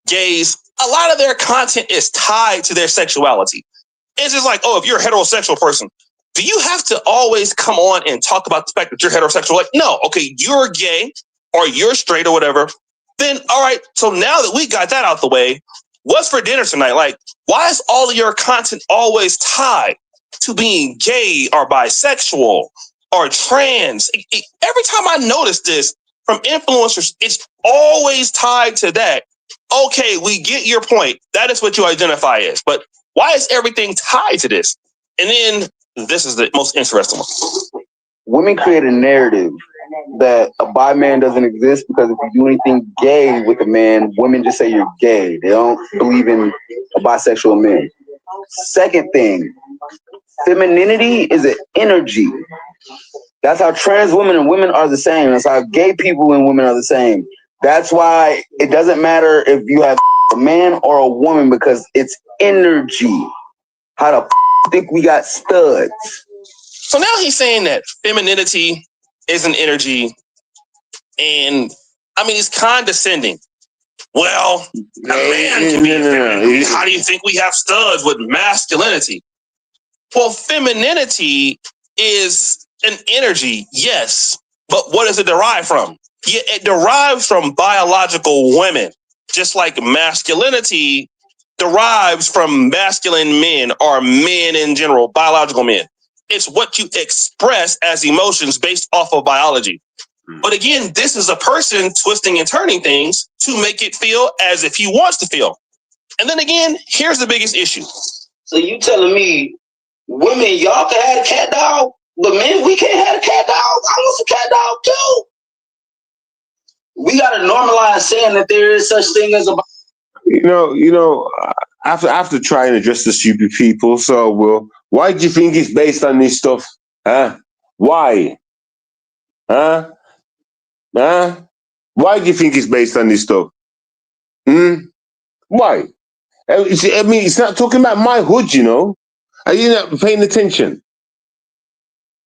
gays, a lot of their content is tied to their sexuality. It's just like, oh, if you're a heterosexual person, do you have to always come on and talk about the fact that you're heterosexual? Like, no, okay, you're gay or you're straight or whatever. Then, all right, so now that we got that out the way, what's for dinner tonight? Like, why is all of your content always tied to being gay or bisexual or trans? Every time I notice this from influencers, it's always tied to that. Okay, we get your point. That is what you identify as. But why is everything tied to this? And then this is the most interesting one. Women create a narrative that a bi man doesn't exist because if you do anything gay with a man, women just say you're gay. They don't believe in a bisexual man. Second thing, femininity is an energy. That's how trans women and women are the same. That's how gay people and women are the same. That's why it doesn't matter if you have a man or a woman because it's energy. How the think we got studs? So now he's saying that femininity is an energy, and I mean, he's condescending. Well, a man can be feminine. How do you think we have studs with masculinity? Well, femininity is an energy, yes, but what does it derive from? Yeah, it derives from biological women, just like masculinity derives from masculine men or men in general, biological men. It's what you express as emotions based off of biology. But again, this is a person twisting and turning things to make it feel as if he wants to feel. And then again, here's the biggest issue. So you telling me women, y'all can have a cat dog, but men, we can't have a cat dog? I want some cat dog too. We got to normalize saying that there is such thing as a... I have to try and address the stupid people. So, Will, why do you think it's based on this stuff? Huh? Why? Huh? Huh? Why do you think it's based on this stuff? Why? I mean, it's not talking about my hood, Are you not paying attention?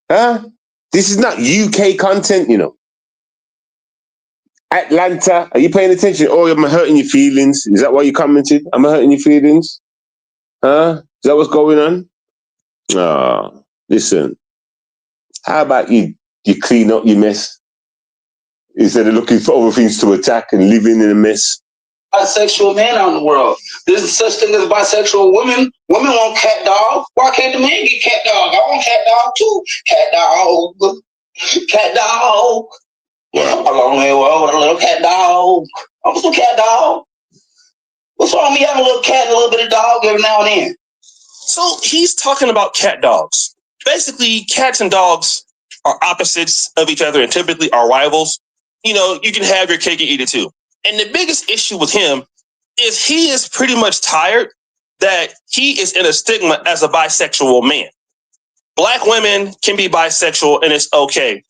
Huh? This is not UK content, Atlanta, are you paying attention? Oh, am I hurting your feelings? Is that why you commented? Am I hurting your feelings? Huh? Is that what's going on? Listen. How about you clean up your mess instead of looking for other things to attack and living in a mess? Bisexual men out in the world. There's such thing as bisexual women. Women want cat dog. Why can't the men get cat dog? I want cat dog too. Cat dog. Cat dog. Yeah, a long way with a little cat dog. I'm some cat dog. What's wrong with me having a little cat and a little bit of dog every now and then? So he's talking about cat dogs. Basically, cats and dogs are opposites of each other and typically are rivals. You can have your cake and eat it too. And the biggest issue with him is he is pretty much tired that he is in a stigma as a bisexual man. Black women can be bisexual and it's okay.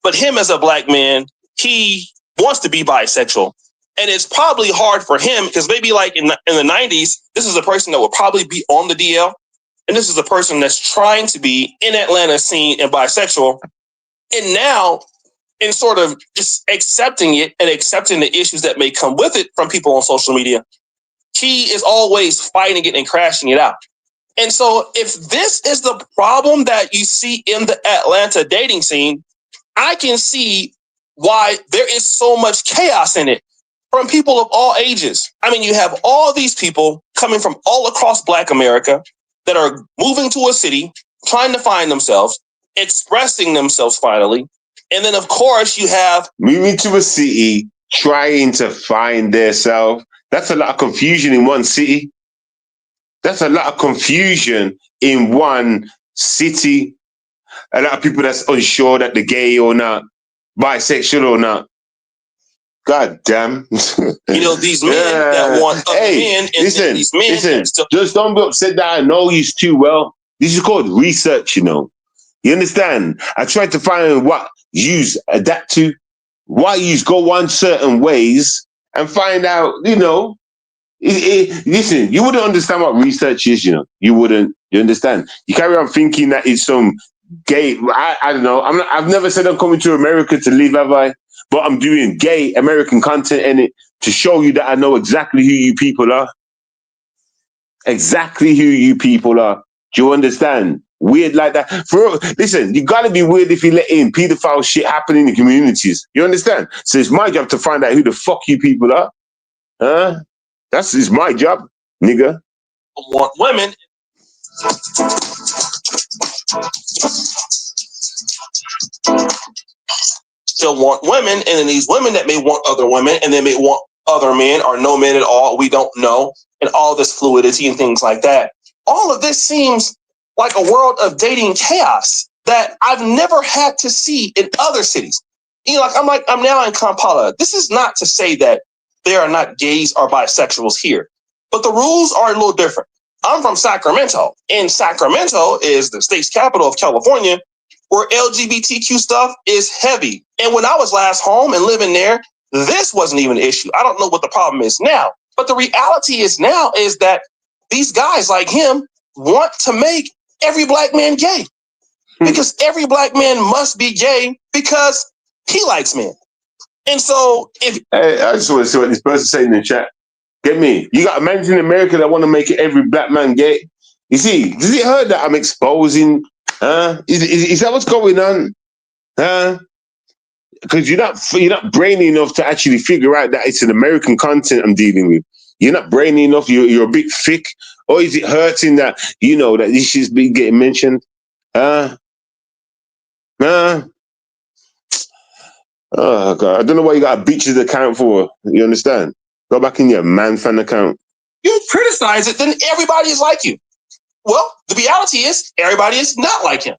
But him as a black man, he wants to be bisexual. And it's probably hard for him because maybe like in the 90s, this is a person that would probably be on the DL. And this is a person that's trying to be in Atlanta scene and bisexual. And now, in sort of just accepting it and accepting the issues that may come with it from people on social media, he is always fighting it and crashing it out. And so if this is the problem that you see in the Atlanta dating scene, I can see why there is so much chaos in it from people of all ages. I mean, you have all these people coming from all across Black America that are moving to a city, trying to find themselves, expressing themselves finally. And then, of course, you have moving to a city, trying to find themselves. That's a lot of confusion in one city. That's a lot of confusion in one city. A lot of people that's unsure that they're gay or not, bisexual or not. God damn. These men that want other men, and these men that still... just don't be upset that I know you too well. This is called research, You understand? I tried to find what yous adapt to, why yous go one certain ways, and find out, listen, you wouldn't understand what research is, You wouldn't. You understand? You carry on thinking that it's some gay... I don't know. I've never said I'm coming to America to live, have I? But I'm doing gay American content in it to show you that I know exactly who you people are. Exactly who you people are. Do you understand? Weird like that. Listen, you gotta be weird if you let in pedophile shit happen in the communities. You understand? So it's my job to find out who the fuck you people are. Huh? It's my job, nigga. Want women. Still want women, and then these women that may want other women, and they may want other men or no men at all. We don't know, and all this fluidity and things like that. All of this seems like a world of dating chaos that I've never had to see in other cities. I'm now in Kampala. This is not to say that there are not gays or bisexuals here, but the rules are a little different. I'm from Sacramento, and Sacramento is the state's capital of California, where LGBTQ stuff is heavy. And when I was last home and living there, this wasn't even an issue. I don't know what the problem is now, but the reality is now is that these guys like him want to make every black man gay, because every black man must be gay because he likes men. And so I just want to see what this person saying in the chat. Get me? You got a man in America that want to make every black man gay. You see, does it hurt that I'm exposing? Is that what's going on? Because you're not brainy enough to actually figure out that it's an American content I'm dealing with. You're not brainy enough. You're a bit thick. Or is it hurting that that this shit's been getting mentioned? Oh God, I don't know why you got a bitch's account for. You understand? Go back in your man fan account. You criticize it, then everybody is like you. Well, the reality is everybody is not like him.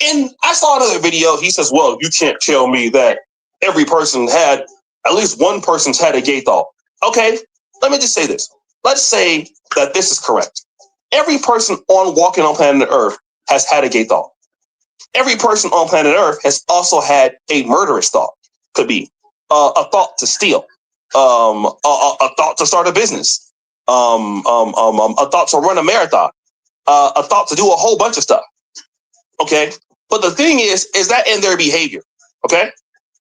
And I saw another video. He says, well, you can't tell me that every person at least one person's had a gay thought. Okay, let me just say this. Let's say that this is correct. Every person walking on planet Earth has had a gay thought. Every person on planet Earth has also had a murderous thought. Could be a thought to steal, a thought to start a business, a thought to run a marathon, a thought to do a whole bunch of stuff. Okay. But the thing is that in their behavior. Okay.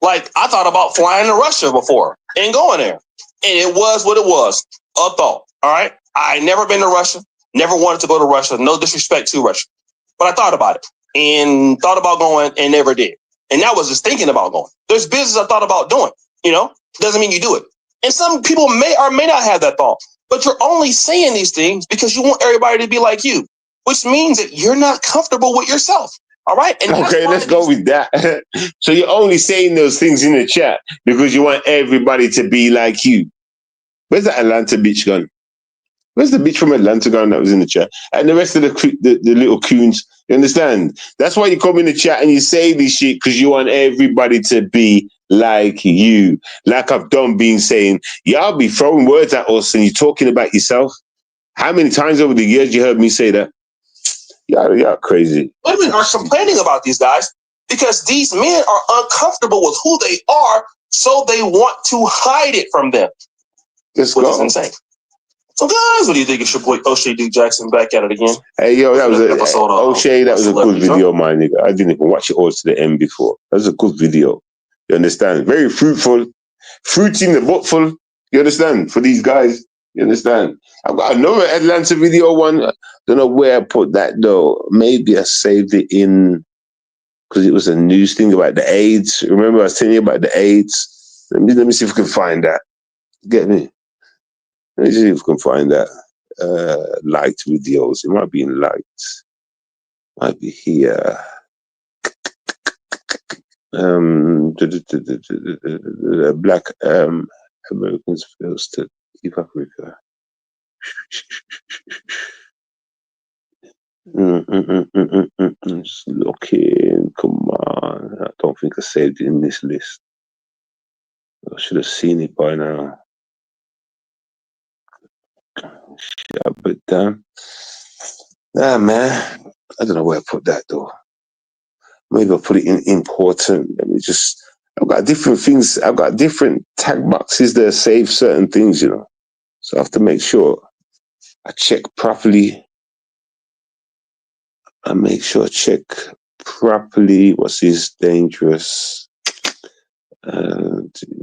Like I thought about flying to Russia before and going there. And it was what it was. A thought. All right. I never been to Russia. Never wanted to go to Russia. No disrespect to Russia. But I thought about it and thought about going and never did. And that was just thinking about going. There's business I thought about doing. Doesn't mean you do it. And some people may or may not have that thought. But you're only saying these things because you want everybody to be like you, which means that you're not comfortable with yourself. All right. And okay, let's go with that. So you're only saying those things in the chat because you want everybody to be like you. Where's that Atlanta bitch gone? Where's the bitch from Atlanta gone that was in the chat? And the rest of the little coons, you understand? That's why you come in the chat and you say this shit because you want everybody to be like you. Like I've done been saying, y'all be throwing words at us and you're talking about yourself. How many times over the years you heard me say that? Y'all crazy. Women are complaining about these guys because these men are uncomfortable with who they are, so they want to hide it from them. Let's go. Is insane. So guys, what do you think of your boy O'Shea D. Jackson back at it again? Hey yo, that was O'Shea. That was a good video, my nigga. I didn't even watch it all to the end before. That was a good video. You understand? Very fruitful, fruit in the buttful. You understand? For these guys, you understand? I've got another Atlanta video one. Don't know where I put that though. Maybe I saved it in because it was a news thing about the AIDS. Remember I was telling you about the AIDS? Let me see if we can find that. Get me? Let me see if we can find that. Liked videos. It might be in liked. Might be here. Black Americans fails to keep Africa. Just looking, come on. I don't think I saved it in this list. I should have seen it by now. But nah, man. I don't know where I put that though. Maybe I'll put it in important. Let me just. I've got different things. I've got different tag boxes that save certain things, you know. So I have to make sure I check properly. I make sure I check properly what's this dangerous.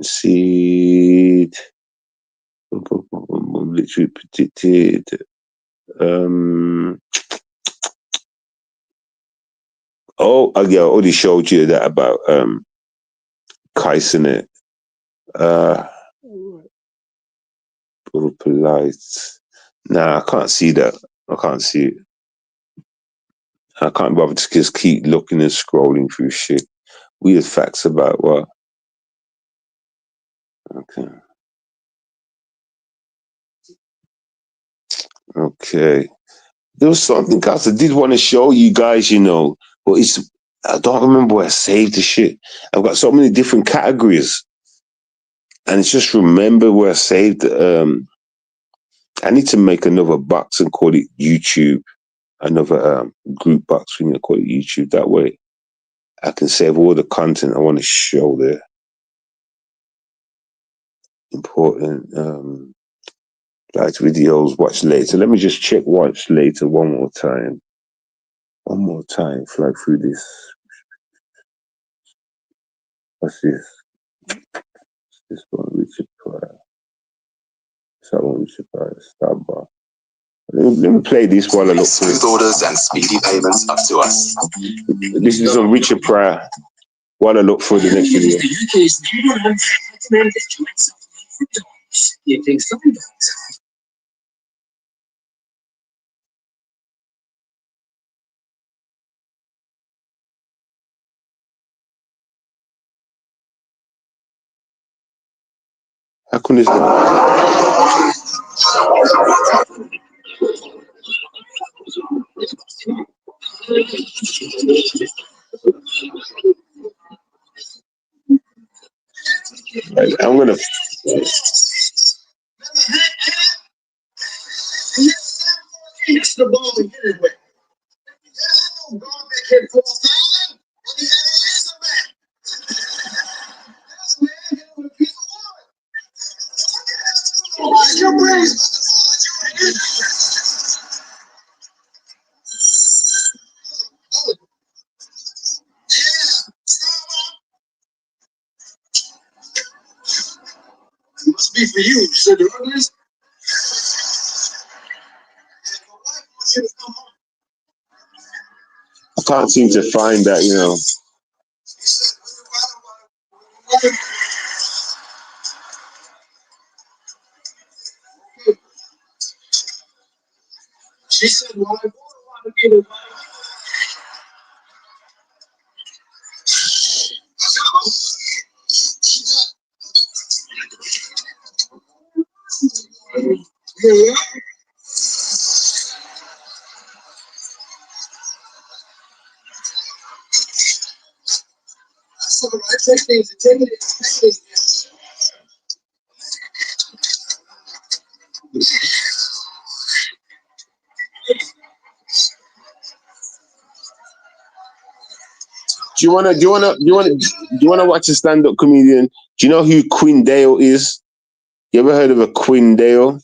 Seed. Literally predicted. Oh, yeah, I already showed you that about Kaisenet. Polite. Nah, I can't see that. I can't see it. I can't bother to just keep looking and scrolling through shit. Weird facts about what? Okay. Okay. There was something else I did want to show you guys, you know, but I don't remember where I saved the shit. I've got so many different categories. And it's just remember where I saved. I need to make another box and call it YouTube. Another group box thing and call it YouTube. That way I can save all the content I want to show there. Important. Like videos, watch later. Let me just check watch later one more time. One more time. Fly through this. What's this? This one, Richard Pryor. That one, Richard Pryor. Starbucks. Let me play this while I look for it. Smooth orders and speedy payments up to us. This is on Richard Pryor. While I look for the next video. How come this I'm gonna. Hits the ball and get it with. It must be for you. You said the ugliest. I can't seem to find that, you know. She said, well, I want to get it. Yeah. That's all right. Take things. Take it. Do you wanna watch a stand-up comedian? Do you know who Quinn Dale is? You ever heard of a Quinn Dale?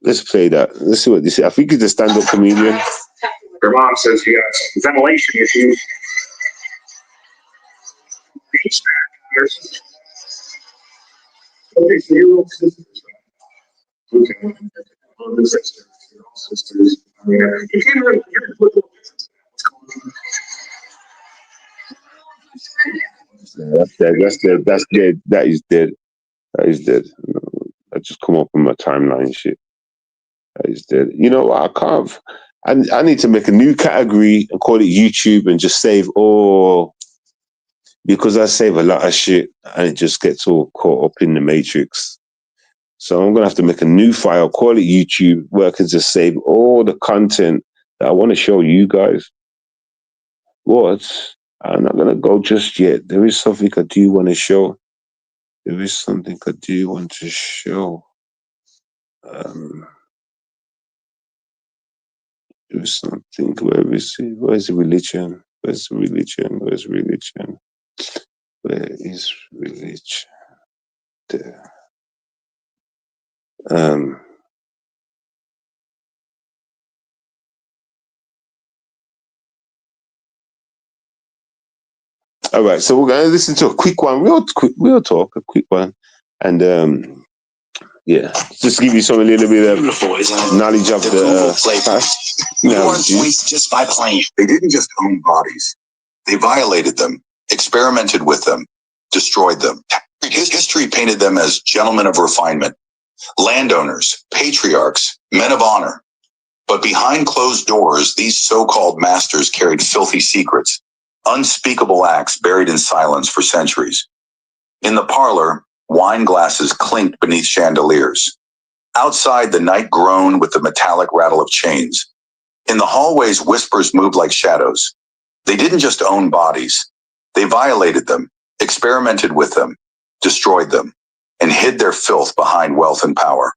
Let's play that. Let's see what this is. I think he's a stand-up comedian. Her mom says she got ventilation issues. That's dead. That's dead. That's dead. That is dead. That is dead. That just come up on my timeline shit. That is dead. You know what? I can't. I need to make a new category and call it YouTube and just save all. because I save a lot of shit and it just gets all caught up in the matrix. So I'm going to have to make a new file, call it YouTube, where I can just save all the content that I want to show you guys. But I'm not going to go just yet. There is something I do want to show. There is something I do want to show. There is something. Where is it? Where's the religion? Where's the religion? Where's religion? Where is religion? There. All right, so we're going to listen to a quick one, real talk, a quick one, and yeah, just give you some a little bit of knowledge of the past. You weren't sweet just by playing. They didn't just own bodies; they violated them, experimented with them, destroyed them. History painted them as gentlemen of refinement, landowners, patriarchs, men of honor. But behind closed doors, these so-called masters carried filthy secrets, unspeakable acts buried in silence for centuries. In the parlor, wine glasses clinked beneath chandeliers. Outside, the night groaned with the metallic rattle of chains. In the hallways, whispers moved like shadows. They didn't just own bodies. They violated them, experimented with them, destroyed them, and hid their filth behind wealth and power.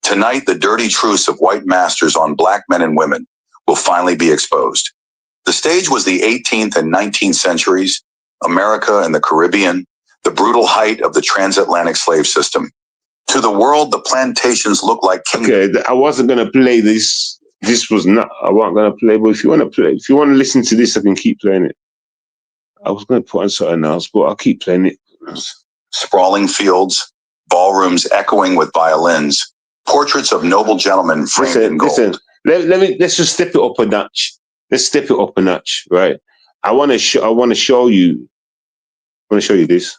Tonight, the dirty truths of white masters on black men and women will finally be exposed. The stage was the 18th and 19th centuries, America and the Caribbean, the brutal height of the transatlantic slave system. To the world, the plantations looked like kingdoms. Okay, I wasn't going to play this. This was not, I wasn't going to play, but if you want to play, if you want to listen to this, I can keep playing it. I was going to put on something else, but I'll keep playing it. Sprawling fields, ballrooms echoing with violins, portraits of noble gentlemen framed in gold. Let's just step it up a notch. Let's step it up a notch, right? I want to show you this.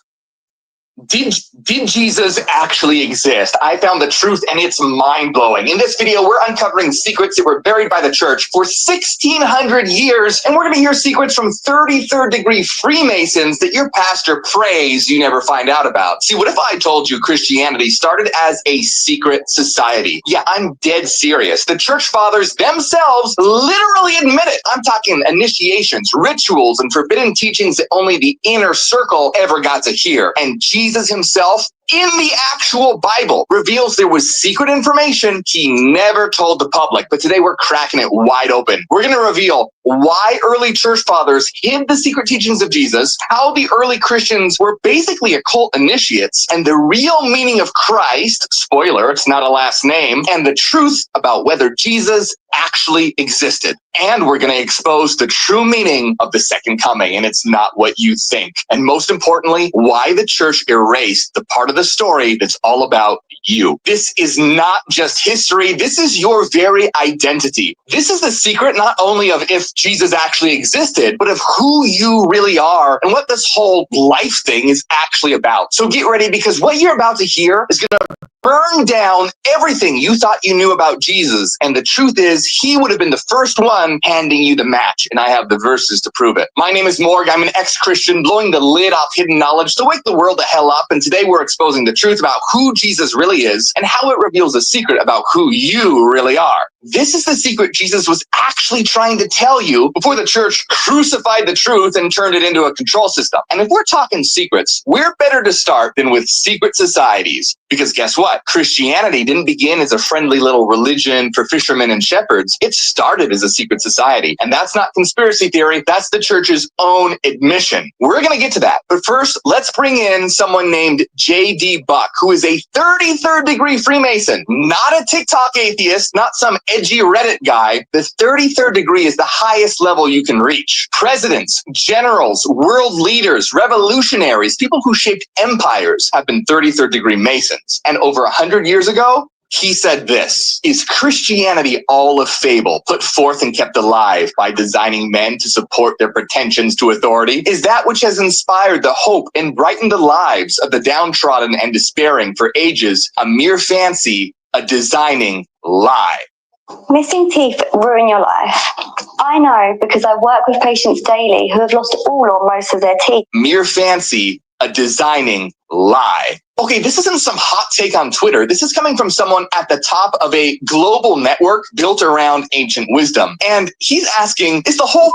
Did Jesus actually exist? I found the truth and it's mind-blowing. In this video, we're uncovering secrets that were buried by the church for 1,600 years, and we're going to hear secrets from 33rd degree Freemasons that your pastor prays you never find out about. See, what if I told you Christianity started as a secret society? Yeah, I'm dead serious. The church fathers themselves literally admit it. I'm talking initiations, rituals, and forbidden teachings that only the inner circle ever got to hear. And Jesus himself, in the actual Bible, reveals there was secret information he never told the public. But today we're cracking it wide open. We're going to reveal why early church fathers hid the secret teachings of Jesus, how the early Christians were basically occult initiates, and the real meaning of Christ, spoiler, it's not a last name, and the truth about whether Jesus actually existed. And we're going to expose the true meaning of the second coming, and it's not what you think. And most importantly, why the church erased the part of the story that's all about you. This is not just history. This is your very identity. This is the secret not only of if Jesus actually existed, but of who you really are and what this whole life thing is actually about. So get ready, because what you're about to hear is going to burn down everything you thought you knew about Jesus. And the truth is, he would have been the first one handing you the match. And I have the verses to prove it. My name is Morg. I'm an ex-Christian blowing the lid off hidden knowledge to wake the world the hell up. And today we're exposing the truth about who Jesus really is and how it reveals a secret about who you really are. This is the secret Jesus was actually trying to tell you before the church crucified the truth and turned it into a control system. And if we're talking secrets, we're better to start than with secret societies. Because guess what? Christianity didn't begin as a friendly little religion for fishermen and shepherds. It started as a secret society. And that's not conspiracy theory. That's the church's own admission. We're going to get to that. But first, let's bring in someone named J.D. Buck, who is a 33rd degree Freemason, not a TikTok atheist, not some edgy Reddit guy. The 33rd degree is the highest level you can reach. Presidents, generals, world leaders, revolutionaries, people who shaped empires have been 33rd degree Masons. And over 100 years ago, he said this: is Christianity all a fable put forth and kept alive by designing men to support their pretensions to authority? Is that which has inspired the hope and brightened the lives of the downtrodden and despairing for ages a mere fancy, a designing lie? Missing teeth ruin your life. I know because I work with patients daily who have lost all or most of their teeth. Mere fancy, a designing lie. Okay, this isn't some hot take on Twitter. This is coming from someone at the top of a global network built around ancient wisdom. And he's asking, is the whole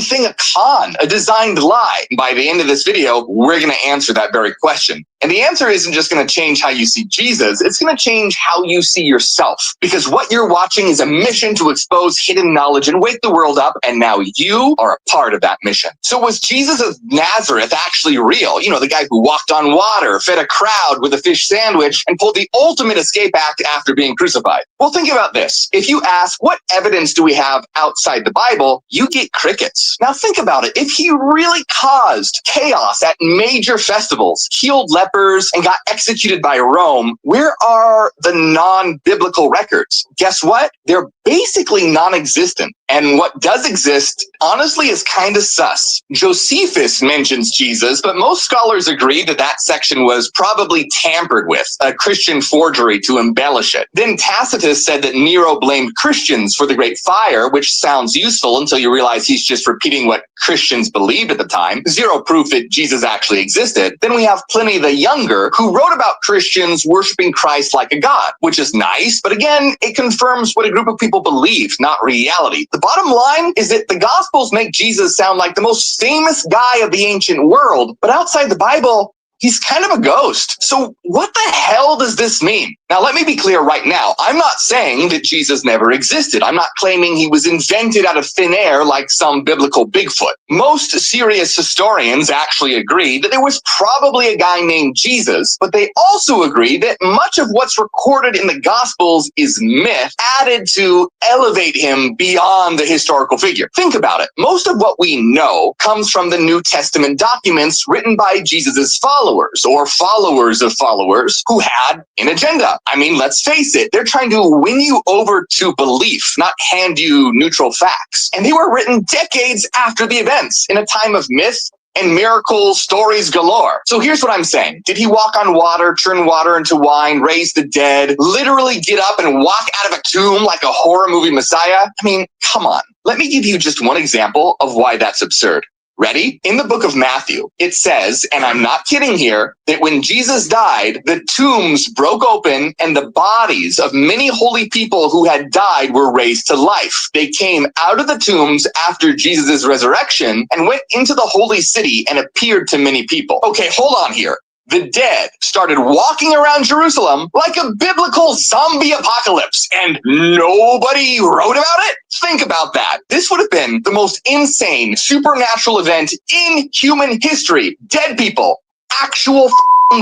thing a con, a designed lie? By the end of this video, we're going to answer that very question. And the answer isn't just going to change how you see Jesus, it's going to change how you see yourself. Because what you're watching is a mission to expose hidden knowledge and wake the world up, and now you are a part of that mission. So was Jesus of Nazareth actually real? You know, the guy who walked on water, fed a crowd with a fish sandwich, and pulled the ultimate escape act after being crucified? Well, think about this. If you ask, what evidence do we have outside the Bible, you get crickets. Now think about it. If he really caused chaos at major festivals, healed lepers, and got executed by Rome, where are the non-biblical records? Guess what? They're basically non-existent. And what does exist, honestly, is kind of sus. Josephus mentions Jesus, but most scholars agree that that section was probably tampered with, a Christian forgery to embellish it. Then Tacitus said that Nero blamed Christians for the Great Fire, which sounds useful until you realize he's just repeating what Christians believed at the time. Zero proof that Jesus actually existed. Then we have Pliny the Younger, who wrote about Christians worshiping Christ like a god, which is nice, but again, it confirms what a group of people believe, not reality. The bottom line is that the Gospels make Jesus sound like the most famous guy of the ancient world, but outside the Bible, he's kind of a ghost. So what the hell does this mean? Now, let me be clear right now. I'm not saying that Jesus never existed. I'm not claiming he was invented out of thin air like some biblical Bigfoot. Most serious historians actually agree that there was probably a guy named Jesus, but they also agree that much of what's recorded in the Gospels is myth added to elevate him beyond the historical figure. Think about it. Most of what we know comes from the New Testament documents written by Jesus's followers or followers of followers who had an agenda. I mean, let's face it, they're trying to win you over to belief, not hand you neutral facts. And they were written decades after the events, in a time of myth and miracle stories galore. So here's what I'm saying. Did he walk on water, turn water into wine, raise the dead, literally get up and walk out of a tomb like a horror movie messiah? I mean, come on. Let me give you just one example of why that's absurd. Ready? In the book of Matthew, it says, and I'm not kidding here, that when Jesus died, the tombs broke open and the bodies of many holy people who had died were raised to life. They came out of the tombs after Jesus' resurrection and went into the holy city and appeared to many people. Okay, hold on here. The dead started walking around Jerusalem like a biblical zombie apocalypse, and nobody wrote about it? Think about that. This would have been the most insane supernatural event in human history. Dead people, actual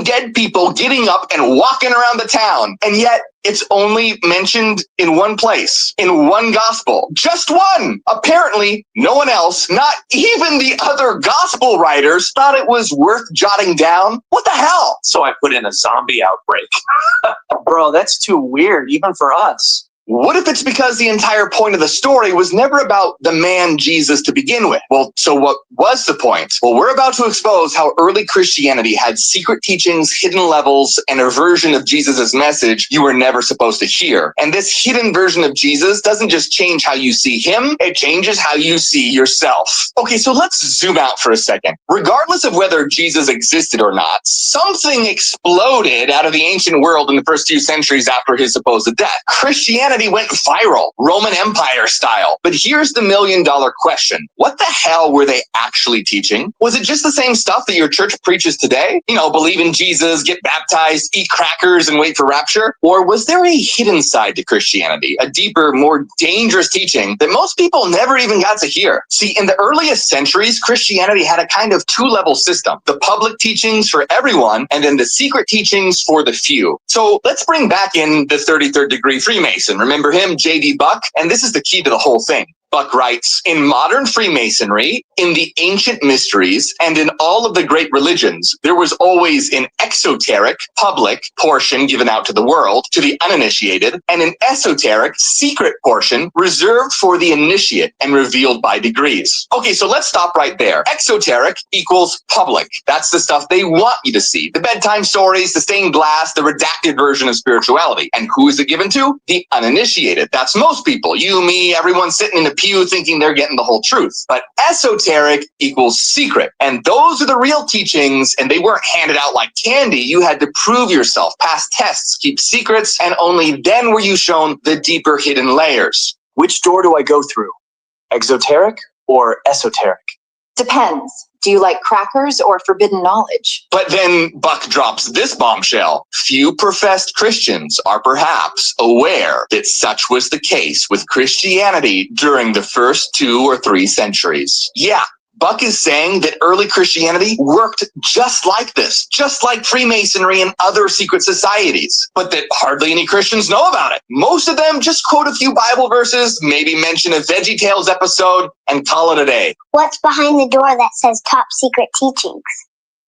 dead people getting up and walking around the town. And yet it's only mentioned in one place, in one gospel. Just one. Apparently, no one else, not even the other gospel writers, thought it was worth jotting down. What the hell? So I put in a zombie outbreak. Bro, that's too weird, even for us. What if it's because the entire point of the story was never about the man Jesus to begin with? Well, so what was the point? Well, we're about to expose how early Christianity had secret teachings, hidden levels, and a version of Jesus' message you were never supposed to hear. And this hidden version of Jesus doesn't just change how you see him, it changes how you see yourself. Okay, so let's zoom out for a second. Regardless of whether Jesus existed or not, something exploded out of the ancient world in the first few centuries after his supposed death. Christianity went viral, Roman Empire style. But here's the million-dollar question. What the hell were they actually teaching? Was it just the same stuff that your church preaches today? You know, believe in Jesus, get baptized, eat crackers, and wait for rapture? Or was there a hidden side to Christianity, a deeper, more dangerous teaching that most people never even got to hear? See, in the earliest centuries, Christianity had a kind of two-level system. The public teachings for everyone, and then the secret teachings for the few. So let's bring back in the 33rd degree Freemason. Remember him, J.D. Buck? And this is the key to the whole thing. Buck writes, in modern Freemasonry, in the ancient mysteries, and in all of the great religions, there was always an exoteric, public portion given out to the world, to the uninitiated, and an esoteric, secret portion reserved for the initiate and revealed by degrees. Okay, so let's stop right there. Exoteric equals public. That's the stuff they want you to see. The bedtime stories, the stained glass, the redacted version of spirituality. And who is it given to? The uninitiated. That's most people. You, me, everyone sitting in the pew thinking they're getting the whole truth. But esoteric equals secret. And those are the real teachings, and they weren't handed out like candy. You had to prove yourself, pass tests, keep secrets, and only then were you shown the deeper hidden layers. Which door do I go through? Exoteric or esoteric? Depends. Do you like crackers or forbidden knowledge? But then Buck drops this bombshell. Few professed Christians are perhaps aware that such was the case with Christianity during the first 2 or 3 centuries. Yeah. Buck is saying that early Christianity worked just like this, just like Freemasonry and other secret societies, but that hardly any Christians know about it. Most of them just quote a few Bible verses, maybe mention a VeggieTales episode, and call it a day. What's behind the door that says top secret teachings?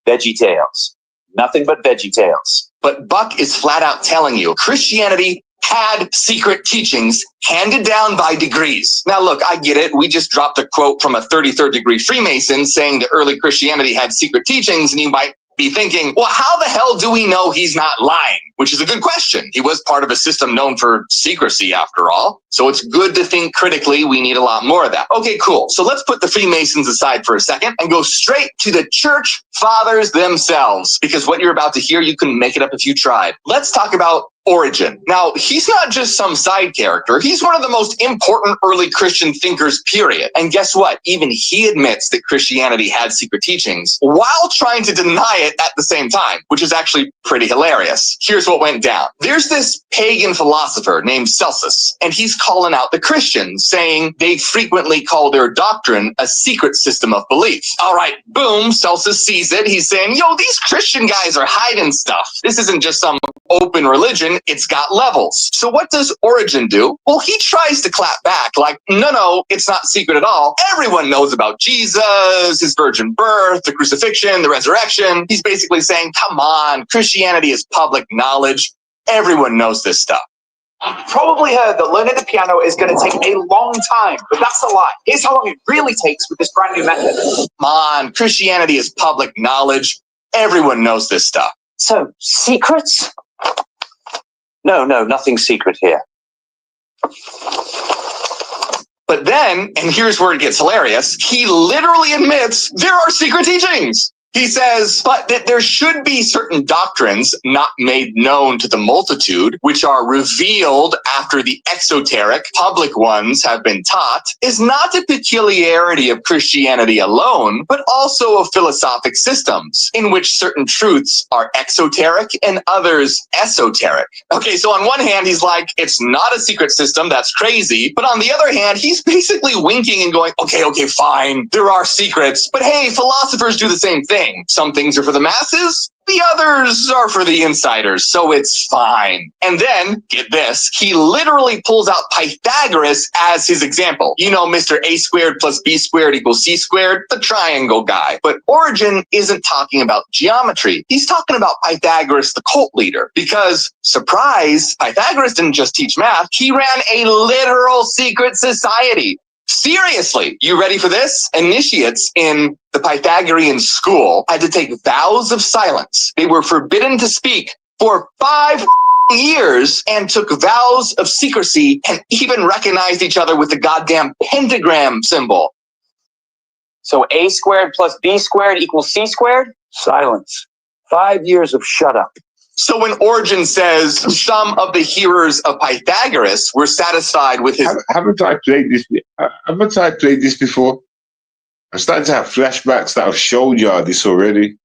VeggieTales. Nothing but VeggieTales. But Buck is flat out telling you Christianity had secret teachings handed down by degrees. Now, look, I get it. We just dropped a quote from a 33rd degree Freemason saying that early Christianity had secret teachings, and you might be thinking, well, how the hell do we know he's not lying? Which is a good question. He was part of a system known for secrecy, after all. So it's good to think critically. We need a lot more of that. Okay, cool. So let's put the Freemasons aside for a second and go straight to the church fathers themselves, because what you're about to hear, you couldn't make it up if you tried. Let's talk about Origen. Now, he's not just some side character. He's one of the most important early Christian thinkers, period. And guess what? Even he admits that Christianity had secret teachings while trying to deny it at the same time, which is actually pretty hilarious. Here's what went down. There's this pagan philosopher named Celsus, and he's calling out the Christians, saying they frequently call their doctrine a secret system of belief. All right, boom, Celsus sees it. He's saying, yo, these Christian guys are hiding stuff. This isn't just some open religion. It's got levels. So what does Origen do? Well, he tries to clap back like, no, it's not secret at all. Everyone knows about Jesus, his virgin birth, the crucifixion, the resurrection. He's basically saying, come on, Christianity is public knowledge. Everyone knows this stuff. You've probably heard that learning the piano is going to take a long time, but that's a lie. Here's how long it really takes with this brand new method. Come on, Christianity is public knowledge. Everyone knows this stuff. So, secrets? No, nothing secret here. But then, and here's where it gets hilarious, he literally admits there are secret teachings. He says, but that there should be certain doctrines not made known to the multitude, which are revealed after the exoteric public ones have been taught, is not a peculiarity of Christianity alone, but also of philosophic systems, in which certain truths are exoteric and others esoteric. Okay, so on one hand, he's like, it's not a secret system, that's crazy. But on the other hand, he's basically winking and going, okay, fine, there are secrets, but hey, philosophers do the same thing. Some things are for the masses, the others are for the insiders, so it's fine. And then, get this, he literally pulls out Pythagoras as his example. You know, Mr. A squared plus B squared equals C squared, the triangle guy. But Origen isn't talking about geometry. He's talking about Pythagoras, the cult leader. Because, surprise, Pythagoras didn't just teach math, he ran a literal secret society. Seriously, you ready for this? Initiates in the Pythagorean school had to take vows of silence. They were forbidden to speak for 5 years and took vows of secrecy and even recognized each other with the goddamn pentagram symbol. So A squared plus B squared equals C squared? Silence. 5 years of shut up. So when Origen says some of the hearers of Pythagoras were satisfied with his... Haven't I played this before? I'm starting to have flashbacks that I've showed y'all this already.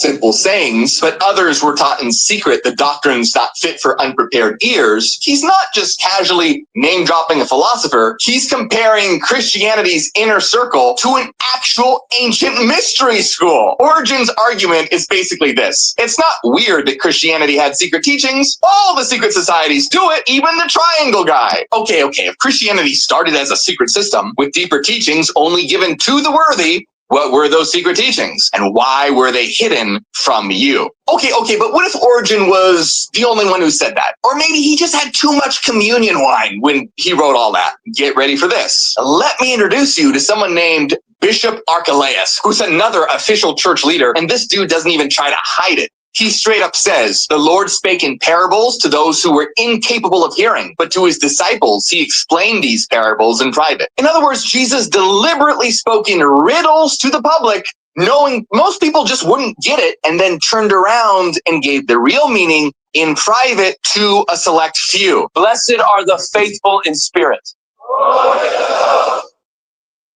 simple sayings, but others were taught in secret the doctrines not fit for unprepared ears, he's not just casually name-dropping a philosopher, he's comparing Christianity's inner circle to an actual ancient mystery school. Origen's argument is basically this. It's not weird that Christianity had secret teachings. All the secret societies do it, even the Triangle guy. Okay, if Christianity started as a secret system with deeper teachings only given to the worthy, what were those secret teachings? And why were they hidden from you? Okay, but what if Origen was the only one who said that? Or maybe he just had too much communion wine when he wrote all that. Get ready for this. Let me introduce you to someone named Bishop Archelaus, who's another official church leader, and this dude doesn't even try to hide it. He straight up says, the Lord spake in parables to those who were incapable of hearing, but to his disciples he explained these parables in private. In other words, Jesus deliberately spoke in riddles to the public, knowing most people just wouldn't get it, and then turned around and gave the real meaning in private to a select few. Blessed are the faithful in spirit.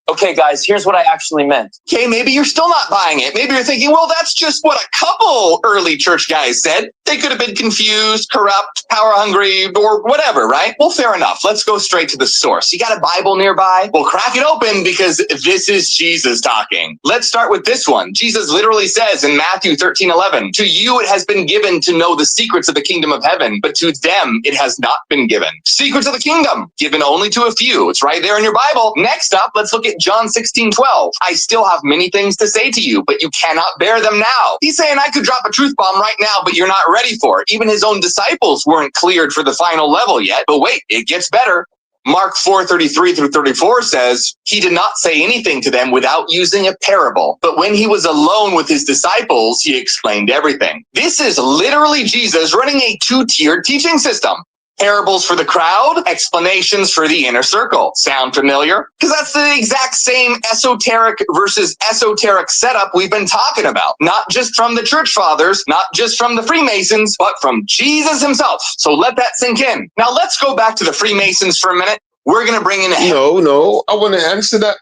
Okay, guys, here's what I actually meant. Okay, maybe you're still not buying it. Maybe you're thinking, well, that's just what a couple early church guys said. They could have been confused, corrupt, power hungry, or whatever, right? Well, fair enough. Let's go straight to the source. You got a Bible nearby? Well, crack it open because this is Jesus talking. Let's start with this one. Jesus literally says in Matthew 13:11, to you it has been given to know the secrets of the kingdom of heaven, but to them it has not been given. Secrets of the kingdom, given only to a few. It's right there in your Bible. Next up, let's look at John 16:12. I still have many things to say to you, but you cannot bear them now. He's saying I could drop a truth bomb right now, but you're not ready for it. Even his own disciples weren't cleared for the final level yet. But wait, it gets better. Mark 4:33-34 says, he did not say anything to them without using a parable. But when he was alone with his disciples, he explained everything. This is literally Jesus running a two-tiered teaching system. Parables for the crowd, explanations for the inner circle. Sound familiar? Because that's the exact same esoteric versus esoteric setup we've been talking about. Not just from the church fathers, not just from the Freemasons, but from Jesus himself. So let that sink in. Now let's go back to the Freemasons for a minute. We're going to bring in a... No, I want to answer that.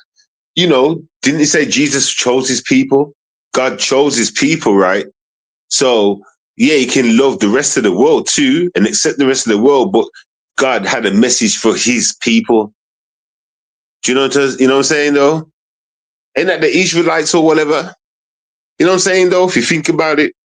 Didn't he say Jesus chose his people? God chose his people, right? So... yeah, you can love the rest of the world too and accept the rest of the world, but God had a message for his people. Do you know what I'm saying, though? Ain't that the Israelites or whatever? You know what I'm saying, though, if you think about it?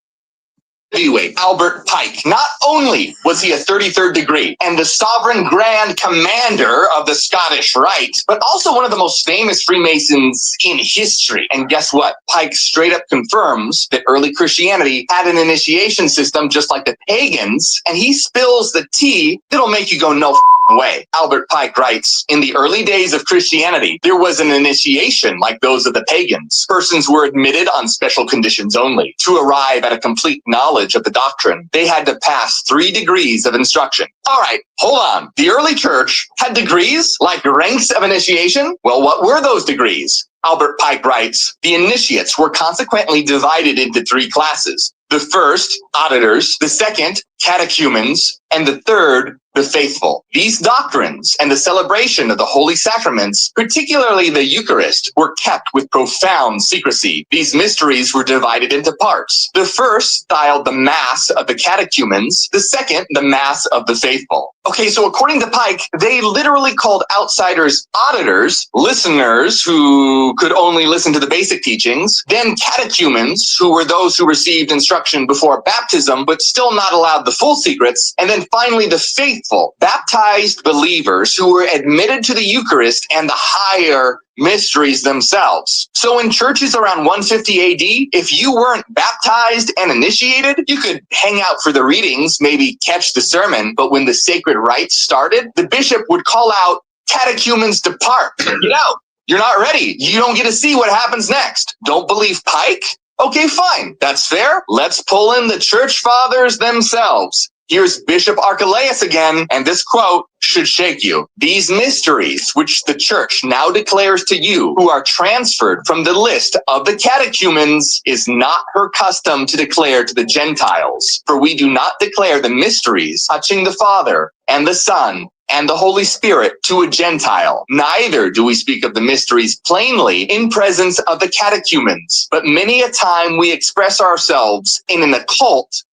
Anyway, Albert Pike, not only was he a 33rd degree and the sovereign grand commander of the Scottish Rite, but also one of the most famous Freemasons in history. And guess what? Pike straight up confirms that early Christianity had an initiation system just like the pagans, and he spills the tea that'll make you go, no way. Albert Pike writes, in the early days of Christianity, there was an initiation like those of the pagans. Persons were admitted on special conditions only. To arrive at a complete knowledge of the doctrine, they had to pass 3 degrees of instruction. All right, hold on. The early church had degrees like ranks of initiation? Well, what were those degrees? Albert Pike writes, the initiates were consequently divided into 3 classes. The first, auditors, the second, catechumens, and the third, the faithful. These doctrines and the celebration of the holy sacraments, particularly the Eucharist, were kept with profound secrecy. These mysteries were divided into parts. The first, styled the Mass of the catechumens, the second, the Mass of the faithful. Okay, so according to Pike, they literally called outsiders auditors, listeners who could only listen to the basic teachings, then catechumens, who were those who received instruction before baptism, but still not allowed the full secrets, and then finally the faithful, baptized believers who were admitted to the Eucharist and the higher mysteries themselves. So in churches around 150 AD, if you weren't baptized and initiated, you could hang out for the readings, maybe catch the sermon, but when the sacred rites started, the bishop would call out, catechumens depart, get out. You're not ready. You don't get to see what happens next. Don't believe Pike? Okay, fine. That's fair. Let's pull in the church fathers themselves. Here's Bishop Archelaus again, and this quote should shake you. These mysteries, which the church now declares to you, who are transferred from the list of the catechumens, is not her custom to declare to the Gentiles. For we do not declare the mysteries touching the Father and the Son and the Holy Spirit to a Gentile. Neither do we speak of the mysteries plainly in presence of the catechumens, but many a time we express ourselves in an occult.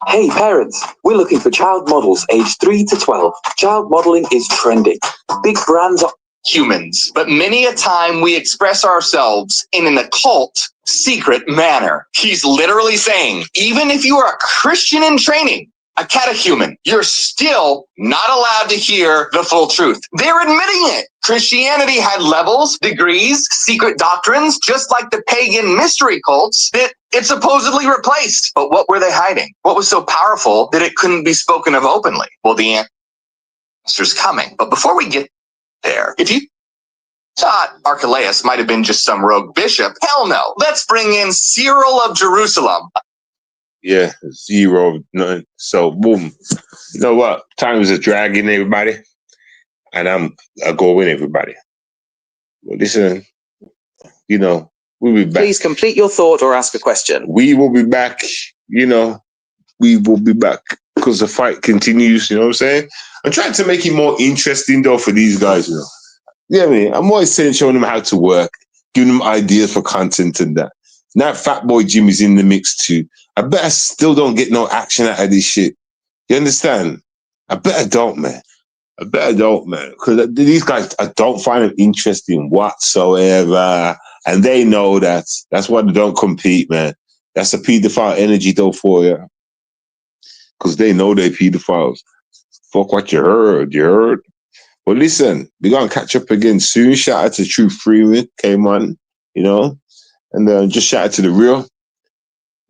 Hey parents, we're looking for child models aged 3 to 12. Child modeling is trending. Big brands are Humans, but many a time we express ourselves in an occult, secret manner. He's literally saying, even if you are a Christian in training, a catechumen, you're still not allowed to hear the full truth. They're admitting it. Christianity had levels, degrees, secret doctrines, just like the pagan mystery cults that it supposedly replaced. But what were they hiding? What was so powerful that it couldn't be spoken of openly? Well, the answer's coming. But before we get there, if you thought Archelaus might have been just some rogue bishop, hell no. Let's bring in Cyril of Jerusalem. Yeah, 0, none. So boom. You know what? Times are dragging, everybody, and I go with everybody. Well, listen, you know, we'll be back. Please complete your thought or ask a question. We will be back. You know, we will be back because the fight continues. You know what I'm saying? I'm trying to make it more interesting though for these guys. You know, yeah, I mean, I'm always saying, showing them how to work, giving them ideas for content and that. Now, Fatboy Jimmy's in the mix too. I bet I still don't get no action out of this shit. You understand? I bet I don't, man. I bet I don't, man. Because these guys, I don't find them interesting whatsoever. And they know that. That's why they don't compete, man. That's a pedophile energy, though, for you. Because they know they're pedophiles. Fuck what you heard. You heard? Well, listen, we're going to catch up again soon. Shout out to Truth Freeman, came on, you know. And just shout out to The Real.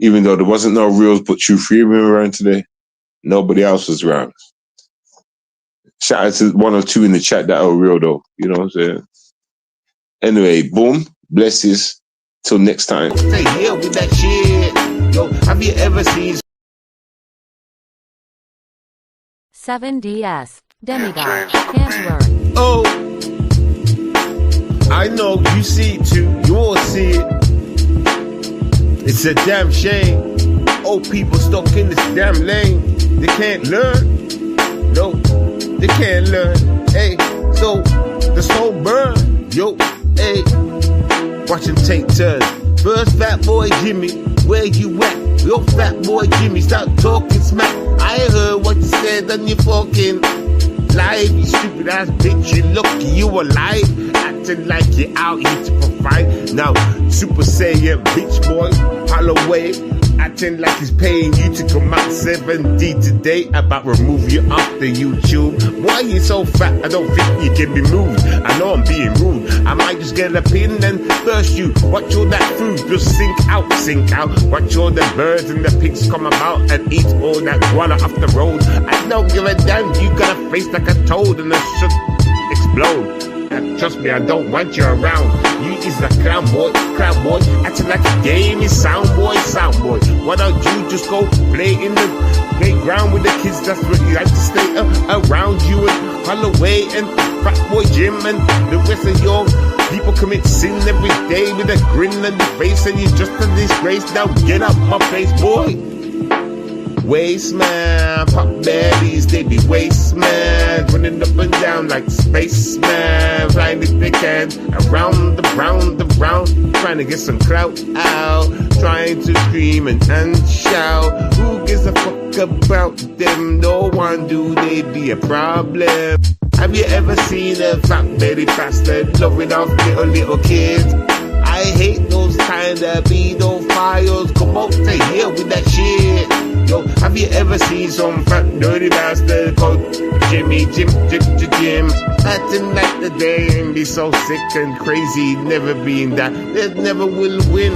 Even though there wasn't no Reals but Truth Freeman around today. Nobody else was around. Shout out to 1 or 2 in the chat that are real, though. You know what I'm saying? Anyway, boom. Blessings. Till next time. Stay here with that shit. Yo, have you ever seen 7DS. Demigod. Can't learn. Oh, I know you see it too. You all see it. It's a damn shame. Old people stuck in this damn lane. They can't learn. No, they can't learn. Hey, so the soul burn. Yo, hey, watch him take turns. First, Fatboy Jimmy, where you at? Yo, Fatboy Jimmy, stop talking smack. I heard what you said on your fucking live. You stupid ass bitch, you lucky you alive. Acting like you're out here to provide. Now, Super Saiyan bitch boy, Holloway, acting like he's paying you to come out 7D today. About remove you off the YouTube. Why you so fat? I don't think you can be moved. I know I'm being rude. I might just get a pin and burst you. Watch all that food just sink out, sink out. Watch all the birds and the pigs come about and eat all that guana off the road. I don't give a damn. You got a face like a toad and it should explode. And trust me, I don't want you around. You is a clown boy, acting like a game is sound boy. Why don't you just go play in the playground with the kids? That's what you like to stay around you and Holloway and Fatboy Jim and the rest of your people commit sin every day with a grin on the face and you're just a disgrace. Now get up my face, boy. Waste man, pop baddies, they be waste man, running up and down like spaceman, flying if they can, around the round, trying to get some clout out, trying to scream and shout. Who gives a fuck about them? No one, do they be a problem? Have you ever seen a fat belly bastard loving off little kids? I hate those kind of pedophiles. Come out to here with that shit. Yo, have you ever seen some fat dirty bastard called Jimmy Jim? Acting like the day and be so sick and crazy, never being that. They never will win.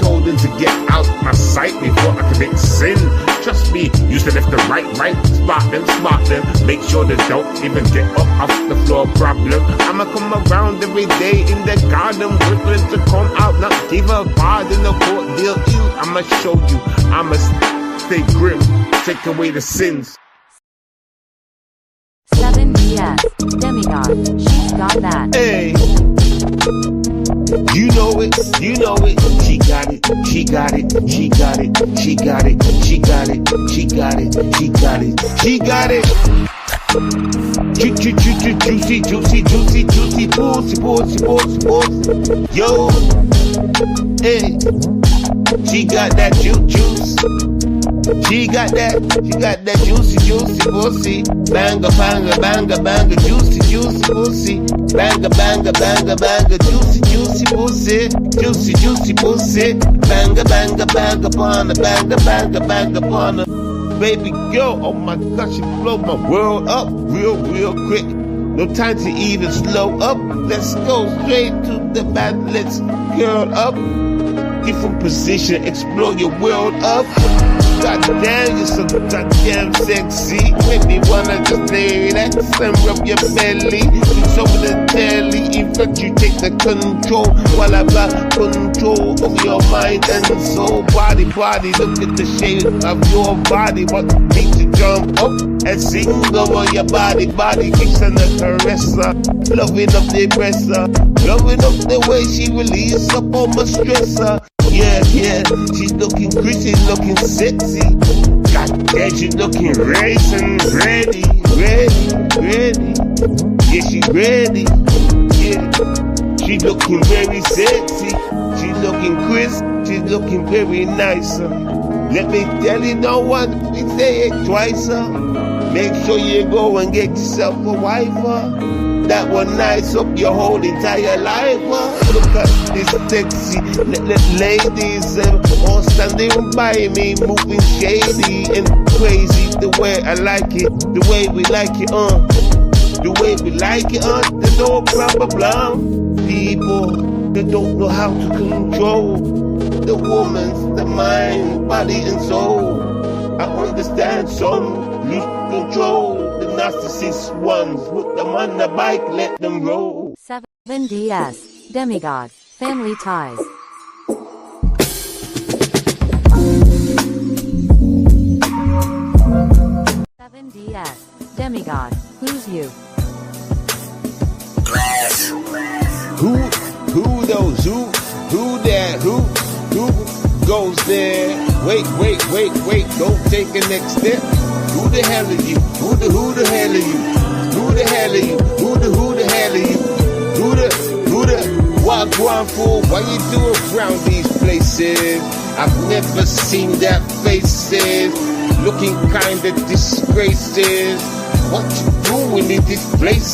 Told them to get out my sight before I commit sin. Trust me, use the left and right, spot them, make sure they don't even get up off the floor problem. I'ma come around every day in the garden, working to come out, not give a pardon, no court deal. I'ma show you, I'ma stay grim, take away the sins. 7DS. Demigod. She's got that. Hey. You know it, she got it, she got it, she got it, she got it, she got it, she got it, she got it, she got it. Juicy, juicy, juicy, juicy, juicy, pussy, pussy, pussy, pussy. Yo, hey, she got that juice. She got that juicy, juicy pussy. Banga, banga, banga, banga, juicy, juicy pussy. Banga, banga, banga, banga, juicy, juicy pussy. Juicy, juicy pussy. Banga, banga, banga, banga, banga, banga, banga, banga. Baby girl, oh my gosh, she blow my world up real, real quick. No time to even slow up. Let's go straight to the bed. Let's curl up. Different position, explore your world up. Goddamn, you're so goddamn sexy. Make me wanna just lay that and rub your belly. It's over the telly. In fact, you take the control while I've got control of your mind and soul. Body, body, look at the shape of your body. What makes you jump up and sing over your body? Body kissing the caresser, loving up the aggressor, loving up the way she release up on my stressor. Yeah, yeah, she's looking pretty, looking sexy. Goddamn, she's looking racing, ready. Yeah, she's ready. Yeah, she's looking very sexy. She's looking crisp. She's looking very nice. Let me tell you, no one can say it twice. Make sure you go and get yourself a wife. That will nice up your whole entire life. Look at this sexy ladies all standing by me, moving shady and crazy. The way I like it, the way we like it, the way we like it, there's no problem. People that don't know how to control the woman's the mind, body and soul. I understand some lose control. Narcissist ones, put them on the bike, let them roll. 7DS, Demigod, Family Ties. Demigod, who's you? Who those, who that, who goes there? Wait, don't take a next step. Who the hell are you? Who the hell are you? Who the hell are you? Who the hell are you? Who the what going for? Why you doing around these places? I've never seen that faces. Looking kinda disgraces. What you doing in this place?